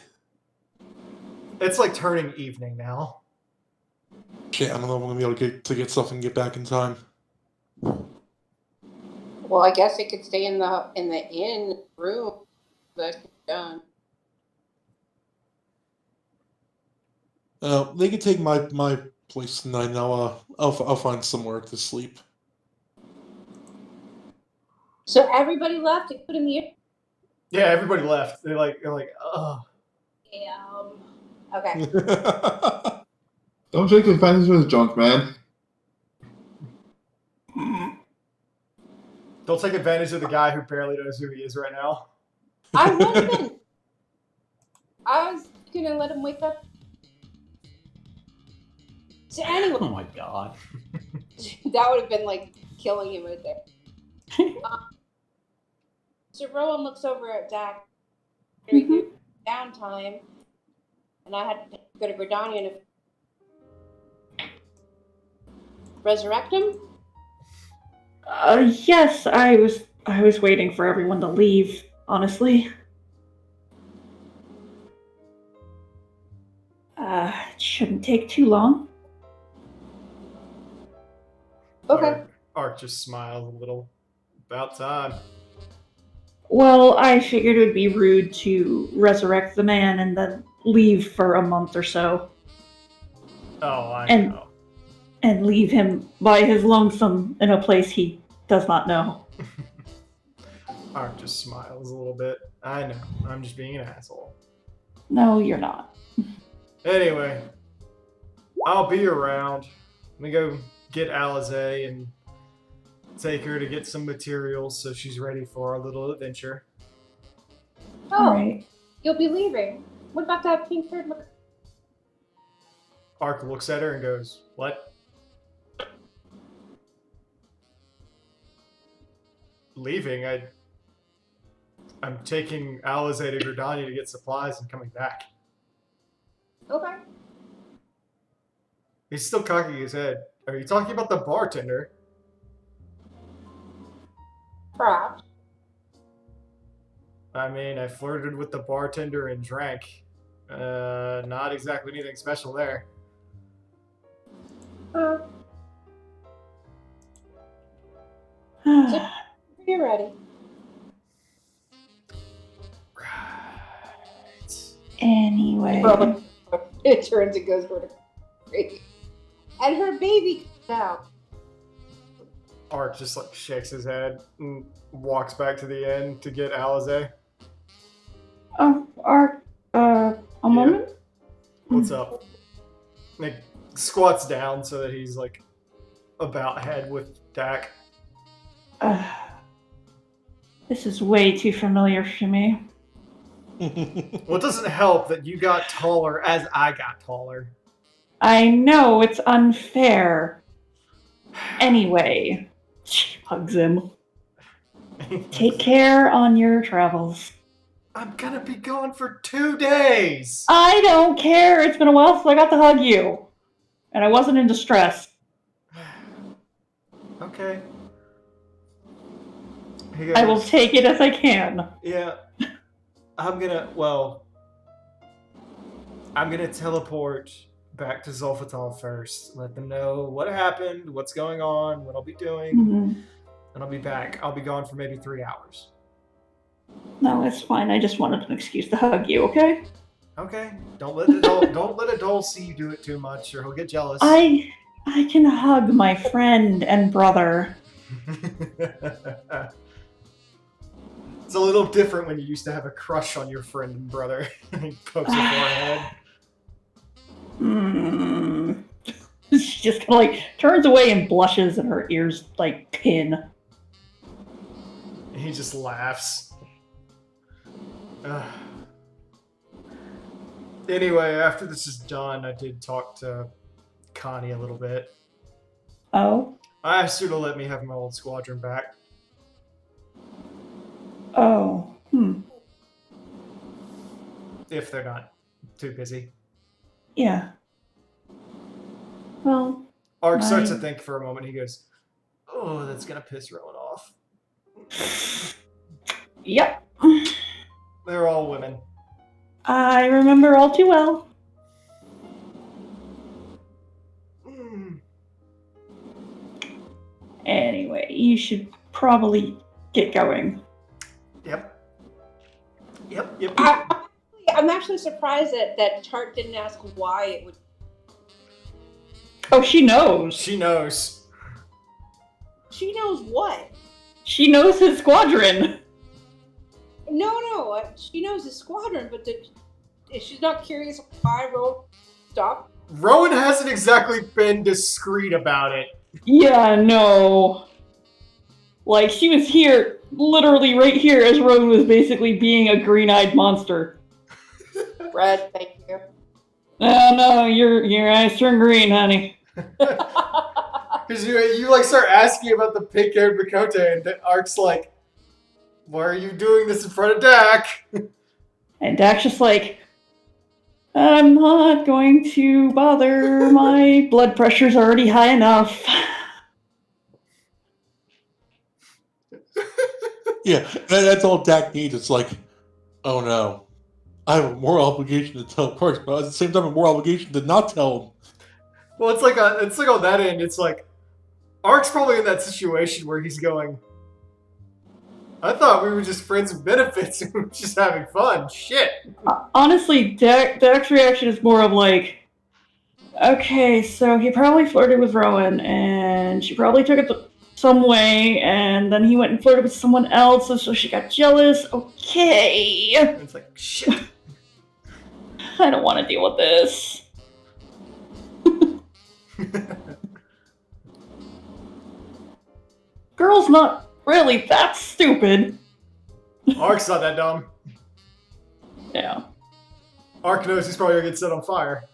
It's like turning evening now. Shit, I don't know if I'm gonna be able to get stuff and get back in time. Well, I guess it could stay in the inn room. That's done. They can take my place tonight. And I'll find somewhere to sleep. So everybody left, including the inn? Yeah, everybody left. They're like, ugh. Okay. Don't take advantage of the junk, man. Don't take advantage of the guy who barely knows who he is right now. I was gonna let him wake up. So anyway, Oh my god. that would have been like killing him right there. So Rowan looks over at Dak during the downtime, and I had to go to Gridania to resurrect him. Yes, I was waiting for everyone to leave, honestly. It shouldn't take too long. Okay. Art just smiles a little. About time. Well, I figured it would be rude to resurrect the man and then leave for a month or so. Oh, I And- know. And leave him by his lonesome in a place he does not know. Art just smiles a little bit. I know. I'm just being an asshole. No, you're not. Anyway, I'll be around. Let me go get Alize and take her to get some materials so she's ready for our little adventure. Oh, Alright. you'll be leaving. What about that Kingsford? Ark looks at her and goes, "What?" Leaving? I'm taking Alize to Gridania to get supplies and coming back. Okay. He's still cocking his head. Are you talking about the bartender? Perhaps. I mean, I flirted with the bartender and drank. Not exactly anything special there. You're ready. Right. Anyway. Robin. It turns and goes sort of crazy. And her baby comes out. Ark just like shakes his head and walks back to the inn to get Alize. A moment? What's up? Nick squats down so that he's like about head with Dak. This is way too familiar for me. Well, it doesn't help that you got taller as I got taller. I know, it's unfair. Anyway, she hugs him. Take care on your travels. I'm gonna be gone for 2 days. I don't care. It's been a while since I got to hug you. And I wasn't in distress. Okay. He I will goes, take it as I can. Yeah. I'm gonna teleport back to Zolfatal first. Let them know what happened, what's going on, what I'll be doing, Mhm. and I'll be back. I'll be gone for maybe 3 hours. No, it's fine. I just wanted an excuse to hug you, okay? Okay. Don't let Adol see you do it too much, or he'll get jealous. I can hug my friend and brother. It's a little different when you used to have a crush on your friend and brother. He pokes your forehead. She just kind of like turns away and blushes, and her ears like pin. He just laughs. Anyway, after this is done, I did talk to Connie a little bit. Oh? I asked her to let me have my old squadron back. Oh. If they're not too busy. Yeah. Well, Ark starts to think for a moment. He goes, "Oh, that's gonna piss Rowan off." Yep. They're all women. I remember all too well. Anyway, you should probably get going. Yep. I'm actually surprised that Tart didn't ask why it would. Oh, she knows. She knows. She knows what? She knows his squadron. No. She knows his squadron, but she's not curious why Rowan stopped. Rowan hasn't exactly been discreet about it. Yeah, no. Like, she was here, literally right here, as Rowan was basically being a green-eyed monster. Red, thank you. Oh, no, your eyes turn green, honey. Because you like start asking about the pink-haired Bakote, and Ark's like, "Why are you doing this in front of Dak?" And Dak's just like, I'm not going to bother. My blood pressure's already high enough. Yeah, that's all Dak needs. It's like, oh no, I have a moral obligation to tell Parks, but at the same time, a moral obligation to not tell him. Well, it's like on that end. It's like Ark's probably in that situation where he's going, "I thought we were just friends with benefits and we were just having fun." Shit. Honestly, Dak's reaction is more of like, okay, so he probably flirted with Rowan, and she probably took it some way, and then he went and flirted with someone else, so she got jealous. Okay. And it's like, shit. I don't want to deal with this. Girl's not really that stupid. Ark's not that dumb. Yeah. Ark knows he's probably gonna get set on fire.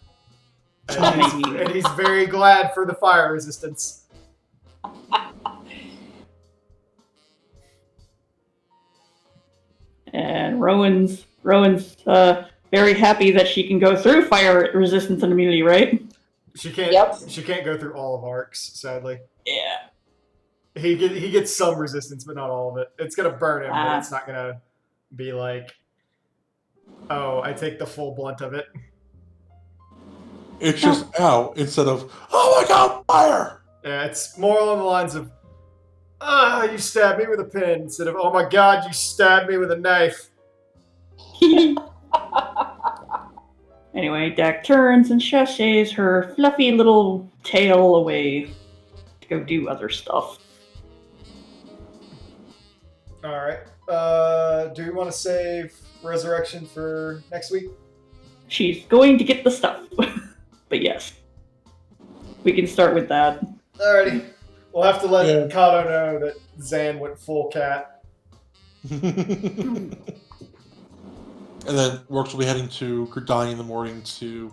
And he's very glad for the fire resistance. And Rowan's very happy that she can go through fire resistance and immunity, right? She can't. Yep. She can't go through all of Ark's, sadly. Yeah. He gets some resistance, but not all of it. It's gonna burn him, but it's not gonna be like, oh, I take the full blunt of it. It's just ow instead of oh my god, fire. Yeah, it's more along the lines of, you stabbed me with a pin, instead of, oh my god, you stabbed me with a knife. Anyway, Dak turns and sashays her fluffy little tail away to go do other stuff. Alright. Do we want to save Resurrection for next week? She's going to get the stuff. But yes. We can start with that. Alrighty. We'll have to let Kato know that Zan went full cat. And then Works will be heading to Gridani in the morning to